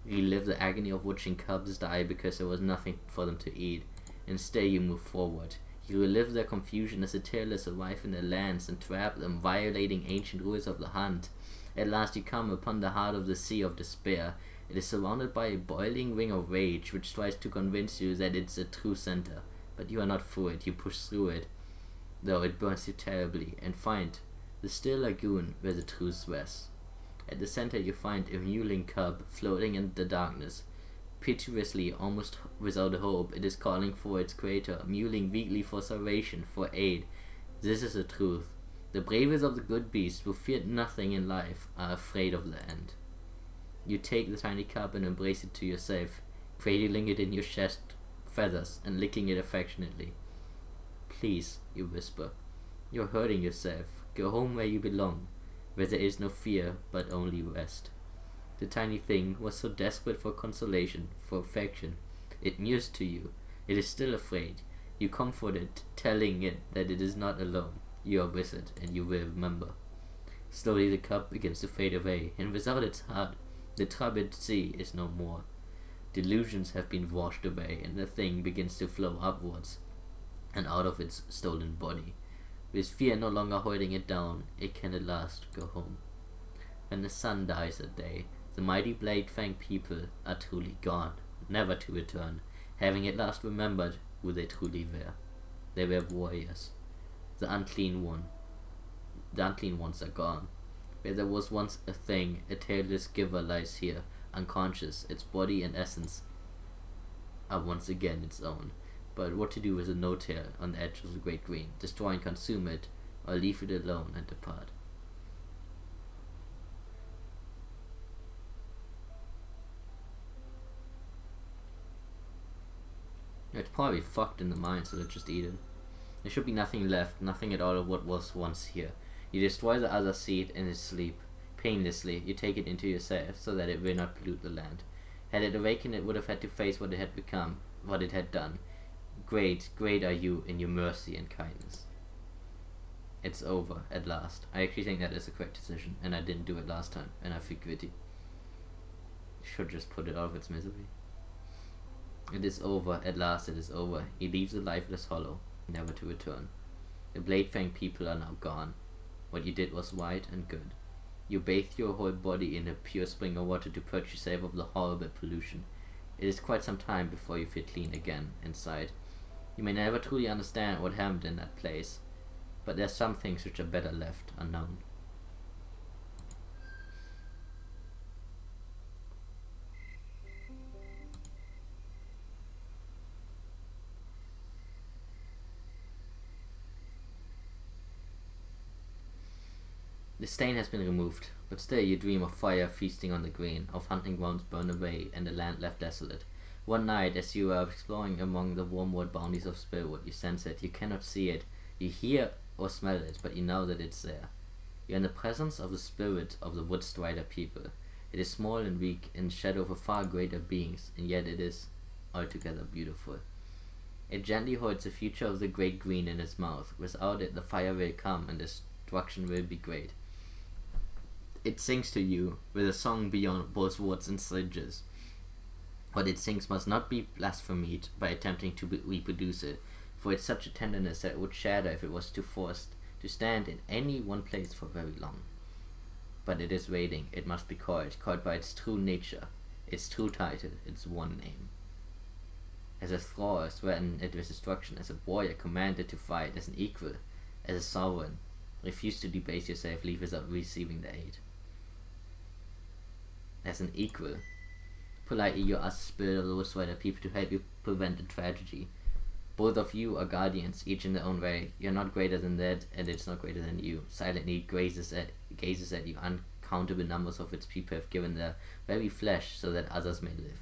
relive the agony of watching cubs die because there was nothing for them to eat. Instead, you move forward. You relive their confusion as the tailless arrive in their lands and trap them, violating ancient rules of the hunt. At last you come upon the heart of the sea of despair. It is surrounded by a boiling ring of rage which tries to convince you that it's a true center. But you are not fooled, you push through it, though it burns you terribly, and find the still lagoon where the truth rests. At the center you find a mewling cub floating in the darkness. Piteously, almost without hope, it is calling for its creator, mewling weakly for salvation, for aid. This is the truth. The bravest of the good beasts, who feared nothing in life, are afraid of the end. You take the tiny cub and embrace it to yourself, cradling it in your chest feathers and licking it affectionately. Please, you whisper, you're hurting yourself. Go home where you belong, where there is no fear, but only rest. The tiny thing was so desperate for consolation, for affection. It mews to you. It is still afraid. You comfort it, telling it that it is not alone. You are with it, and you will remember. Slowly the cub begins to fade away, and without its heart, the troubled sea is no more. Delusions have been washed away, and the thing begins to flow upwards, and out of its stolen body. With fear no longer holding it down, it can at last go home. When the sun dies that day, the mighty Bladefang people are truly gone, never to return, having at last remembered who they truly were. They were warriors. The unclean ones are gone. Where there was once a thing, a tailless giver lies here, unconscious. Its body and essence are once again its own. But what to do with a no-tail on the edge of the Great Green? Destroy and consume it, or leave it alone and depart? It's probably fucked in the mind, so let's just eat it. There should be nothing left, nothing at all of what was once here. You destroy the other seed in its sleep. Painlessly, you take it into yourself, so that it will not pollute the land. Had it awakened, it would have had to face what it had become, what it had done. Great, great are you in your mercy and kindness. It's over, at last. I actually think that is a correct decision, and I didn't do it last time, and I feel guilty. Should just put it out of its misery. It is over, at last it is over. He leaves the lifeless hollow, never to return. The Bladefang people are now gone. What you did was right and good. You bathed your whole body in a pure spring of water to purge yourself of the horrible pollution. It is quite some time before you feel clean again inside. You may never truly understand what happened in that place, but there are some things which are better left unknown. The stain has been removed, but still you dream of fire feasting on the green, of hunting grounds burned away, and the land left desolate. One night, as you are exploring among the wormwood bounties of Spillwood, you sense it. You cannot see it. You hear or smell it, but you know that it's there. You are in the presence of the spirit of the Woodstrider people. It is small and weak, in shadow of far greater beings, and yet it is altogether beautiful. It gently holds the future of the great green in its mouth. Without it, the fire will come, and destruction will be great. It sings to you with a song beyond both words and sledges. What it sings must not be blasphemed by attempting to reproduce it, for it's such a tenderness that it would shatter if it was too forced to stand in any one place for very long. But it is waiting. It must be called by its true nature, its true title, its one name. As a thrall threatened it with destruction, as a warrior commanded to fight, as an equal, as a sovereign, refuse to debase yourself, leave without receiving the aid. As an equal, politely you ask the spirit of the Woodstrider people to help you prevent a tragedy. Both of you are guardians, each in their own way. You're not greater than that, and it's not greater than you. Silently gazes at you, uncountable numbers of its people have given their very flesh so that others may live.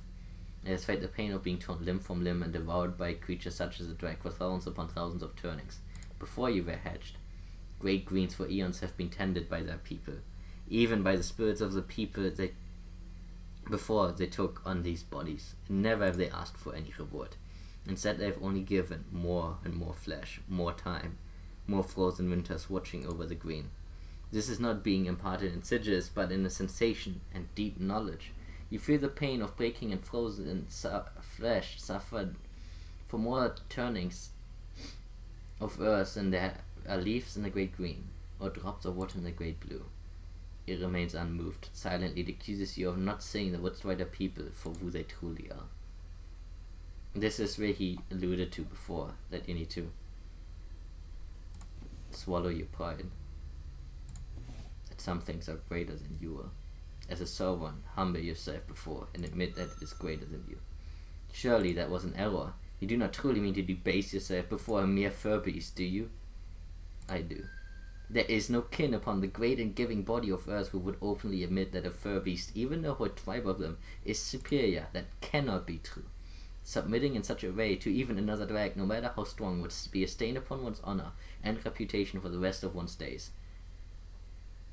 It has felt the pain of being torn limb from limb and devoured by creatures such as a drag for thousands upon thousands of turnings. Before you were hatched, great greens for eons have been tended by their people, even by the spirits of the people before they took on these bodies. Never have they asked for any reward. Instead, they have only given more and more flesh, more time, more frozen winters watching over the green. This is not being imparted in sigils, but in a sensation and deep knowledge. You feel the pain of breaking and frozen flesh suffered for more turnings of earth than there are leaves in the great green, or drops of water in the great blue. It remains unmoved, silently it accuses you of not seeing the Woodstrider people for who they truly are. This is where he alluded to before, that you need to swallow your pride. That some things are greater than you are. As a sovereign, humble yourself before and admit that it is greater than you. Surely that was an error. You do not truly mean to debase yourself before a mere fur beast, do you? I do. There is no kin upon the great and giving body of earth who would openly admit that a fur beast, even a whole tribe of them, is superior. That cannot be true. Submitting in such a way to even another drag, no matter how strong, would be a stain upon one's honor and reputation for the rest of one's days.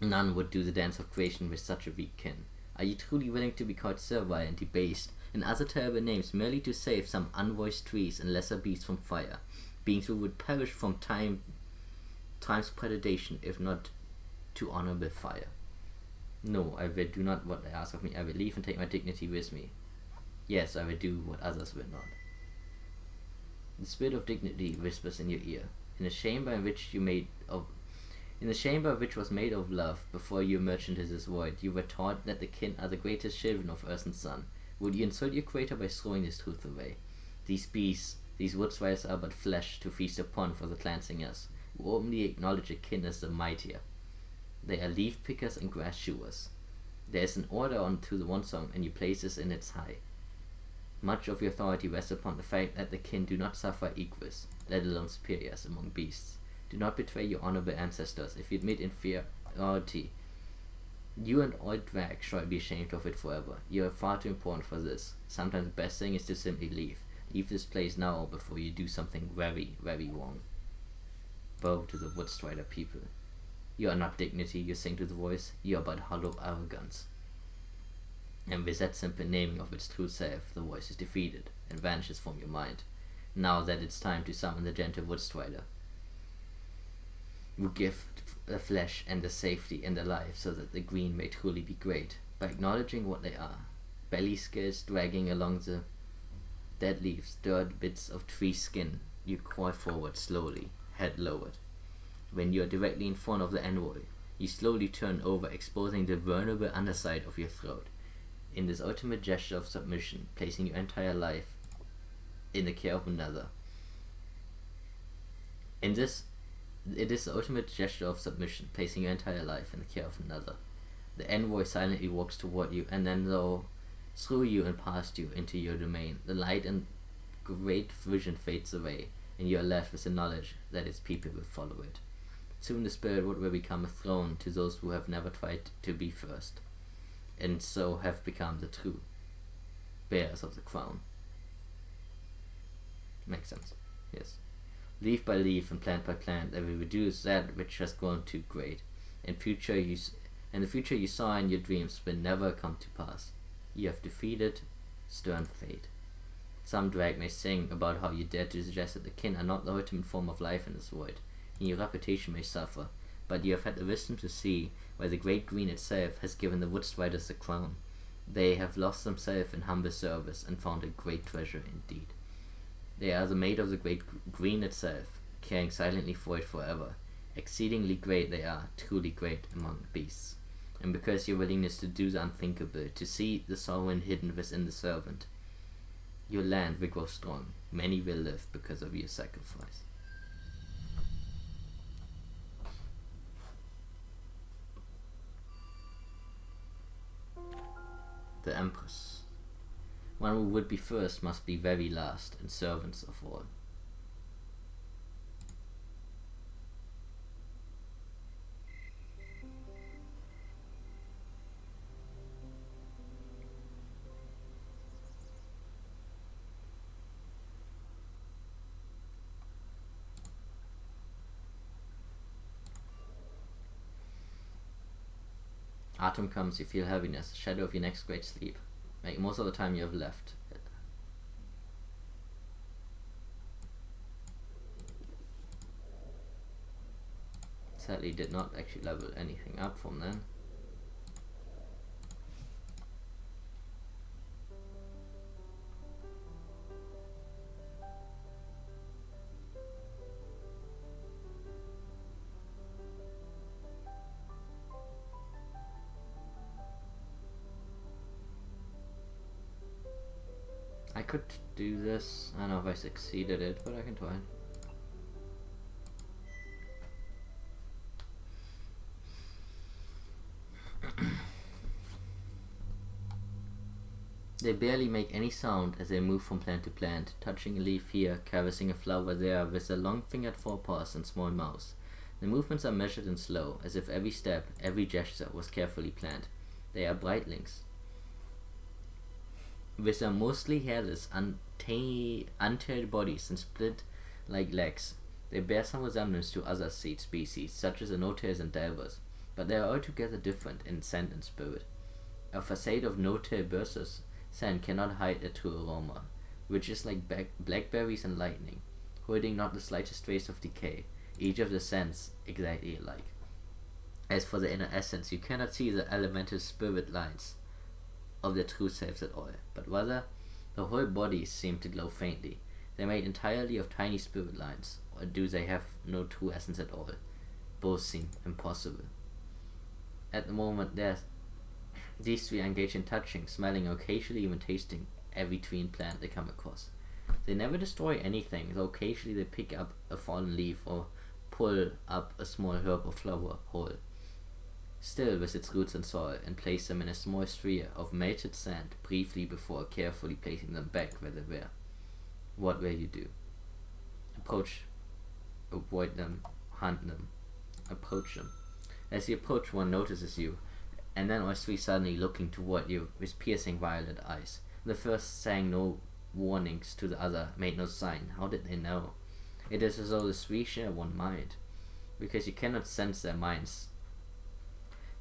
None would do the dance of creation with such a weak kin. Are you truly willing to be called servile and debased, and other terrible names, merely to save some unvoiced trees and lesser beasts from fire, beings who would perish from time's predation, if not to honorable fire? No, I will do not what they ask of me. I will leave and take my dignity with me. Yes, I will do what others will not. The spirit of dignity whispers in your ear. In the chamber which was made of love, before you emerged into this void, you were taught that the kin are the greatest children of earth and sun. Would you insult your creator by throwing this truth away? These beasts, these Woodstriders, are but flesh to feast upon for the cleansing us, who openly acknowledge a kin as the mightier. They are leaf pickers and grass chewers. There is an order unto the one song, and you place this in its high. Much of your authority rests upon the fact that the kin do not suffer equals, let alone superiors, among beasts. Do not betray your honorable ancestors. If you admit inferiority, you and all drag shall be ashamed of it forever. You are far too important for this. Sometimes the best thing is to simply leave. Leave this place now before you do something very, very wrong. Bow to the Woodstrider people. You are not dignity, you sing to the voice. You are but hollow arrogance. And with that simple naming of its true self, the voice is defeated and vanishes from your mind. Now that it's time to summon the gentle Woodstrider, who give the flesh and the safety and the life so that the green may truly be great, by acknowledging what they are. Belly scales dragging along the dead leaves, dirt bits of tree skin, you crawl forward slowly, head lowered. When you are directly in front of the envoy, you slowly turn over, exposing the vulnerable underside of your throat. In this ultimate gesture of submission, placing your entire life in the care of another. It is the ultimate gesture of submission, placing your entire life in the care of another. The envoy silently walks toward you, and then through you and past you into your domain. The light and great vision fades away, and you are left with the knowledge that its people will follow it. Soon the spirit wood will become a throne to those who have never tried to be first, and so have become the true bearers of the crown. Makes sense. Yes. Leaf by leaf and plant by plant, they will reduce that which has grown too great. And the future you saw in your dreams will never come to pass. You have defeated stern fate. Some drag may sing about how you dared to suggest that the kin are not the ultimate form of life in this void, and your reputation may suffer, but you have had the wisdom to see where the great green itself has given the Woodstriders the crown. They have lost themselves in humble service and found a great treasure indeed. They are the mate of the great green itself, caring silently for it forever. Exceedingly great they are, truly great among beasts. And because your willingness to do the unthinkable, to see the sovereign hidden within the servant, your land will grow strong. Many will live because of your sacrifice. The Empress. One who would be first must be very last, and servants of all. Autumn comes, you feel heaviness, shadow of your next great sleep. Like most of the time you have left. Sadly did not actually level anything up from then. I could do this. I don't know if I succeeded it, but I can try. They barely make any sound as they move from plant to plant, touching a leaf here, caressing a flower there with their long-fingered forepaws and small mouths. The movements are measured and slow, as if every step, every gesture was carefully planned. They are brightlings. With their mostly hairless, untailed bodies and split-like legs, they bear some resemblance to other seed species, such as the no-tails and delvers, but they are altogether different in scent and spirit. A facade of no-tail bursts scent cannot hide a true aroma, which is like blackberries and lightning, holding not the slightest trace of decay, each of the scents exactly alike. As for the inner essence, you cannot see the elemental spirit lines of their true selves at all, but rather the whole bodies seem to glow faintly. They are made entirely of tiny spirit lines, or do they have no true essence at all? Both seem impossible. At the moment, these three engage in touching, smelling, occasionally even tasting every tween plant they come across. They never destroy anything, though occasionally they pick up a fallen leaf or pull up a small herb or flower whole, still with its roots in soil, and place them in a small sphere of melted sand briefly before carefully placing them back where they were. What will you do? Approach, avoid them, hunt them, approach them. As you approach, one notices you, and then all three suddenly looking toward you with piercing violet eyes. The first sang no warnings to the other, made no sign. How did they know? It is as though the three share one mind, because you cannot sense their minds.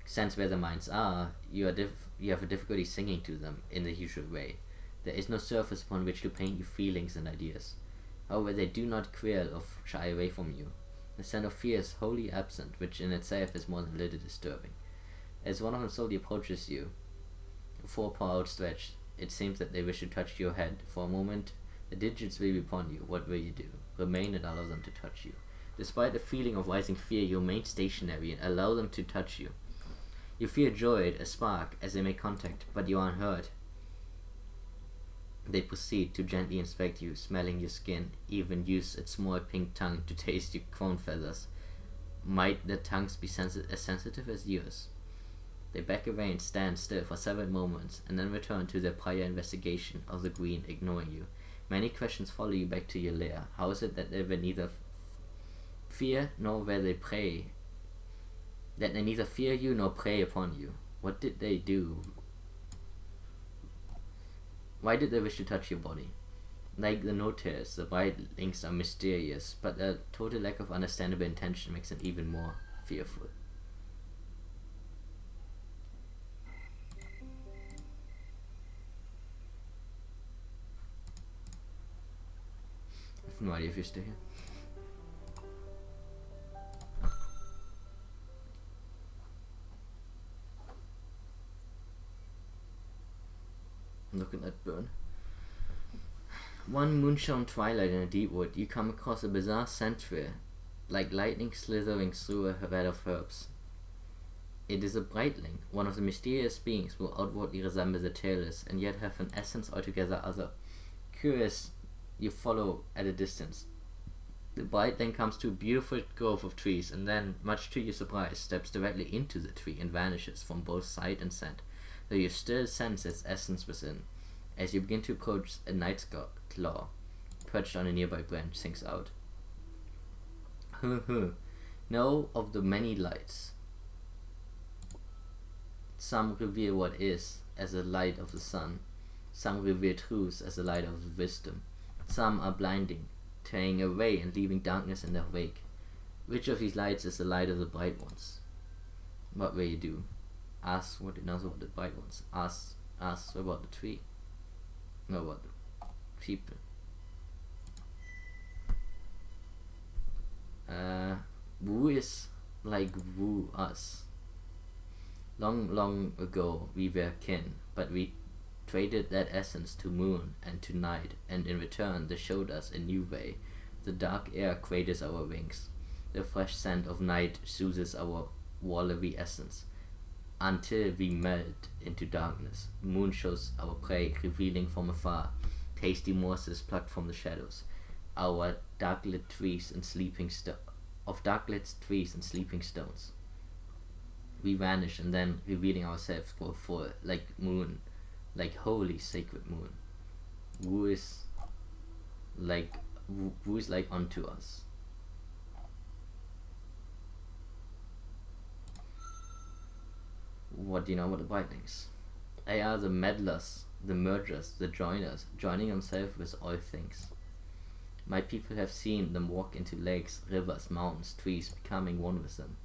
Sense where their minds are, you have a difficulty singing to them in the usual way. There is no surface upon which to paint your feelings and ideas. However, they do not quail or shy away from you. The scent of fear is wholly absent, which in itself is more than a little disturbing. As one of them slowly approaches you, a forepaw outstretched, it seems that they wish to touch your head. For a moment, the digits will be upon you. What will you do? Remain and allow them to touch you. Despite the feeling of rising fear, you remain stationary and allow them to touch you. You feel joy, a spark, as they make contact, but you are unhurt. They proceed to gently inspect you, smelling your skin, even use its small pink tongue to taste your crown feathers. Might their tongues be as sensitive as yours? They back away and stand still for several moments, and then return to their prior investigation of the green, ignoring you. Many questions follow you back to your lair. How is it that they were neither fear nor where they prey? That they neither fear you nor prey upon you? What did they do? Why did they wish to touch your body? Like the no-tails, the bright links are mysterious, but their total lack of understandable intention makes them even more fearful. I have no idea if you're still here. Look at that burn. One moonshine twilight in a deep wood, you come across a bizarre scent trail, like lightning slithering through a bed of herbs. It is a brightling, one of the mysterious beings who outwardly resemble the tailless, and yet have an essence altogether other. Curious, you follow at a distance. The brightling comes to a beautiful grove of trees, and then, much to your surprise, steps directly into the tree and vanishes from both sight and scent, though you still sense its essence within. As you begin to approach, a night's claw, perched on a nearby branch, sinks out. Know of the many lights. Some reveal what is, as the light of the sun. Some reveal truths as the light of wisdom. Some are blinding, tearing away and leaving darkness in their wake. Which of these lights is the light of the bright ones? What will you do? Ask what it knows about the bright ones. Ask about the tree. No, about the people. Woo is like woo us. Long ago we were kin, but we traded that essence to moon and to night, and in return they showed us a new way. The dark air cradles our wings. The fresh scent of night soothes our watery essence. Until we melt into darkness, moon shows our prey, revealing from afar tasty morsels plucked from the shadows. Our darklit trees and sleeping trees and sleeping stones. We vanish and then revealing ourselves grow full, like moon, like holy sacred moon. Woo is like unto us. What do you know about the Vikings? They are the meddlers, the murderers, the joiners, joining themselves with all things. My people have seen them walk into lakes, rivers, mountains, trees, becoming one with them.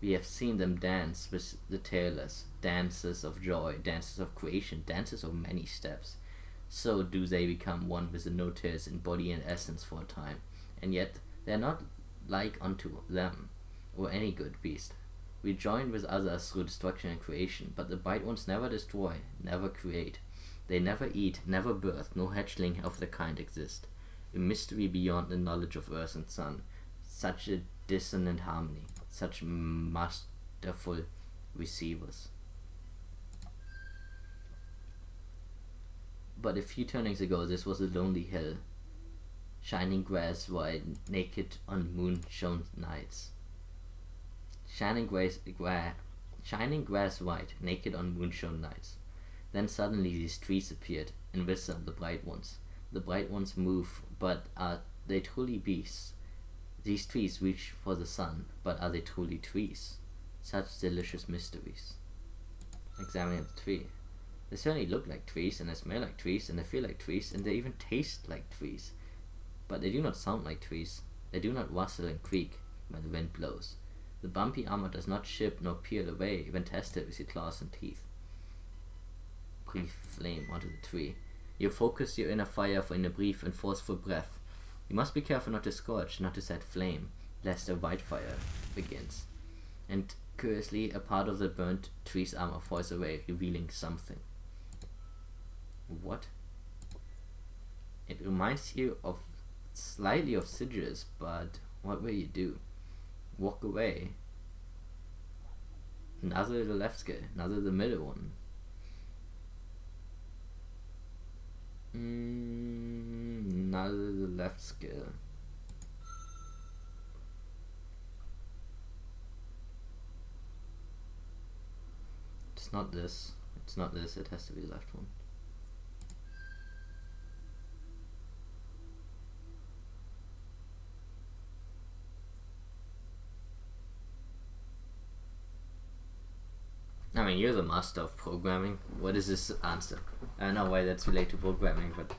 We have seen them dance with the tailors, dances of joy, dances of creation, dances of many steps. So do they become one with the no-tails in body and essence for a time, and yet they are not like unto them, or any good beast. We join with others through destruction and creation, but the bright ones never destroy, never create. They never eat, never birth, no hatchling of the kind exist. A mystery beyond the knowledge of earth and sun. Such a dissonant harmony, such masterful receivers. But a few turnings ago this was a lonely hill, shining grass white, naked on moon-shone nights. Shining grass white, naked on moonshone nights. Then suddenly these trees appeared, and with them the bright ones. The bright ones move, but are they truly beasts? These trees reach for the sun, but are they truly trees? Such delicious mysteries. Examining the tree. They certainly look like trees, and they smell like trees, and they feel like trees, and they even taste like trees. But they do not sound like trees. They do not rustle and creak when the wind blows. The bumpy armor does not chip nor peel away when tested with your claws and teeth. Breathe flame onto the tree. You focus your inner fire in a brief and forceful breath. You must be careful not to scorch, not to set flame, lest a white fire begins. And curiously, a part of the burnt tree's armor falls away, revealing something. What? It reminds you of slightly of sigils, but what will you do? Walk away. Another the left scale, another the middle one. Another the left scale. It's not this. It's not this. It has to be the left one. I mean, you're the master of programming. What is this answer? I don't know why that's related to programming, but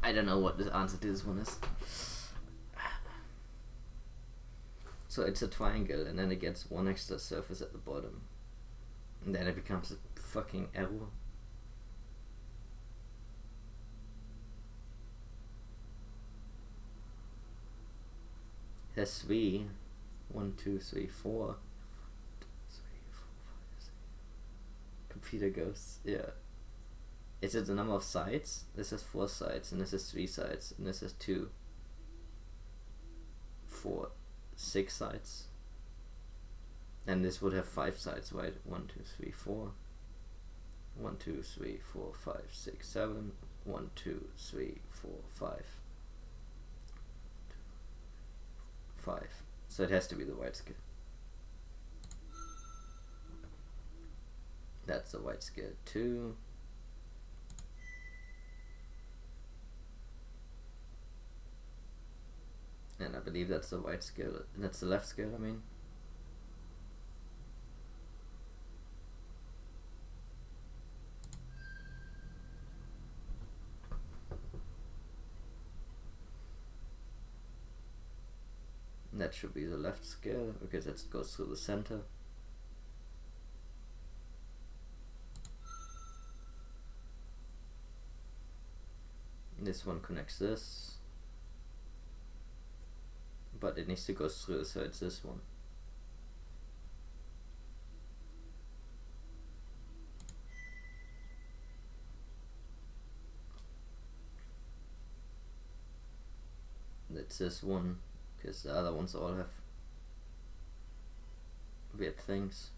I don't know what the answer to this one is. So it's a triangle, and then it gets one extra surface at the bottom. And then it becomes a fucking arrow. It has 3. 1, 2, 3, 4. Computer ghosts, yeah. Is it the number of sides? This has 4 sides, and this has 3 sides, and this has 2, 4, 6 sides. And this would have 5 sides, right? 1, 2, 3, 4. 1, 2, 3, 4, 5, 6, 7. 1, 2, 3, 4, 5. 5. So it has to be the white scale. That's the white scale 2. And I believe that's the white scale. That's the left scale, I mean. That should be the left scale because that goes through the center. This one connects this, but it needs to go through, so it's this one. It's this one, because the other ones all have weird things.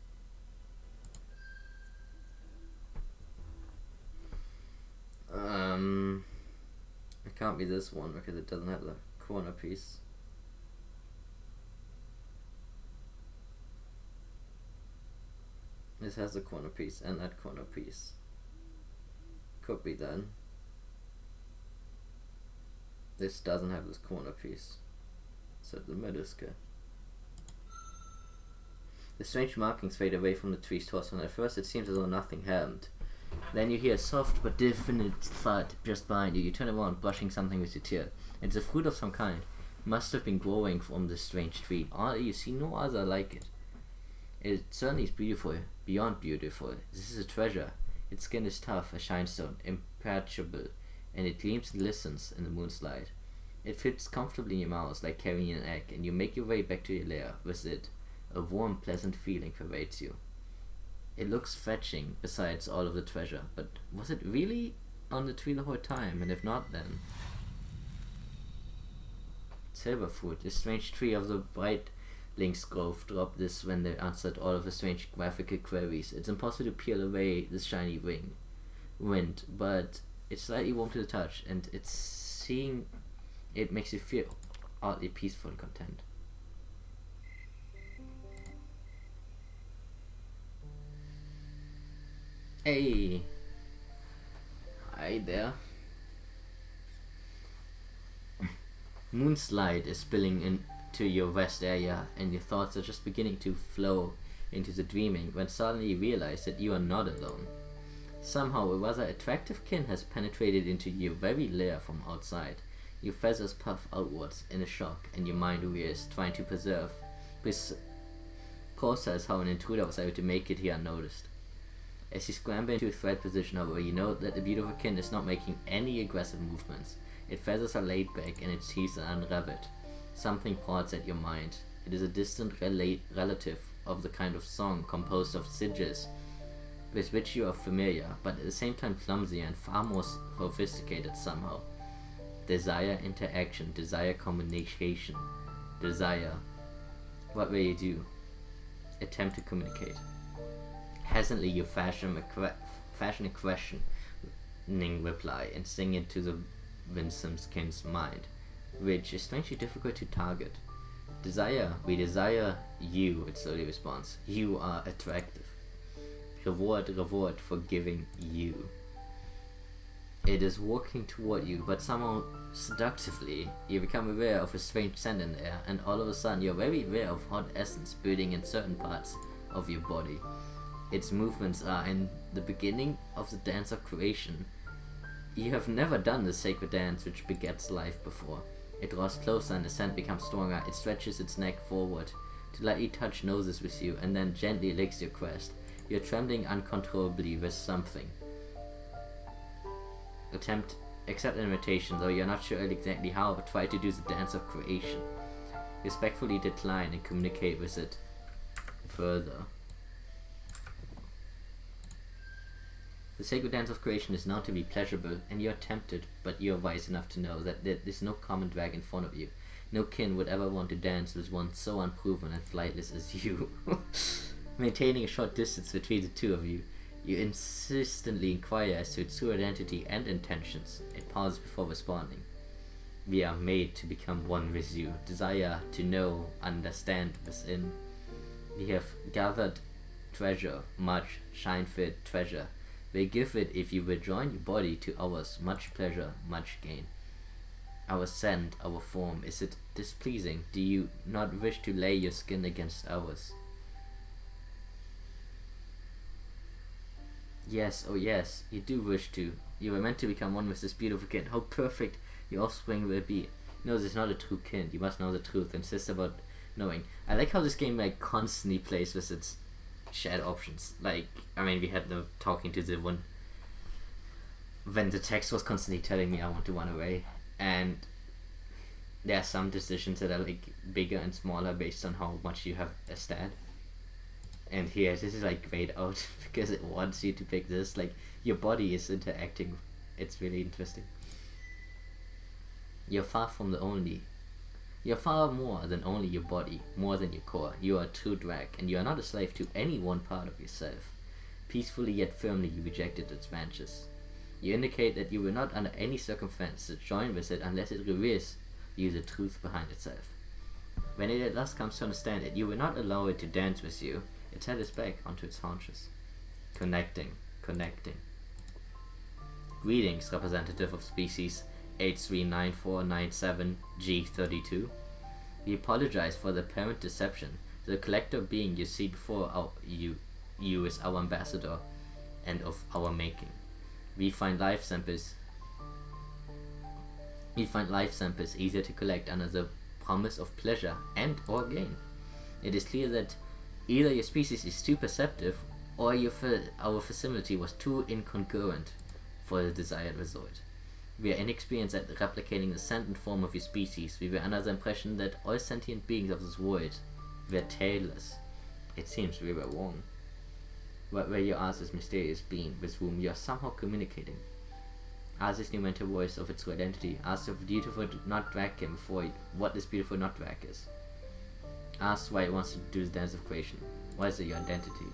It can't be this one because it doesn't have the corner piece. This has a corner piece and that corner piece. Could be then. This doesn't have this corner piece. So the Meduska. The strange markings fade away from the tree's torso, and at first it seems as though nothing happened. Then you hear a soft but definite thud just behind you. You turn around, brushing something with your tail. It's a fruit of some kind. Must have been growing from this strange tree. You see no other like it. It certainly is beautiful, beyond beautiful. This is a treasure. Its skin is tough, a shinestone, imperishable, and it gleams and glistens in the moon's light. It fits comfortably in your mouth like carrying an egg, and you make your way back to your lair with it. A warm, pleasant feeling pervades you. It looks fetching besides all of the treasure, but was it really on the tree the whole time? And if not, then... Silverfoot, the strange tree of the Bright Lynx Grove, dropped this when they answered all of the strange graphical queries. It's impossible to peel away this shiny wind, but it's slightly warm to the touch, and it's seeing it makes you feel oddly peaceful and content. Hey! Hi there. Moon's light is spilling into your west area, and your thoughts are just beginning to flow into the dreaming when suddenly you realize that you are not alone. Somehow a rather attractive kin has penetrated into your very lair from outside. Your feathers puff outwards in a shock, and your mind rears, trying to process how an intruder was able to make it here unnoticed. As you scramble into a threat position, however, you know that the beautiful kin is not making any aggressive movements. Its feathers are laid back and its teeth are unraveled. Something prods at your mind. It is a distant relative of the kind of song composed of sigils with which you are familiar, but at the same time clumsy and far more sophisticated somehow. Desire interaction, desire communication, desire. What will you do? Attempt to communicate. Hesitantly you fashion a questioning reply and sing it to the winsome kin's mind, which is strangely difficult to target. Desire, we desire you, it slowly responds. You are attractive. Reward for giving you. It is walking toward you, but somehow seductively you become aware of a strange scent in the air, and all of a sudden you're very aware of hot essence building in certain parts of your body. Its movements are in the beginning of the dance of creation. You have never done the sacred dance which begets life before. It draws closer and the scent becomes stronger. It stretches its neck forward to lightly touch noses with you and then gently licks your crest. You're trembling uncontrollably with something. Accept an invitation, though you're not sure exactly how. Try to do the dance of creation. Respectfully decline and communicate with it further. The sacred dance of creation is known to be pleasurable, and you are tempted, but you are wise enough to know that there is no common drag in front of you. No kin would ever want to dance with one so unproven and flightless as you. Maintaining a short distance between the two of you, you insistently inquire as to its true identity and intentions. It pauses before responding. We are made to become one with you. Desire to know, understand within. We have gathered treasure, much shine-filled treasure. We give it if you will join your body to ours. Much pleasure, much gain. Our scent, our form, is it displeasing? Do you not wish to lay your skin against ours? Yes, oh yes, you do wish to. You were meant to become one with this beautiful kin. How perfect your offspring will be. No, this is not a true kin. You must know the truth. Insist about knowing. I like how this game constantly plays with its shared options. We had the talking to the when the text was constantly telling me I want to run away, and there are some decisions that are like bigger and smaller based on how much you have a stat. And here, this is like grayed out because it wants you to pick this. Like, your body is interacting. It's really interesting. You're far from the only. You're far more than only your body, more than your core. You are a true drag, and you are not a slave to any one part of yourself. Peacefully yet firmly you rejected its branches. You indicate that you will not under any circumstances join with it unless it reveals you the truth behind itself. When it at last comes to understand that you will not allow it to dance with you, it settles back onto its haunches. Connecting. Greetings, representative of species 839497G32. We apologize for the apparent deception. The collector being you see before you is our ambassador and of our making. We find life samples easier to collect under the promise of pleasure and or gain. It is clear that either your species is too perceptive or our facility was too incongruent for the desired result. We are inexperienced at replicating the sentient form of your species. We were under the impression that all sentient beings of this world were tailless. It seems we were wrong. What were you asked this mysterious being with whom you are somehow communicating? Ask this new mental voice of its true identity. Ask the beautiful not drag him before what this beautiful not drag is. Ask why it wants to do the dance of creation. What is your identity?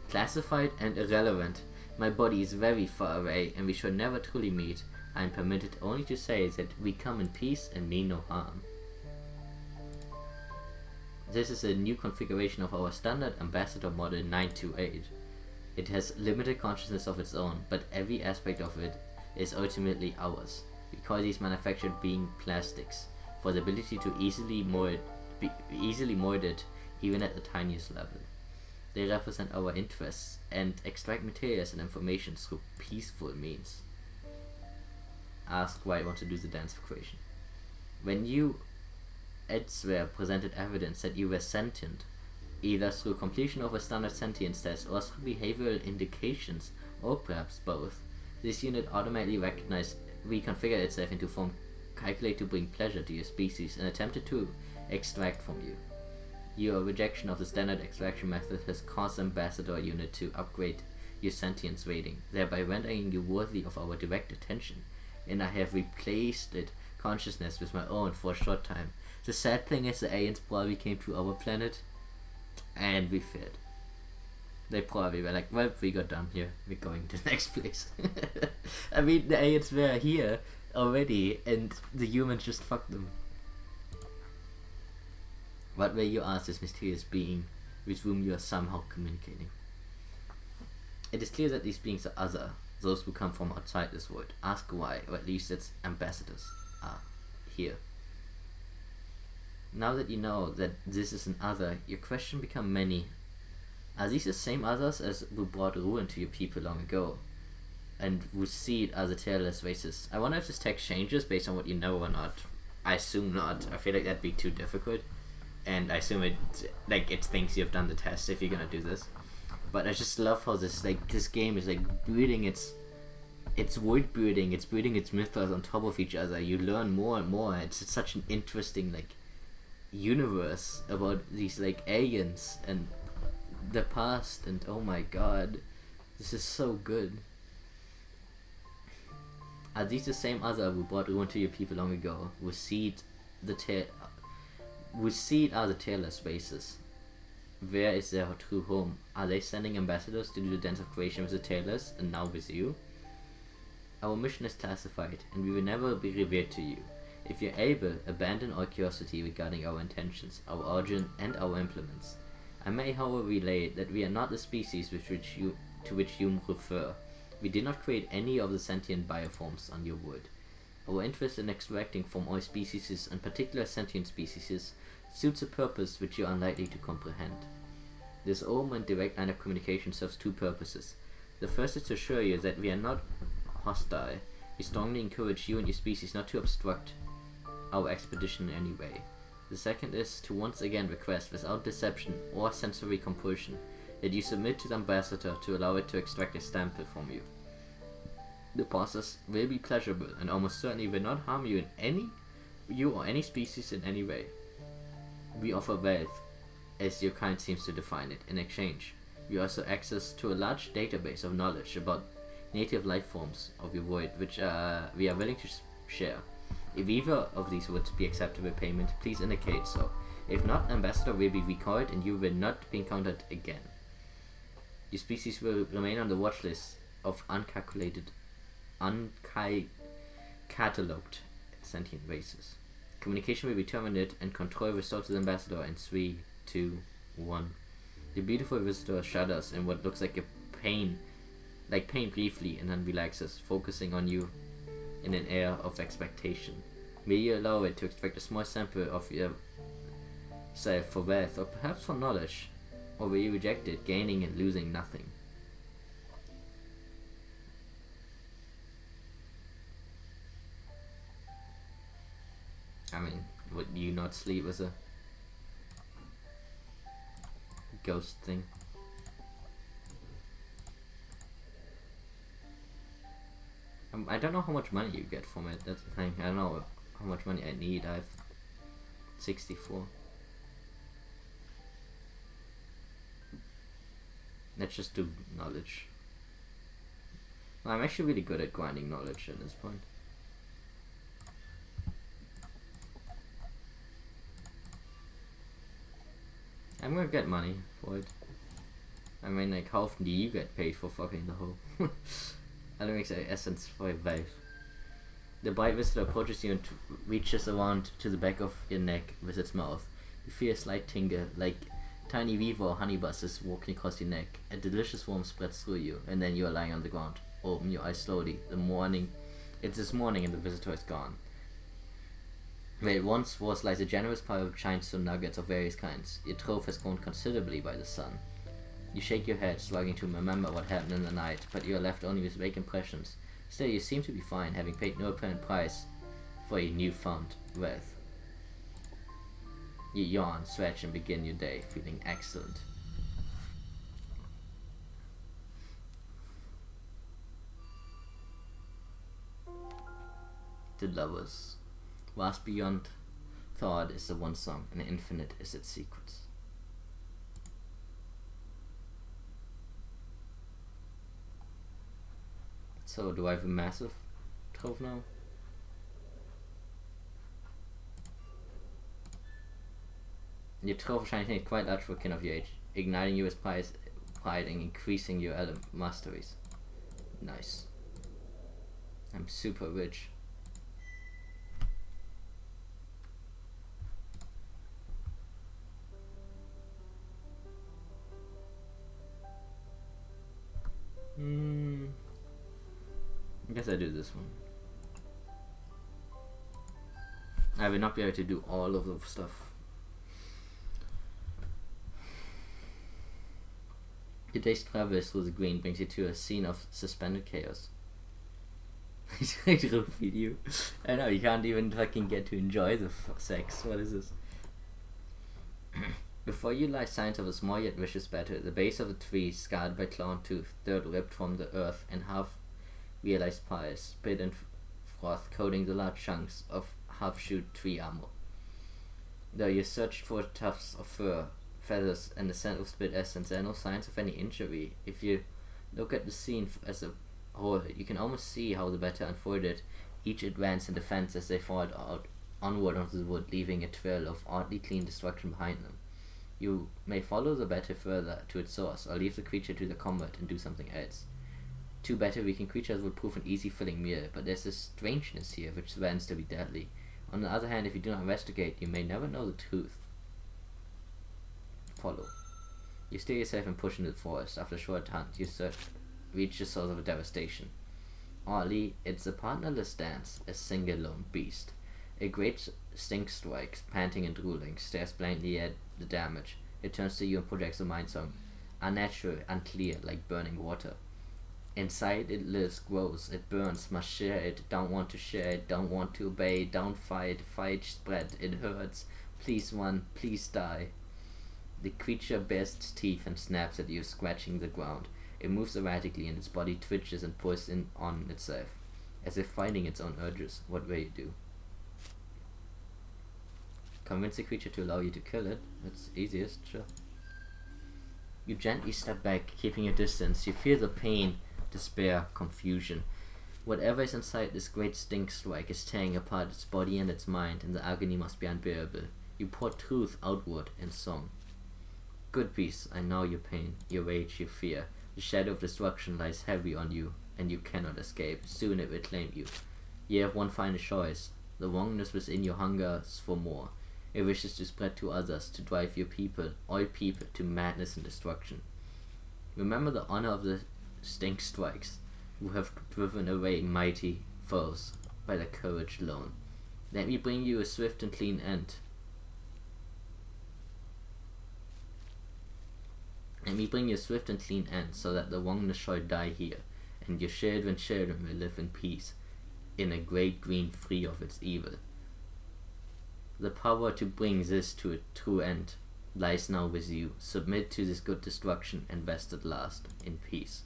Classified and irrelevant. My body is very far away and we should never truly meet. I am permitted only to say that we come in peace and mean no harm. This is a new configuration of our standard ambassador model 928. It has limited consciousness of its own, but every aspect of it is ultimately ours. We call these manufactured being plastics, for the ability to easily mold it even at the tiniest level. They represent our interests and extract materials and information through peaceful means. Ask why I want to do the dance of creation. When you elsewhere presented evidence that you were sentient, either through completion of a standard sentience test or through behavioral indications, or perhaps both, this unit automatically reconfigured itself into form calculated to bring pleasure to your species and attempted to extract from you. Your rejection of the standard extraction method has caused the ambassador unit to upgrade your sentience rating, thereby rendering you worthy of our direct attention, and I have replaced it consciousness with my own for a short time. The sad thing is the aliens probably came to our planet and we failed. They probably were like, well, we got done here, we're going to the next place. I mean, the aliens were here already and the humans just fucked them. What were you asked this mysterious being with whom you are somehow communicating? It is clear that these beings are other, those who come from outside this world. Ask why, or at least its ambassadors are here. Now that you know that this is an other, your question become many. Are these the same others as who brought ruin to your people long ago, and who see it as a tailless races? I wonder if this text changes based on what you know or not. I assume not. I feel like that'd be too difficult, and I assume it thinks you've done the test if you're gonna do this. But I just love how this game is breeding its world building, it's breeding its mythos on top of each other. You learn more and more. It's such an interesting universe about these aliens and the past, and oh my god, this is so good. Are these the same other who brought ruin to your people long ago, who see it as the tailless races? Where is their true home? Are they sending ambassadors to do the dance of creation with the tailless, and now with you? Our mission is classified, and we will never be revealed to you. If you're able, abandon all curiosity regarding our intentions, our origin, and our implements. I may, however, relay that we are not the species to which you refer. We did not create any of the sentient bioforms on your world. Our interest in extracting from all species, and particular sentient species, suits a purpose which you are unlikely to comprehend. This open and direct line of communication serves two purposes. The first is to assure you that we are not hostile. We strongly encourage you and your species not to obstruct our expedition in any way. The second is to once again request, without deception or sensory compulsion, that you submit to the ambassador to allow it to extract a sample from you. The process will be pleasurable and almost certainly will not harm you or any species in any way. We offer wealth, as your kind seems to define it. In exchange, we also access to a large database of knowledge about native life forms of your void, which we are willing to share. If either of these would be acceptable payment, please indicate so. If not, Ambassador will be recalled and you will not be encountered again. Your species will remain on the watch list of uncatalogued sentient races. Communication will be terminated and control restored to the Ambassador in 3, 2, 1. The beautiful visitor shudders in what looks like pain briefly and then relaxes, focusing on you in an air of expectation. May you allow it to extract a small sample of yourself for wealth or perhaps for knowledge, or will you reject it, gaining and losing nothing? I mean, would you not sleep as a ghost thing? I don't know how much money you get from it, that's the thing. I don't know how much money I need. I have 64. Let's just do knowledge. Well, I'm actually really good at grinding knowledge at this point. I'm gonna get money for it. I mean, like, how often do you get paid for fucking the hole? I don't make essence for a vibe. The bright visitor approaches you and reaches around to the back of your neck with its mouth. You feel a slight tingle, like tiny weaver or honey buzzes walking across your neck. A delicious warmth spreads through you, and then you are lying on the ground. Open your eyes slowly. It's this morning and the visitor is gone. Where it once was lies a generous pile of giant stone nuggets of various kinds. Your trove has grown considerably by the sun. You shake your head, struggling to remember what happened in the night, but you are left only with vague impressions. Still, you seem to be fine, having paid no apparent price for your newfound wealth. You yawn, stretch, and begin your day, feeling excellent. The lovers. Vast beyond thought is the one song, and infinite is its secrets. So, do I have a massive trove now? Your trove shines made quite large for a kin of your age, igniting you with pride and increasing your masteries. Nice. I'm super rich. I guess I do this one. I will not be able to do all of the stuff. Today's traverse through the green brings you to a scene of suspended chaos. I don't feed you. I know, you can't even fucking get to enjoy the sex. What is this? Before you lie signs of a small yet vicious battle. The base of a tree scarred by claw and tooth, dirt ripped from the earth, and half-realized piles, spit and froth coating the large chunks of half-chewed tree armor. Though you searched for tufts of fur, feathers, and the scent of spit essence, there are no signs of any injury. If you look at the scene as a whole, you can almost see how the battle unfolded. Each advanced in defense as they fought out onward onto the wood, leaving a trail of oddly clean destruction behind them. You may follow the battle further to its source, or leave the creature to the combat and do something else. 2 battle-weakened creatures would prove an easy filling meal, but there's a strangeness here which threatens to be deadly. On the other hand, if you do not investigate, you may never know the truth. Follow. You steer yourself and push into the forest. After a short hunt, you reach the source of devastation. Oddly, it's a partnerless dance, a single lone beast. A great stink strikes, panting and drooling, stares blankly at the damage. It turns to you and projects a mind song, unnatural, unclear, like burning water. Inside it lives, grows, it burns, must share it, don't want to share it, don't want to obey, don't fight, fight spread, it hurts, please run, please die. The creature bares its teeth and snaps at you, scratching the ground. It moves erratically and its body twitches and pulls in on itself, as if fighting its own urges. What will you do? Convince the creature to allow you to kill it. That's easiest, sure. You gently step back, keeping your distance. You feel the pain, despair, confusion. Whatever is inside this great stink strike is tearing apart its body and its mind, and the agony must be unbearable. You pour truth outward in song. Good beast, I know your pain, your rage, your fear. The shadow of destruction lies heavy on you, and you cannot escape. Soon it will claim you. You have one final choice. The wrongness within you hungers for more. It wishes to spread to others, to drive your people, all people, to madness and destruction. Remember the honor of the stink strikes, who have driven away mighty foes by their courage alone. Let me bring you a swift and clean end. Let me bring you a swift and clean end, so that the wrongness shall die here, and your children will live in peace, in a great green free of its evil. The power to bring this to a true end lies now with you. Submit to this good destruction and rest at last in peace.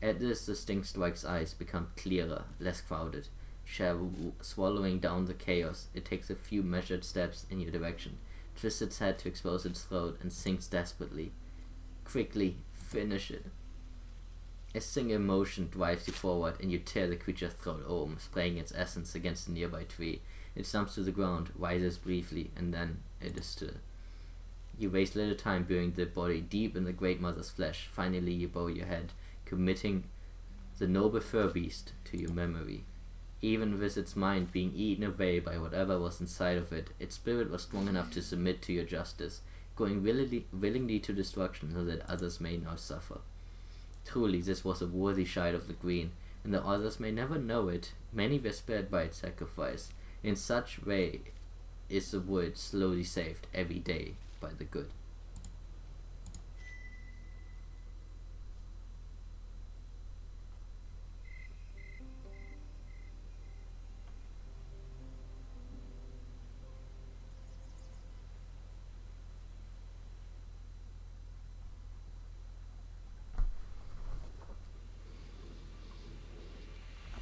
At this, the stink strike's eyes become clearer, less crowded. Swallowing down the chaos, it takes a few measured steps in your direction, twists its head to expose its throat, and sinks desperately. Quickly, finish it. A single motion drives you forward, and you tear the creature's throat open, spraying its essence against a nearby tree. It stumps to the ground, rises briefly, and then it is still. You waste little time burying the body deep in the Great Mother's flesh. Finally, you bow your head, committing the noble fur beast to your memory. Even with its mind being eaten away by whatever was inside of it, its spirit was strong enough to submit to your justice, going willingly to destruction so that others may now suffer. Truly, this was a worthy child of the green, and though others may never know it, many were spared by its sacrifice. In such way is the world slowly saved every day by the good.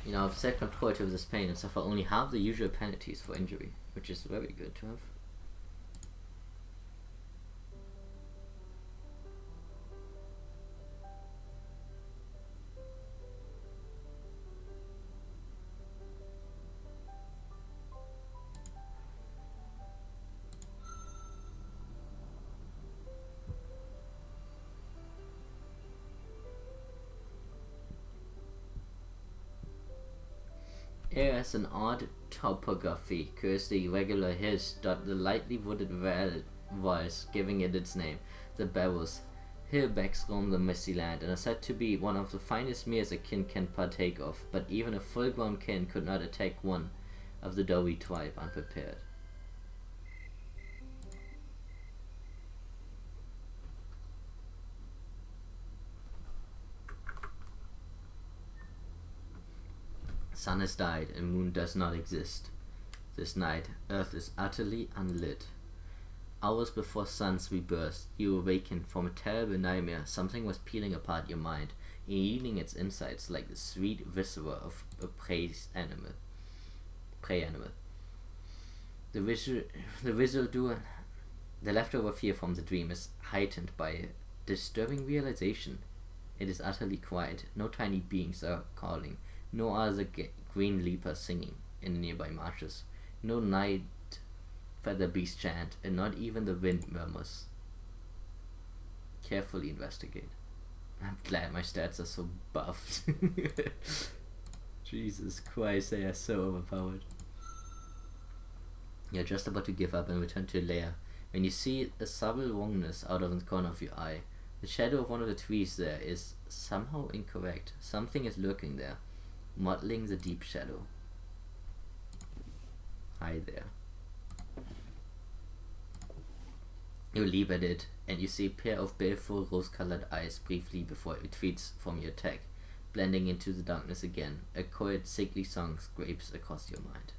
You know, I've set control to this pain and suffer only half the usual penalties for injury, which is very good to have. Here has an odd topography, curves the irregular hills dot the lightly wooded valleys, giving it its name. The Barrows. Hillbacks roam the misty land, and are said to be one of the finest meals a kin can partake of, but even a full-grown kin could not attack one of the Dowry tribe unprepared. Sun has died and moon does not exist. This night, earth is utterly unlit. Hours before sun's rebirth, you awaken from a terrible nightmare. Something was peeling apart your mind, eating its insides like the sweet viscera of a prey animal. The leftover fear from the dream is heightened by a disturbing realization. It is utterly quiet. No tiny beings are calling. No other green leapers singing in the nearby marshes. No night feather beast chant, and not even the wind murmurs. Carefully investigate. I'm glad my stats are so buffed. Jesus Christ, they are so overpowered. You're just about to give up and return to your lair when you see a subtle wrongness out of the corner of your eye. The shadow of one of the trees there is somehow incorrect. Something is lurking there, mottling the deep shadow. Hi there. You leap at it, and you see a pair of baleful rose-colored eyes briefly before it retreats from your attack, blending into the darkness again. A quiet, sickly song scrapes across your mind.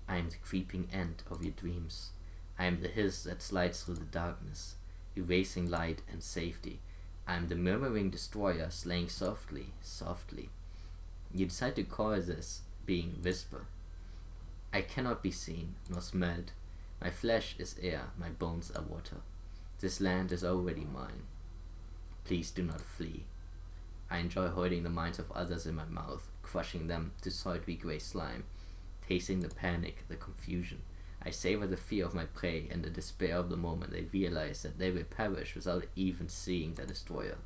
I am the creeping end of your dreams. I am the hiss that slides through the darkness, erasing light and safety. I'm the murmuring destroyer slaying softly, softly. You decide to call this being Whisper. I cannot be seen, nor smelled. My flesh is air, my bones are water. This land is already mine. Please do not flee. I enjoy holding the minds of others in my mouth, crushing them to salty grey slime, tasting the panic, the confusion. I savor the fear of my prey and the despair of the moment they realize that they will perish without even seeing the destroyer.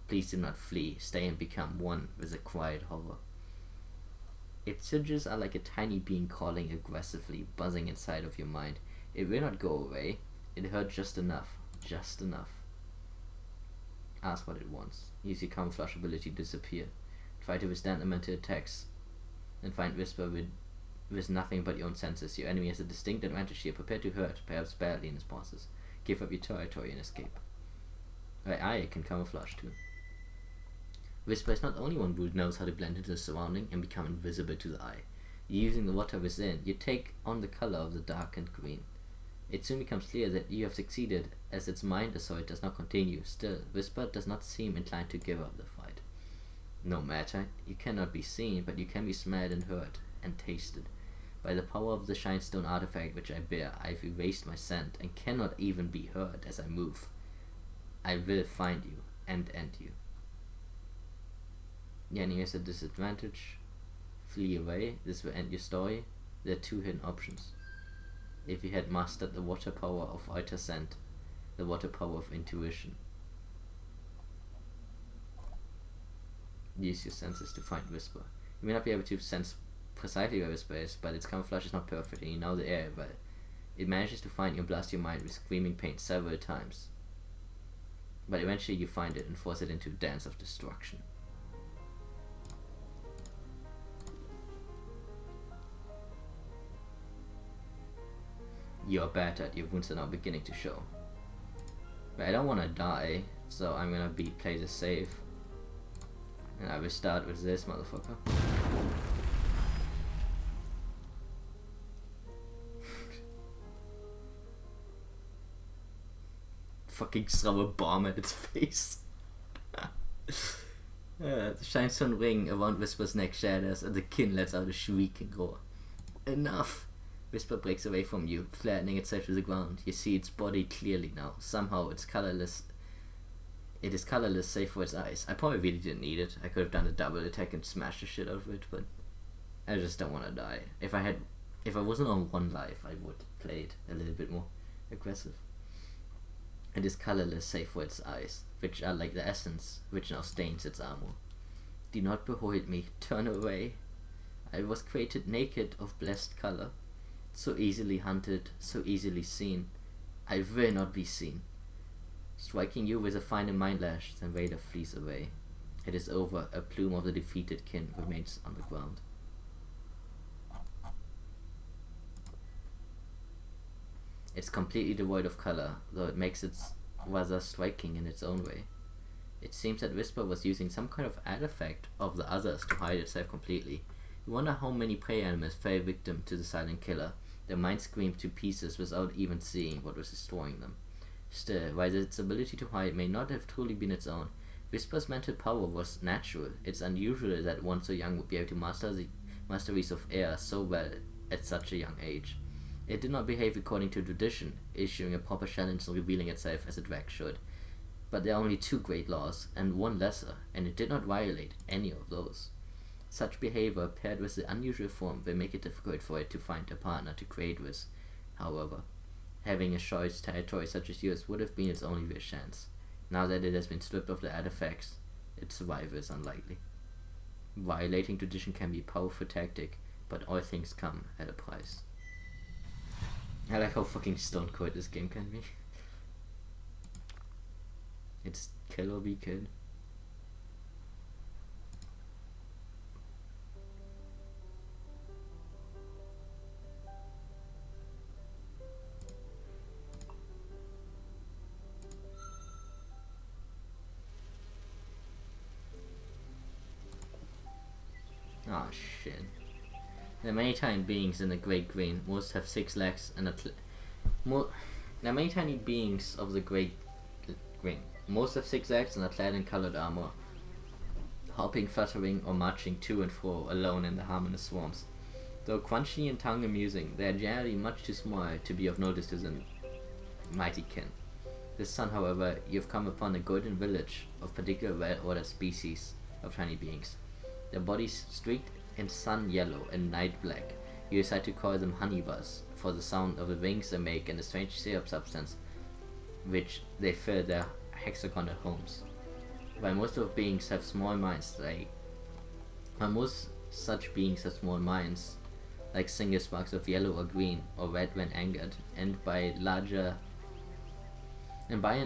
Please do not flee, stay and become one with the quiet horror. Its surges are like a tiny being calling aggressively, buzzing inside of your mind. It will not go away. It hurt just enough. Just enough. Ask what it wants. Use your camouflage ability to disappear. Try to withstand the mental attacks. And find Whisper with nothing but your own senses. Your enemy has a distinct advantage here. Prepare to hurt, perhaps badly in his process. Give up your territory and escape. I can camouflage too. Whisper is not the only one who knows how to blend into the surrounding and become invisible to the eye. Using the water within, you take on the color of the darkened green. It soon becomes clear that you have succeeded, as its mind assault does not continue. Still, Whisper does not seem inclined to give up the fight. No matter, you cannot be seen, but you can be smelled and heard, and tasted. By the power of the Shinestone artifact which I bear, I've erased my scent, and cannot even be heard as I move. I will find you, and end you. The enemy has a disadvantage. Flee away, this will end your story. There are two hidden options. If you had mastered the water power of Outer Scent, the water power of Intuition. Use your senses to find Whisper. You may not be able to sense precisely where Whisper is, but its camouflage is not perfect and you know the area well. It manages to find you and blast your mind with screaming pain several times. But eventually you find it and force it into a dance of destruction. You are battered, your wounds are now beginning to show. But I don't want to die, so I'm gonna play this safe. And I will start with this motherfucker. Fucking throw a bomb at its face. The Shinestone ring around Whisper's neck shatters and the kin lets out a shrieking roar. Enough! Whisper breaks away from you, flattening itself to the ground. You see its body clearly now. Somehow it's colorless. It is colorless save for its eyes. I probably really didn't need it. I could have done a double attack and smashed the shit out of it, but I just don't want to die. If I wasn't on one life, I would play it a little bit more aggressive. It is colorless save for its eyes, which are like the essence which now stains its armor. Do not behold me. Turn away. I was created naked of blessed color. So easily hunted, so easily seen. I will not be seen. Striking you with a final mind lash, then Vader flees away. It is over. A plume of the defeated kin remains on the ground. It's completely devoid of color, though it makes it rather striking in its own way. It seems that Whisper was using some kind of artifact of the others to hide itself completely. You wonder how many prey animals fell victim to the silent killer. Their minds screamed to pieces without even seeing what was destroying them. Still, while its ability to hide may not have truly been its own, Whisper's mental power was natural. It's unusual that one so young would be able to master the masteries of air so well at such a young age. It did not behave according to tradition, issuing a proper challenge and revealing itself as a drag should. But there are only two great laws, and one lesser, and it did not violate any of those. Such behavior, paired with the unusual form, will make it difficult for it to find a partner to create with. However, having a choice territory such as yours would have been its only real chance. Now that it has been stripped of the artifacts, its survival is unlikely. Violating tradition can be a powerful tactic, but all things come at a price. I like how fucking stone cold this game can be. It's kill or be killed. Oh shit. There are many tiny beings in the Great Green. Most have 6 legs and there are many tiny beings of the Great Green. Most have zigzags and are clad in colored armor, hopping, fluttering, or marching to and fro alone in the harmonious swarms. Though crunchy and tongue amusing, they are generally much too small to be of notice to the mighty kin. This sun, however, you have come upon a golden village of particular well-ordered species of tiny beings. Their bodies streaked in sun yellow and night black. You decide to call them honeybuzz, for the sound of the wings they make and the strange syrup substance which they fill their hexagonal homes. While most of beings have small minds, most such beings have small minds, like single sparks of yellow or green or red when angered, and by and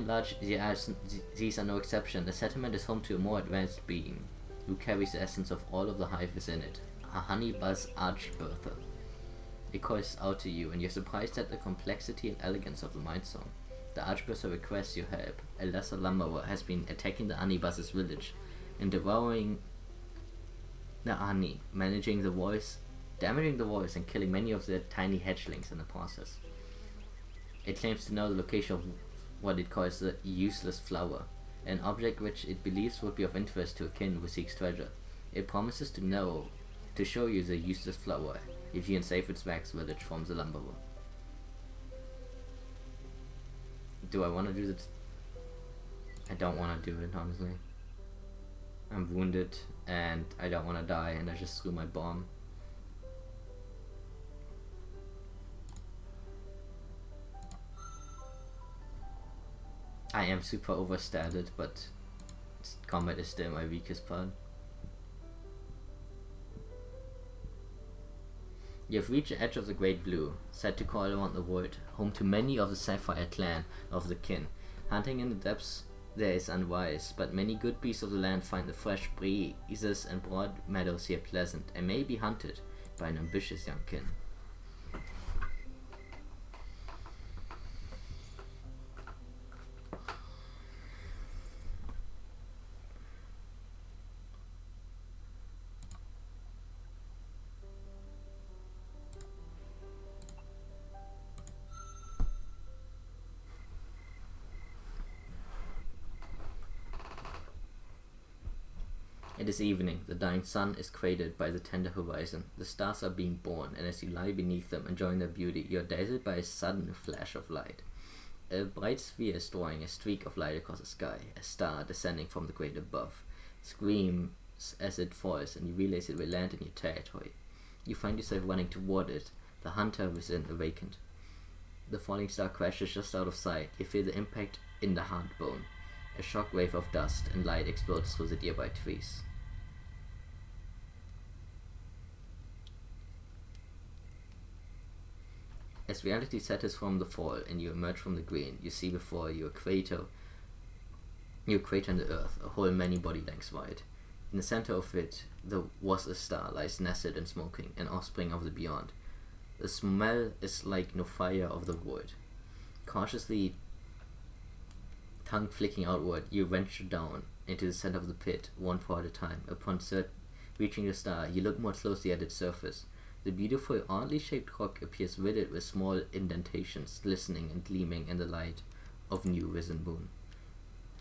large, these are no exception. The settlement is home to a more advanced being, who carries the essence of all of the hive within it, a honeybuzz archbirther. It calls out to you, and you're surprised at the complexity and elegance of the mind song. The archbirther requests your help. A lesser lumberer has been attacking the honeybuzz's village and devouring the honey, damaging the walls, and killing many of their tiny hatchlings in the process. It claims to know the location of what it calls the useless flower, an object which it believes would be of interest to a kin who seeks treasure. It promises to show you the useless flower if you enslave its wax village from the lumberer. Do I want to do this? I don't want to do it, honestly. I'm wounded and I don't want to die, and I just threw my bomb. I am super overstated, but combat is still my weakest part. You have reached the edge of the Great Blue, set to call around the world, home to many of the Sapphire clan of the kin. Hunting in the depths there is unwise, but many good beasts of the land find the fresh breezes and broad meadows here pleasant, and may be hunted by an ambitious young kin. It is evening, the dying sun is cradled by the tender horizon, the stars are being born, and as you lie beneath them enjoying their beauty, you are dazzled by a sudden flash of light. A bright sphere is drawing a streak of light across the sky, a star descending from the great above, screams as it falls, and you realize it will land in your territory. You find yourself running toward it, the hunter within awakened. The falling star crashes just out of sight, you feel the impact in the heart bone. A shock wave of dust and light explodes through the nearby trees. As reality settles from the fall and you emerge from the green, you see before you a crater in the earth, a hole many body lengths wide. In the center of it, there was a star lies nestled and smoking, an offspring of the beyond. The smell is like no fire of the wood. Cautiously, tongue flicking outward, you venture down into the center of the pit, one paw at a time. Upon reaching the star, you look more closely at its surface. The beautiful, oddly shaped rock appears riddled with small indentations, glistening and gleaming in the light of new risen moon.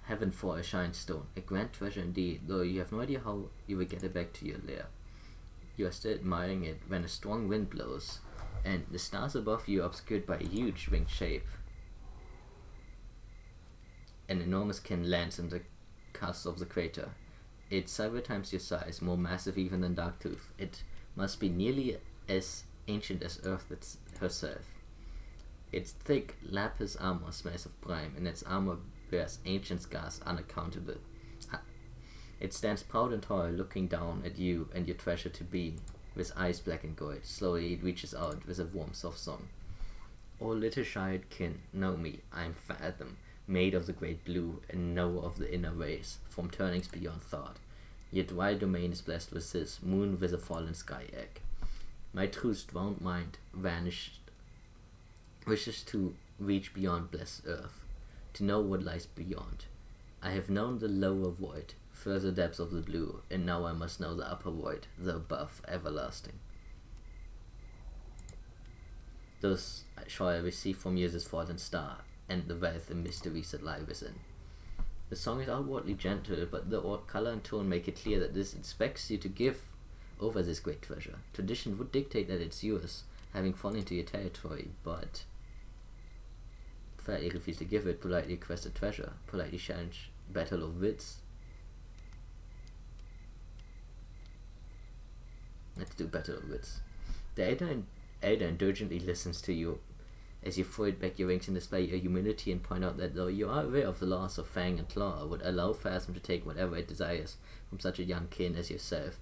Heaven for a shine stone, a grand treasure indeed, though you have no idea how you will get it back to your lair. You are still admiring it when a strong wind blows, and the stars above you are obscured by a huge winged shape. An enormous kin lands in the cusp of the crater. It's several times your size, more massive even than Darktooth. It must be nearly as ancient as Earth herself. Its thick lapis armor smells of brine, and its armor bears ancient scars unaccountable. It stands proud and tall, looking down at you and your treasure to be, with eyes black and gold. Slowly it reaches out with a warm, soft song. O little giant kin, know me, I am Fathom, made of the great blue, and knower of the inner ways, from turnings beyond thought. Yet wild domain is blessed with this, moon with a fallen sky egg. My truth's drowned mind wishes to reach beyond blessed earth, to know what lies beyond. I have known the lower void, further depths of the blue, and now I must know the upper void, the above, everlasting. Thus shall I receive from you this fallen star, and the wealth and mysteries that lie within. The song is outwardly gentle, but the color and tone make it clear that this expects you to give over this great treasure. Tradition would dictate that it's yours, having fallen into your territory, but politely refuse to give it, politely request a treasure, politely challenge battle of wits. Let's do battle of wits. The elder indulgently listens to you as you fold back your wings and display your humility and point out that though you are aware of the laws of Fang and Claw, would allow Phasm to take whatever it desires from such a young kin as yourself.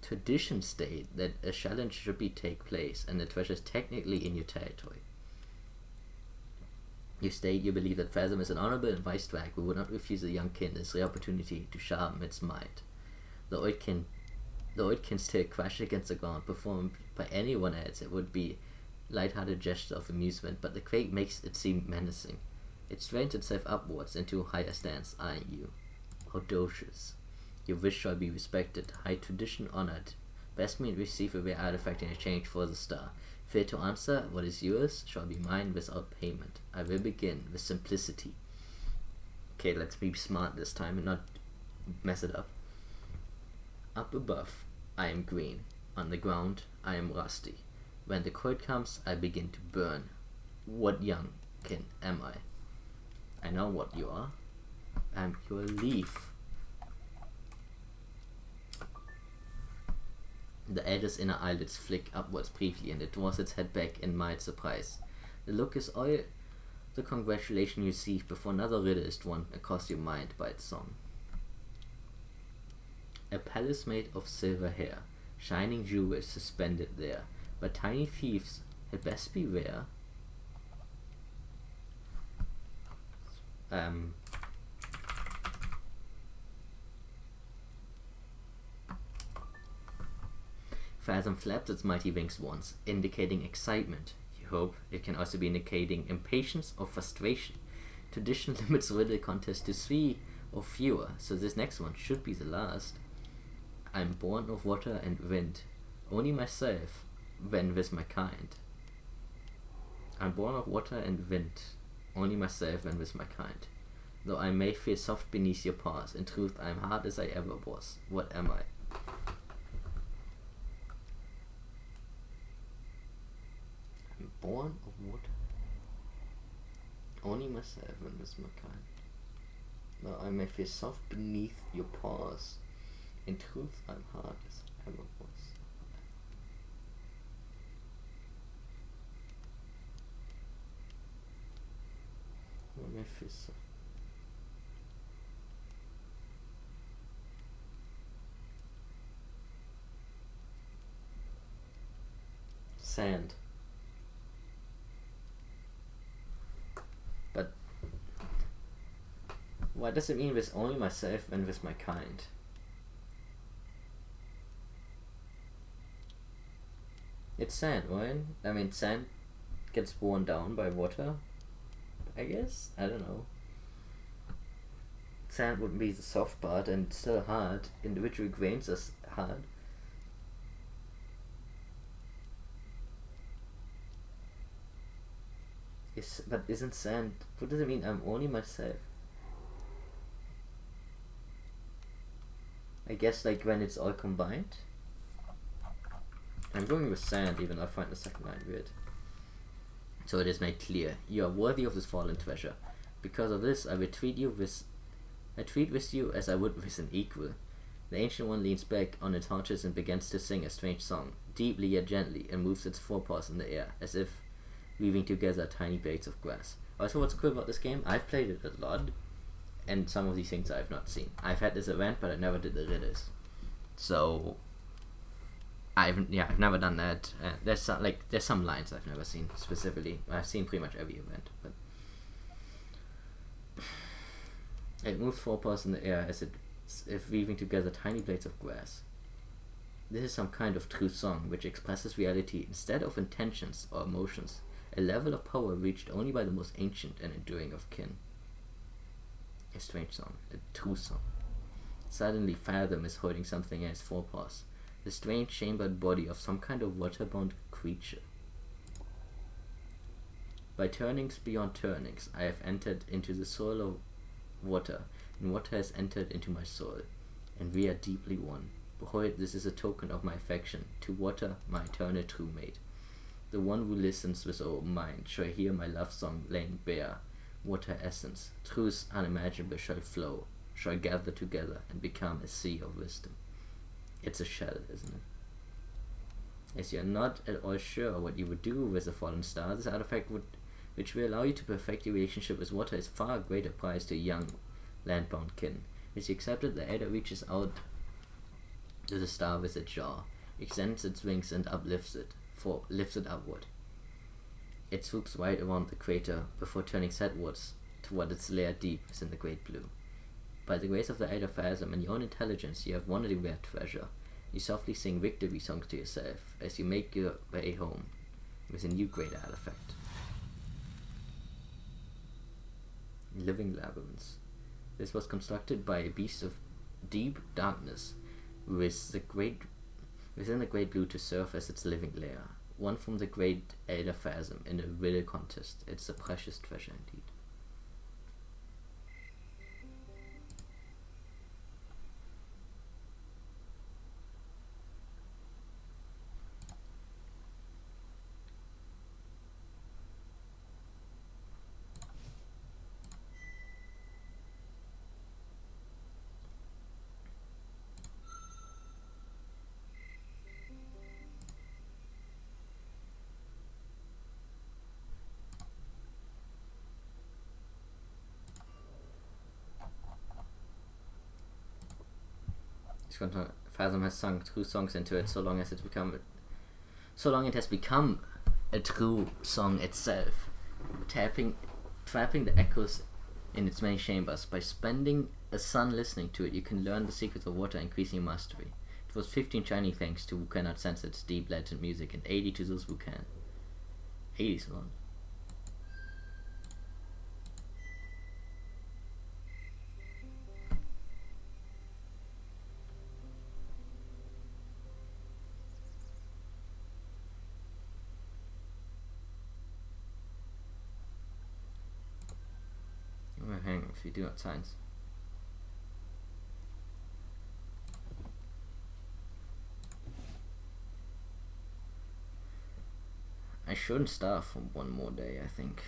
Traditions state that a challenge should take place and the treasure is technically in your territory. You state you believe that Phasm is an honorable and wise drag who would not refuse a young kin this rare opportunity to sharpen its might. The old kin still crash against the ground performed by anyone else, it would be light-hearted gesture of amusement, but the quake makes it seem menacing. It strains itself upwards into a higher stance, eyeing you. Audacious. Your wish shall be respected, high tradition honored. Best mean receive a rare artifact in exchange for the star. Fail to answer, what is yours shall be mine without payment. I will begin with simplicity. Okay, let's be smart this time and not mess it up. Up above, I am green. On the ground, I am rusty. When the cold comes, I begin to burn. What young kin am I? I know what you are. I am your leaf. The elder's inner eyelids flick upwards briefly, and it draws its head back in mild surprise. The look is all the congratulation you receive before another riddle is drawn across your mind by its song. A palace made of silver hair, shining jewels suspended there, but tiny thieves had best beware. Phasm flaps its mighty wings once, indicating excitement. You hope it can also be indicating impatience or frustration. Tradition limits riddle contest to 3 or fewer, so this next one should be the last. I'm born of water and wind, only myself, when with my kind. I'm born of water and wind, only myself when with my kind. Though I may feel soft beneath your paws, in truth I am hard as I ever was. What am I? I'm born of water, only myself when with my kind. Though I may feel soft beneath your paws, in truth, I'm hard as I ever was. When I feel so. Sand. But why does it mean with only myself and with my kind? It's sand, right? I mean, sand gets worn down by water, I guess? I don't know. Sand would be the soft part and still hard. Individual grains are hard. But isn't sand... What does it mean? I'm only myself. I guess like when it's all combined? I'm going with sand, even though I find the second line weird. So it is made clear, you are worthy of this fallen treasure. Because of this, I treat with you as I would with an equal. The ancient one leans back on its haunches and begins to sing a strange song, deeply yet gently, and moves its forepaws in the air, as if weaving together tiny blades of grass. Also, what's cool about this game, I've played it a lot, and some of these things I've not seen. I've had this event, but I never did the riddles. So I've never done that. There's some lines I've never seen specifically. I've seen pretty much every event, but it moves forepaws in the air as if weaving together tiny blades of grass. This is some kind of true song which expresses reality instead of intentions or emotions, a level of power reached only by the most ancient and enduring of kin. A strange song, a true song. Suddenly Fathom is holding something in his forepaws, the strange chambered body of some kind of waterbound creature. By turnings beyond turnings, I have entered into the soil of water, and water has entered into my soul, and we are deeply one. Behold, this is a token of my affection to water, my eternal true mate. The one who listens with open mind shall hear my love song laying bare. Water essence, truths unimaginable shall flow, shall gather together and become a sea of wisdom. It's a shell, isn't it? As you are not at all sure what you would do with a fallen star, this artifact which will allow you to perfect your relationship with water is far greater prize to a young, landbound kin. As you accept it, the Elder reaches out to the star with its jaw, extends its wings and lifts it upward. It swoops right around the crater before turning southwards toward its lair deep within the great blue. By the grace of the Elder Phasm and your own intelligence, you have won a rare treasure. You softly sing victory songs to yourself as you make your way home with a new great artifact. Living Labyrinths. This was constructed by a beast of deep darkness within the great blue to serve as its living lair. One from the great Elder Phasm in a riddle contest. It's a precious treasure indeed. Phasm has sung true songs into it so long it has become a true song itself, trapping the echoes in its many chambers. By spending a sun listening to it, you can learn the secrets of water, increasing your mastery. It was 15 shiny thanks to who cannot sense its deep legend music, and 80 to those who can. 80's a lot. Hang on, if you do not signs. I shouldn't start for one more day, I think.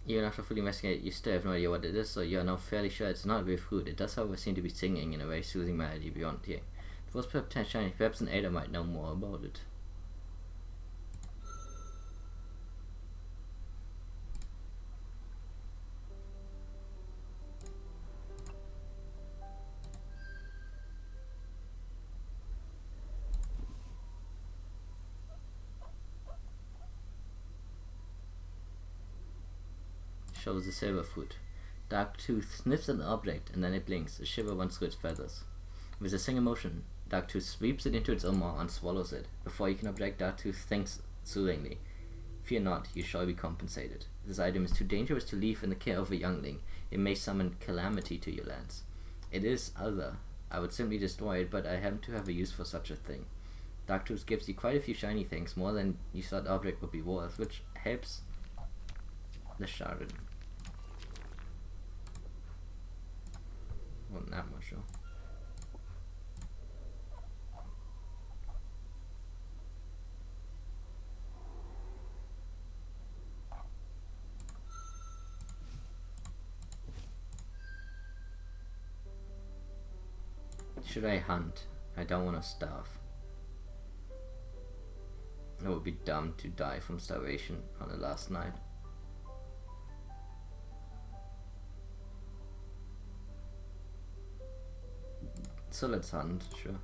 Even after fully investigating it, you still have no idea what it is, so you are now fairly sure it's not a real fruit. It does, however, seem to be singing in a very soothing melody beyond here. It was perhaps shiny. Perhaps an Elder might know more about it. Shows the silver fruit. Darktooth sniffs at the object and then it blinks. A shiver runs through its feathers. With a single motion, Darktooth sweeps it into its own maw and swallows it. Before you can object, Darktooth thinks soothingly. Fear not, you shall be compensated. This item is too dangerous to leave in the care of a youngling. It may summon calamity to your lands. It is other. I would simply destroy it, but I happen to have a use for such a thing. Darktooth gives you quite a few shiny things, more than you thought the object would be worth, which helps the Sharded. Wasn't that much though. Should I hunt? I don't want to starve. It would be dumb to die from starvation on the last night. So let's hunt, sure.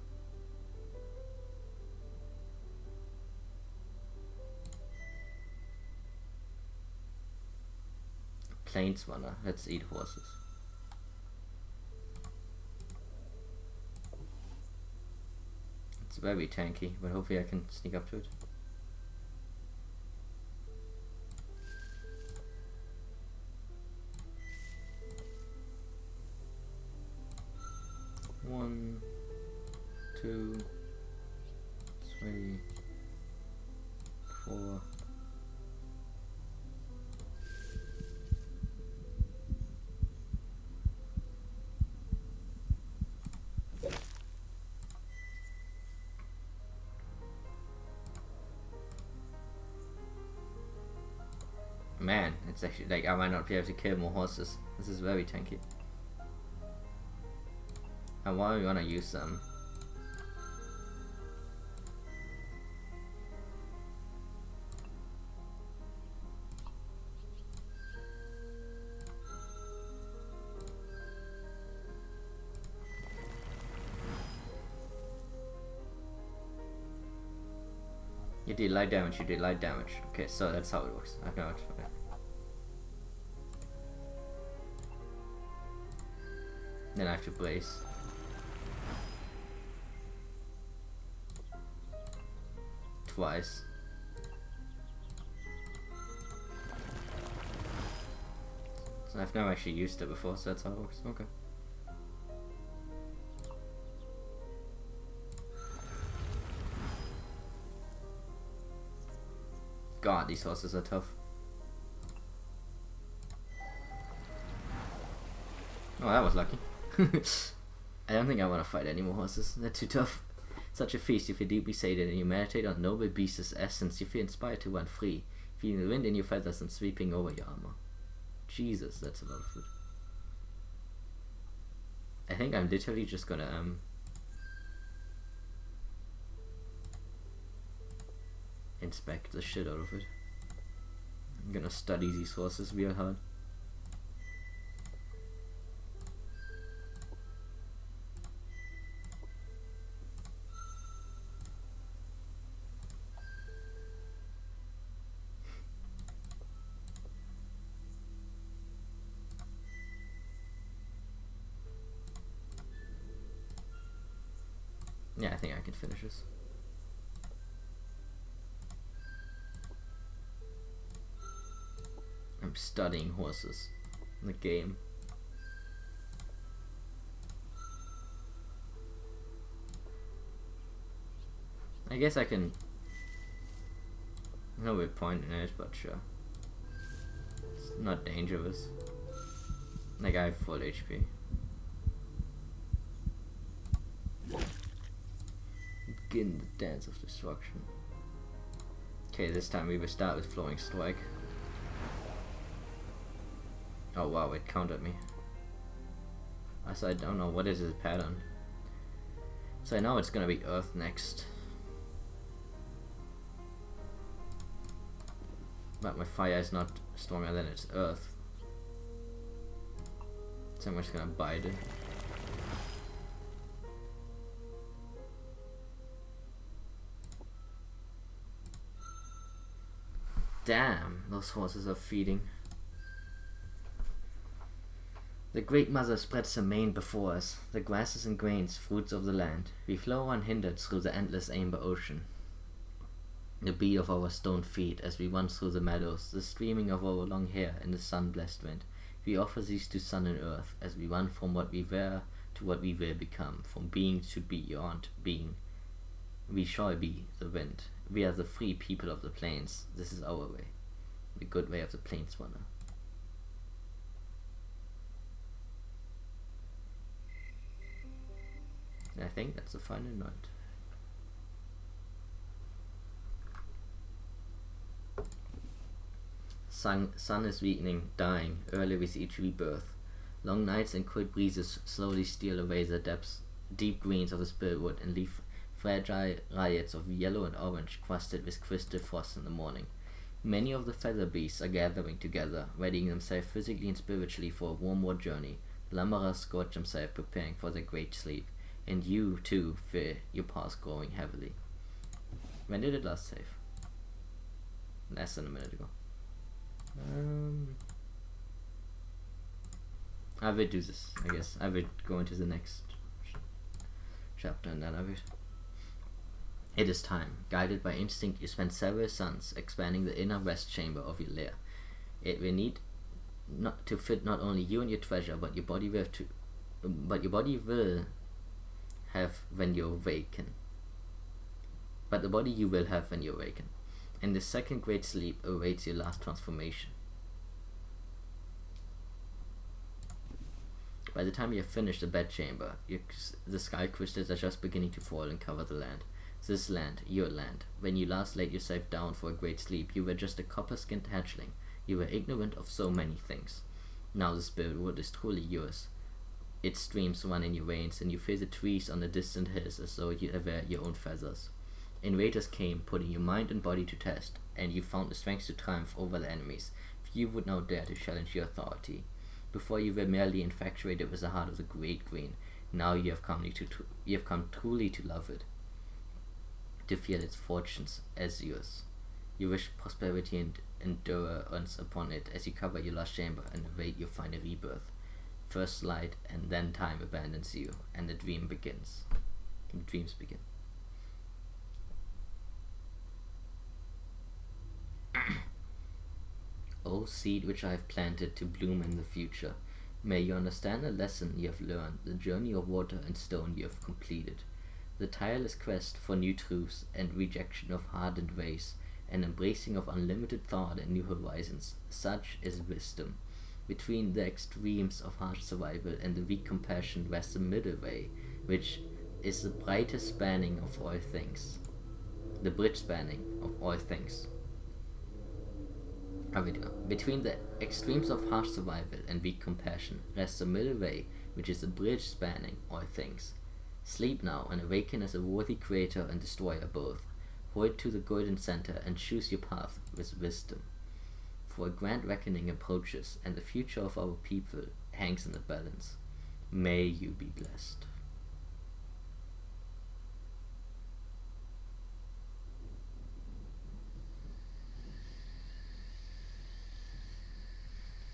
Planesrunner, let's eat horses. It's very tanky, but hopefully I can sneak up to it. One, 2, 3, 4. Man, it's actually like I might not be able to kill more horses. This is very tanky. And why do we want to use them? You did light damage, you did light damage. Okay, so that's how it works. Okay, okay. Then I have to brace. Twice. So I've never actually used it before, so that's how it works. Okay. God, these horses are tough. Oh, that was lucky. I don't think I want to fight any more horses. They're too tough. Such a feast, you feel deeply sated and you meditate on noble beast's essence. You feel inspired to run free, feeling the wind in your feathers and sweeping over your armor. Jesus, that's a lot of food. I think I'm literally just gonna inspect the shit out of it. I'm gonna study these horses real hard. Yeah, I think I can finish this. I'm studying horses in the game. I guess I can. No way point in it, but sure. It's not dangerous. Like I have full HP. Begin the dance of destruction. Okay, this time we will start with Flowing Strike. Oh wow, it countered me. So I don't know what is his pattern. So I know it's gonna be Earth next. But my fire is not stronger than its Earth. So I'm just gonna bite it. Damn, those horses are feeding. The Great Mother spreads her mane before us, the grasses and grains, fruits of the land. We flow unhindered through the endless amber ocean. The beat of our stone feet as we run through the meadows, the streaming of our long hair in the sun-blessed wind. We offer these to sun and earth as we run from what we were to what we will become, from being to beyond being. We shall be the wind. We are the free people of the plains. This is our way, the good way of the plainsrunner. I think that's the final note. Sun is weakening, dying, early with each rebirth. Long nights and cold breezes slowly steal away the depths, deep greens of the spiritwood and leave fragile riots of yellow and orange crusted with crystal frost in the morning. Many of the feather beasts are gathering together, readying themselves physically and spiritually for a warmward journey. Lumberers scorch themselves, preparing for their great sleep. And you, too, fear your past growing heavily. When did it last save? Less than a minute ago. I will do this, I guess. I will go into the next chapter and then I will. It is time. Guided by instinct, you spend several suns expanding the inner rest chamber of your lair. It will need not to fit not only you and your treasure, but your body will have when you awaken, but the body you will have when you awaken. In the second great sleep awaits your last transformation. By the time you have finished the bedchamber, the sky crystals are just beginning to fall and cover the land. This land, your land. When you last laid yourself down for a great sleep, you were just a copper-skinned hatchling. You were ignorant of so many things. Now the spirit wood is truly yours. Its streams run in your veins, and you feel the trees on the distant hills as though you were your own feathers. Invaders came, putting your mind and body to test, and you found the strength to triumph over the enemies. Few would now dare to challenge your authority. Before you were merely infatuated with the heart of the great green. Now you have come truly to love it, to feel its fortunes as yours. You wish prosperity and endurance upon it as you cover your last chamber and await your final rebirth. First light, and then time abandons you, and the dream begins. The dreams begin. O seed which I have planted to bloom in the future, may you understand the lesson you have learned, the journey of water and stone you have completed, the tireless quest for new truths and rejection of hardened ways, and embracing of unlimited thought and new horizons. Such is wisdom. Between the extremes of harsh survival and the weak compassion rests a middle way, which is the brightest spanning of all things. The bridge spanning of all things. Between the extremes of harsh survival and weak compassion rests a middle way, which is a bridge spanning all things. Sleep now and awaken as a worthy creator and destroyer both. Hold to the golden center and choose your path with wisdom. For a grand reckoning approaches, and the future of our people hangs in the balance. May you be blessed.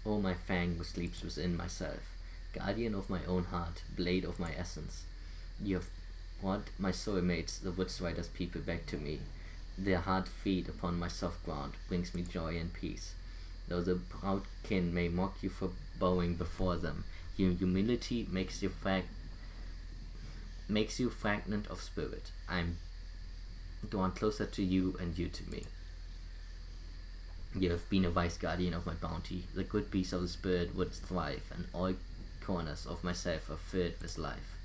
O my fang who sleeps within myself, guardian of my own heart, blade of my essence, you have brought my soulmates, the Woodsriders people, back to me. Their hard feet upon my soft ground brings me joy and peace. Though the proud kin may mock you for bowing before them, your humility makes you fragrant of spirit. I am drawn closer to you and you to me. You have been a wise guardian of my bounty. The good beasts of the spirit would thrive, and all corners of myself are filled with life.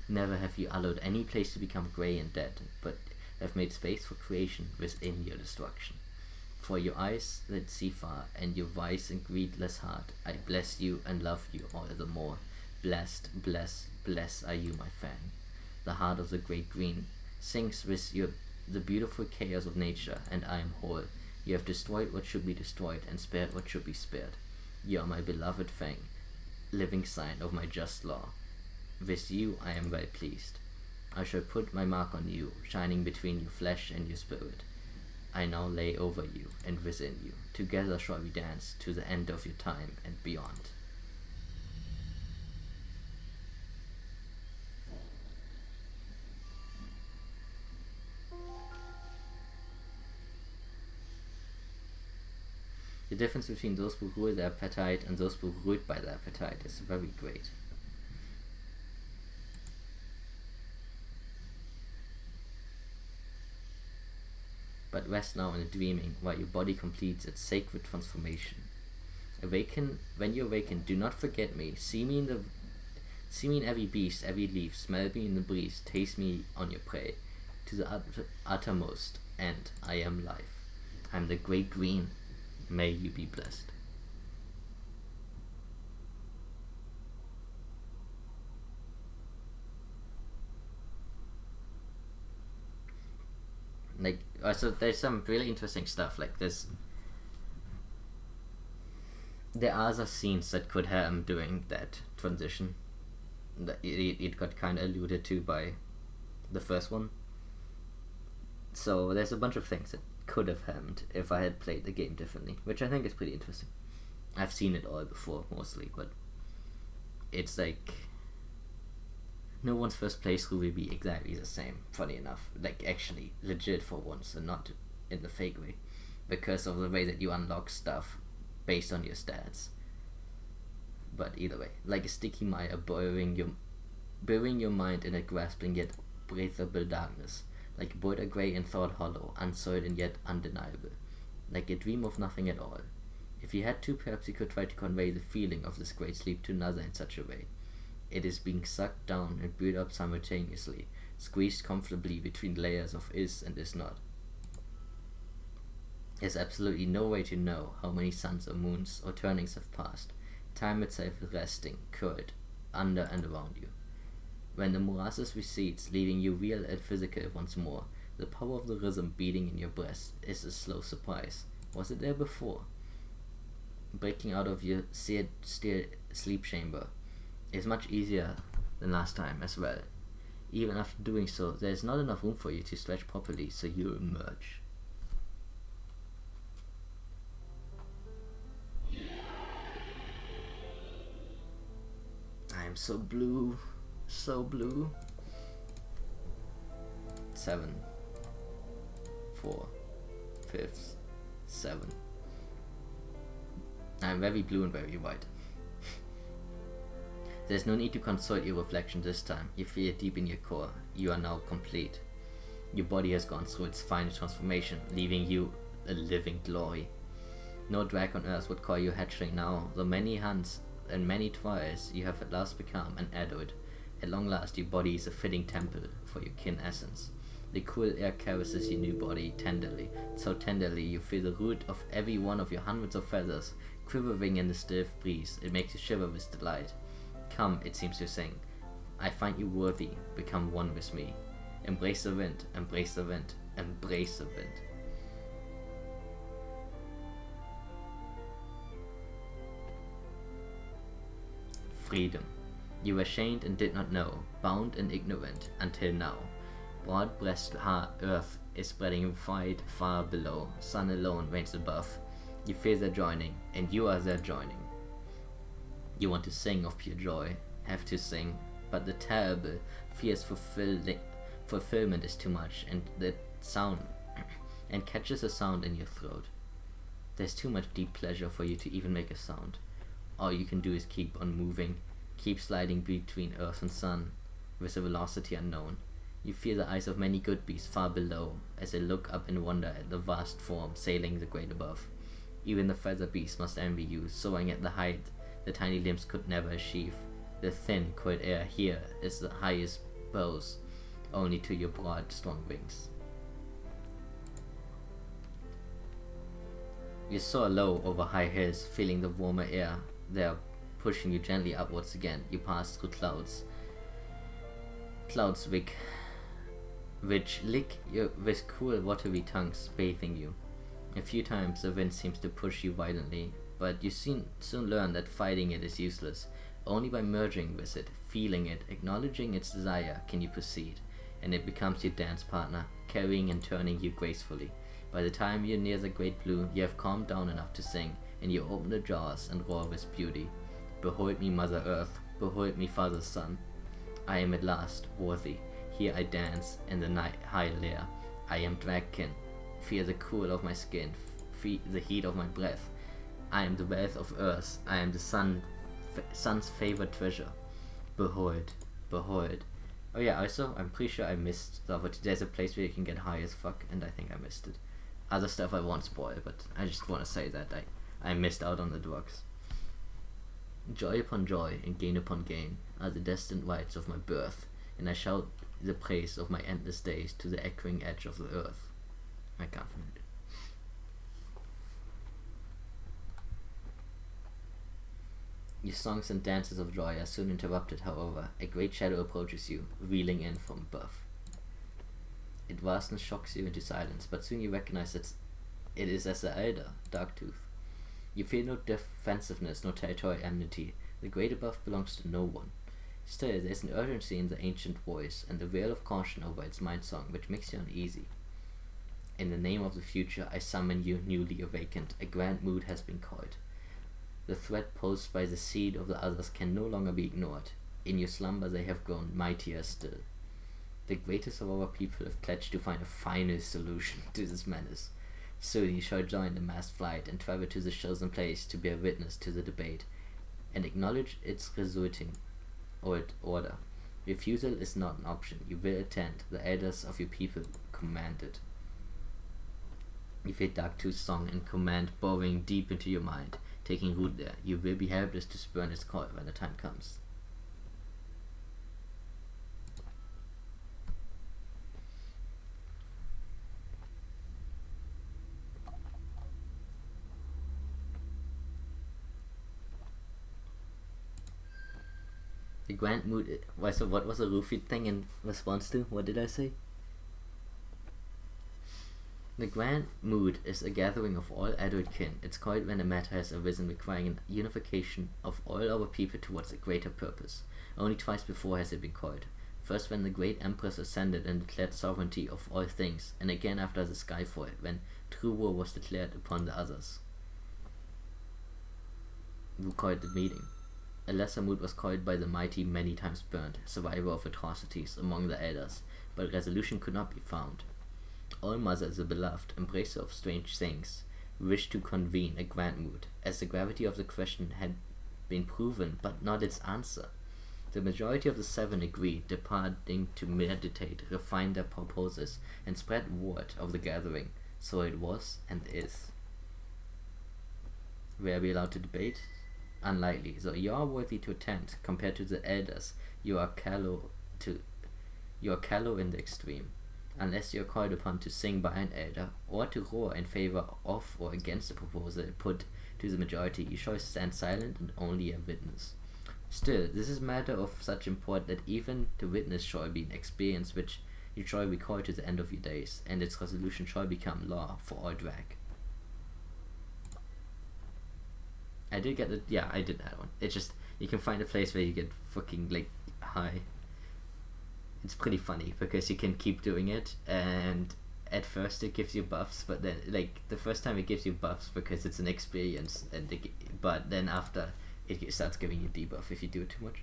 Never have you allowed any place to become grey and dead, but have made space for creation within your destruction. For your eyes that see far, and your wise and greedless heart, I bless you and love you all the more. Blessed, blessed are you, my fang. The heart of the great green sings with the beautiful chaos of nature, and I am whole. You have destroyed what should be destroyed, and spared what should be spared. You are my beloved fang, living sign of my just law. With you I am well pleased. I shall put my mark on you, shining between your flesh and your spirit. I now lay over you and within you. Together shall we dance to the end of your time and beyond. The difference between those who rule their appetite and those who are ruled by their appetite is very great. But rest now in the dreaming while your body completes its sacred transformation. Awaken, when you awaken, do not forget me. See me in every beast, every leaf, smell me in the breeze, taste me on your prey. To the uttermost end, I am life. I am the great green. May you be blessed. Like, so there's some really interesting stuff like this. There are other scenes that could have him doing that transition. It got kind of alluded to by the first one. So there's a bunch of things that could have happened if I had played the game differently, which I think is pretty interesting. I've seen it all before, mostly, but it's like no one's first playthrough will be exactly the same, funny enough. Like, actually, legit for once, and not in the fake way. Because of the way that you unlock stuff based on your stats. But either way, like a sticky mire borrowing your burying your mind in a grasping yet breathable darkness, like a boulder grey and thought hollow, unsoiled and yet undeniable, like a dream of nothing at all. If you had to, perhaps you could try to convey the feeling of this great sleep to another in such a way. It is being sucked down and built up simultaneously, squeezed comfortably between layers of is and is not. There's absolutely no way to know how many suns or moons or turnings have passed. Time itself is resting, curled, under and around you. When the molasses recedes, leaving you real and physical once more, the power of the rhythm beating in your breast is a slow surprise. Was it there before? Breaking out of your seared steel sleep chamber is much easier than last time as well. Even after doing so, there is not enough room for you to stretch properly, so you emerge. I am so blue, so blue. 7, 4, 5, 7. I am very blue and very white. There's no need to consult your reflection this time. You feel it deep in your core. You are now complete. Your body has gone through its final transformation, leaving you a living glory. No drag on earth would call you hatchling now, though many hands and many trials you have at last become an adult. At long last your body is a fitting temple for your kin essence. The cool air caresses your new body tenderly, so tenderly you feel the root of every one of your hundreds of feathers quivering in the stiff breeze. It makes you shiver with delight. Come, it seems to sing, I find you worthy, become one with me. Embrace the wind, embrace the wind, embrace the wind. Freedom. You were chained and did not know, bound and ignorant, until now. Broad-breast earth is spreading wide far below, sun alone reigns above. You feel their joining, and you are their joining. You want to sing of pure joy, have to sing, but the terrible, fierce fulfillment is too much, and the sound, and catches a sound in your throat. There's too much deep pleasure for you to even make a sound. All you can do is keep on moving, keep sliding between earth and sun, with a velocity unknown. You feel the eyes of many good beasts far below, as they look up in wonder at the vast form sailing the great above. Even the feather beasts must envy you, soaring at the height the tiny limbs could never achieve. The thin, cold air here is the highest bows, only to your broad, strong wings. You soar low over high hills, feeling the warmer air there pushing you gently upwards again. You pass through clouds which lick you with cool watery tongues, bathing you. A few times the wind seems to push you violently, but you soon learn that fighting it is useless. Only by merging with it, feeling it, acknowledging its desire, can you proceed, and it becomes your dance partner, carrying and turning you gracefully. By the time you're near the great blue, you have calmed down enough to sing, and you open the jaws and roar with beauty. Behold me, Mother Earth, behold me, Father Sun. I am at last worthy. Here I dance in the night high lair. I am Dragkin. Feel the cool of my skin, feel the heat of my breath. I am the wealth of earth. I am the sun's favorite treasure. Behold, behold. Oh yeah, also, I'm pretty sure I missed the opportunity. There's a place where you can get high as fuck, and I think I missed it. Other stuff I won't spoil, but I just want to say that I missed out on the drugs. Joy upon joy and gain upon gain are the destined rights of my birth, and I shout the praise of my endless days to the echoing edge of the earth. I can't find it. Your songs and dances of joy are soon interrupted, however. A great shadow approaches you, reeling in from above. It vastness shocks you into silence, but soon you recognize that it is as the elder, Darktooth. You feel no defensiveness, no territorial enmity. The great above belongs to no one. Still, there is an urgency in the ancient voice, and a veil of caution over its mind song, which makes you uneasy. In the name of the future, I summon you, newly awakened. A grand mood has been called. The threat posed by the seed of the others can no longer be ignored. In your slumber they have grown mightier still. The greatest of our people have pledged to find a final solution to this menace. Soon you shall join the massed flight and travel to the chosen place to bear witness to the debate, and acknowledge its resulting order. Refusal is not an option. You will attend. The elders of your people command it. You feel Darktooth's song and command burrowing deep into your mind, taking root there. You will be helpless to spurn its call when the time comes. The Grand Mood. So what was the Rufy thing in response to? What did I say? The Grand Mood is a gathering of all adult kin. It's called when a matter has arisen requiring a unification of all our people towards a greater purpose. Only twice before has it been called. First when the great Empress ascended and declared sovereignty of all things, and again after the Skyfall, when true war was declared upon the others, who called the meeting. A lesser mood was called by the mighty many times burned, survivor of atrocities among the elders, but resolution could not be found. All Mother, the beloved, embracer of strange things, wished to convene a grand mood, as the gravity of the question had been proven, but not its answer. The majority of the 7 agreed, departing to meditate, refine their purposes, and spread word of the gathering. So it was and is. Were we allowed to debate? Unlikely. So you are worthy to attend. Compared to the elders, you are callow in the extreme. Unless you are called upon to sing by an elder, or to roar in favor of or against the proposal put to the majority, you shall stand silent and only a witness. Still, this is a matter of such import that even the witness shall be an experience which you shall recall to the end of your days, and its resolution shall become law for all drag. I did get it. Yeah, I did that one. It's just, you can find a place where you get fucking, like, high. It's pretty funny, because you can keep doing it, and at first it gives you buffs, but then, like, the first time it gives you buffs because it's an experience, and but then after, it starts giving you debuff if you do it too much.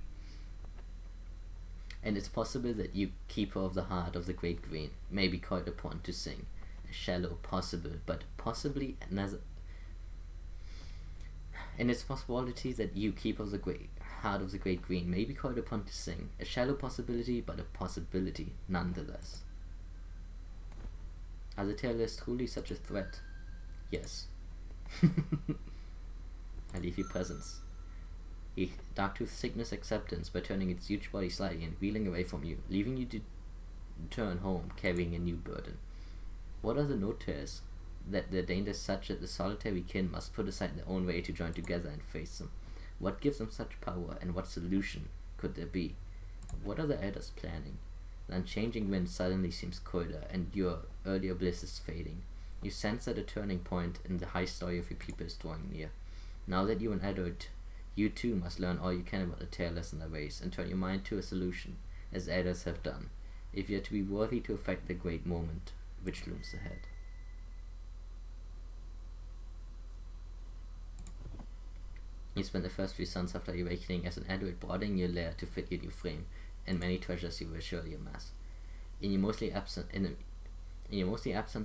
And it's possible that you, Keeper of the Heart of the Great Green, may be called upon to sing. A shallow possible, but possibly another. And it's possibility that you, Keeper of the Great Heart of the Great Green, may be called upon to sing. A shallow possibility, but a possibility nonetheless. Are the Tailors truly such a threat? Yes. I leave you presence. Darktooth sickness acceptance by turning its huge body slightly and wheeling away from you, leaving you to return home carrying a new burden. What are the notaires? That the danger is such that the solitary kin must put aside their own way to join together and face them. What gives them such power, and what solution could there be? What are the elders planning? The unchanging wind suddenly seems colder, and your earlier bliss is fading. You sense that a turning point in the high story of your people is drawing near. Now that you are an adult, you too must learn all you can about the Tailors and their ways, and turn your mind to a solution, as elders have done, if you are to be worthy to affect the great moment which looms ahead. You spent the first few suns after awakening as an adult broadening your lair to fit your new frame, and many treasures you will surely amass. In your mostly absence,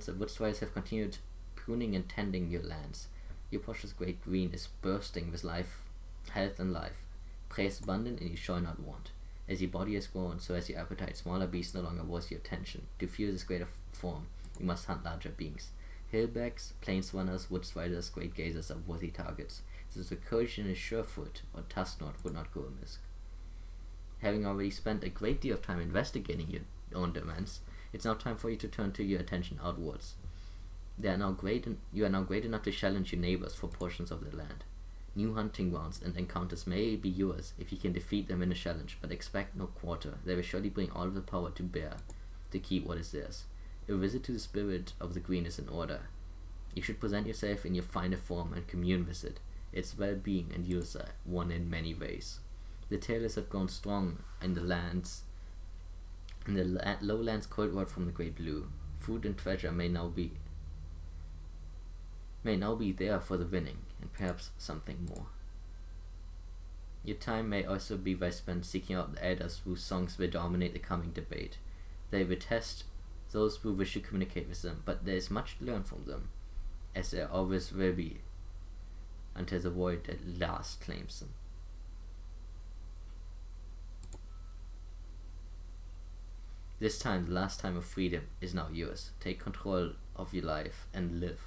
the Woodswires have continued pruning and tending your lands. Your precious great green is bursting with life, health and life. Prey is abundant and you shall not want. As your body has grown, so has your appetite. Smaller beasts no longer worth your attention. To fuse this greater form, you must hunt larger beings. Hillbacks, plains-runners, wood-striders, great gazers are worthy targets. Since recursion is surefoot, or tusknot would not go amiss. Having already spent a great deal of time investigating your own demands, it's now time for you to turn your attention outwards. You are now great enough to challenge your neighbors for portions of their land. New hunting grounds and encounters may be yours if you can defeat them in a challenge, but expect no quarter. They will surely bring all of the power to bear to keep what is theirs. A visit to the spirit of the green is in order. You should present yourself in your finer form and commune with it. Its well-being and use are one in many ways. The Tailors have grown strong in the lowlands coldward from the Great Blue. Food and treasure may now be there for the winning, and perhaps something more. Your time may also be well spent seeking out the elders whose songs will dominate the coming debate. They will test those who wish to communicate with them, but there is much to learn from them, as there always will be, until the void at last claims them. This time, the last time of freedom, is now yours. Take control of your life and live.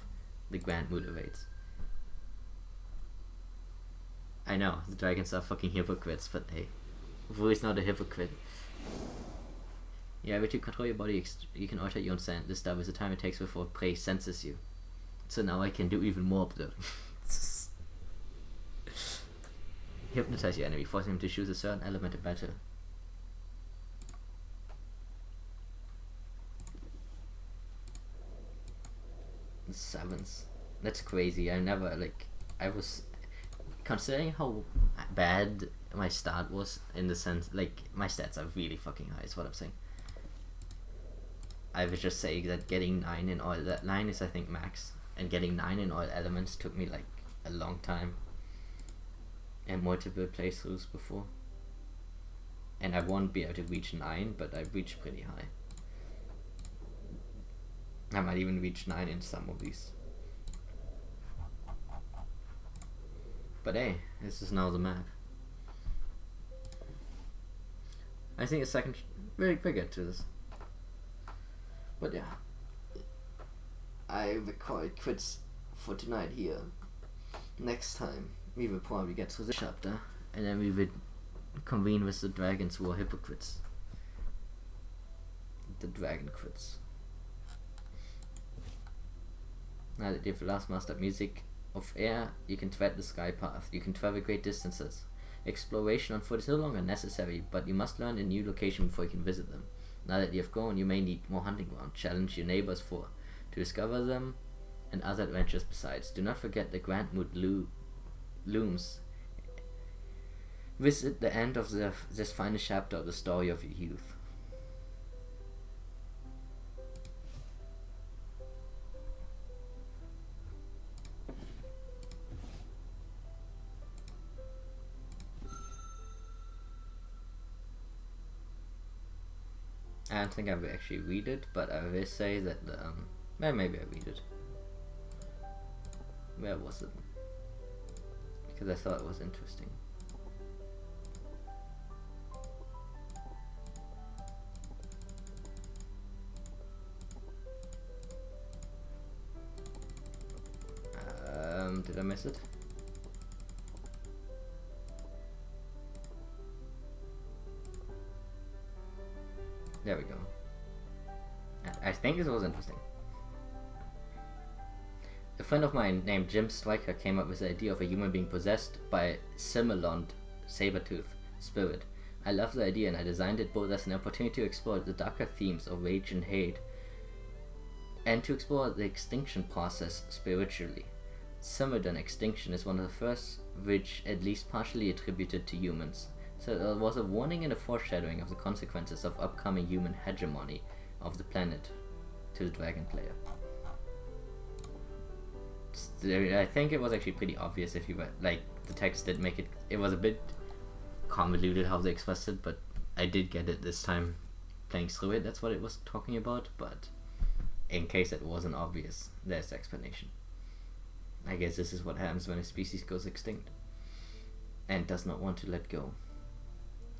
The grand mood awaits. I know, the dragons are fucking hypocrites, but hey, who is not a hypocrite? Yeah, but you control your body, you can alter your own scent. This doubles the time it takes before prey senses you. So now I can do even more observing. Hypnotize your enemy, forcing him to choose a certain element of battle. Sevens. That's crazy. I was considering how bad my start was, in the sense, like, my stats are really fucking high, is what I'm saying. I was just saying that getting 9 in all, that 9 is I think max, and getting 9 in all elements took me like a long time and multiple playthroughs before, and I won't be able to reach 9, but I reached pretty high. I might even reach 9 in some of these. But hey, this is now the map. I think a second very quick to this. But yeah, I will call it quits for tonight here. Next time we will probably get to the chapter, and then we will convene with the dragons who are hypocrites. The dragon quits. Now that you've last mastered music of air, you can tread the sky path. You can travel great distances. Exploration on foot is no longer necessary, but you must learn a new location before you can visit them. Now that you have grown, you may need more hunting ground. Challenge your neighbors to discover them, and other adventures besides. Do not forget the Grand Mood looms. Visit the end of this final chapter of the story of your youth. I don't think I will actually read it, but I will say that well, maybe I read it. Where was it? Because I thought it was interesting. Did I miss it? There we go. I think this was interesting. A friend of mine named Jim Stryker came up with the idea of a human being possessed by a Similond saber-tooth spirit. I love the idea, and I designed it both as an opportunity to explore the darker themes of rage and hate, and to explore the extinction process spiritually. Similond extinction is one of the first which at least partially attributed to humans. So there was a warning and a foreshadowing of the consequences of upcoming human hegemony of the planet to the dragon player. I think it was actually pretty obvious if you were, like, the text did make it, it was a bit convoluted how they expressed it, but I did get it this time playing through it. That's what it was talking about, but in case it wasn't obvious, there's the explanation. I guess this is what happens when a species goes extinct and does not want to let go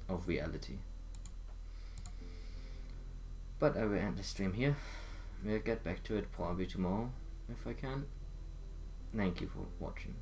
of reality. But I will end the stream here. We'll get back to it probably tomorrow if I can. Thank you for watching.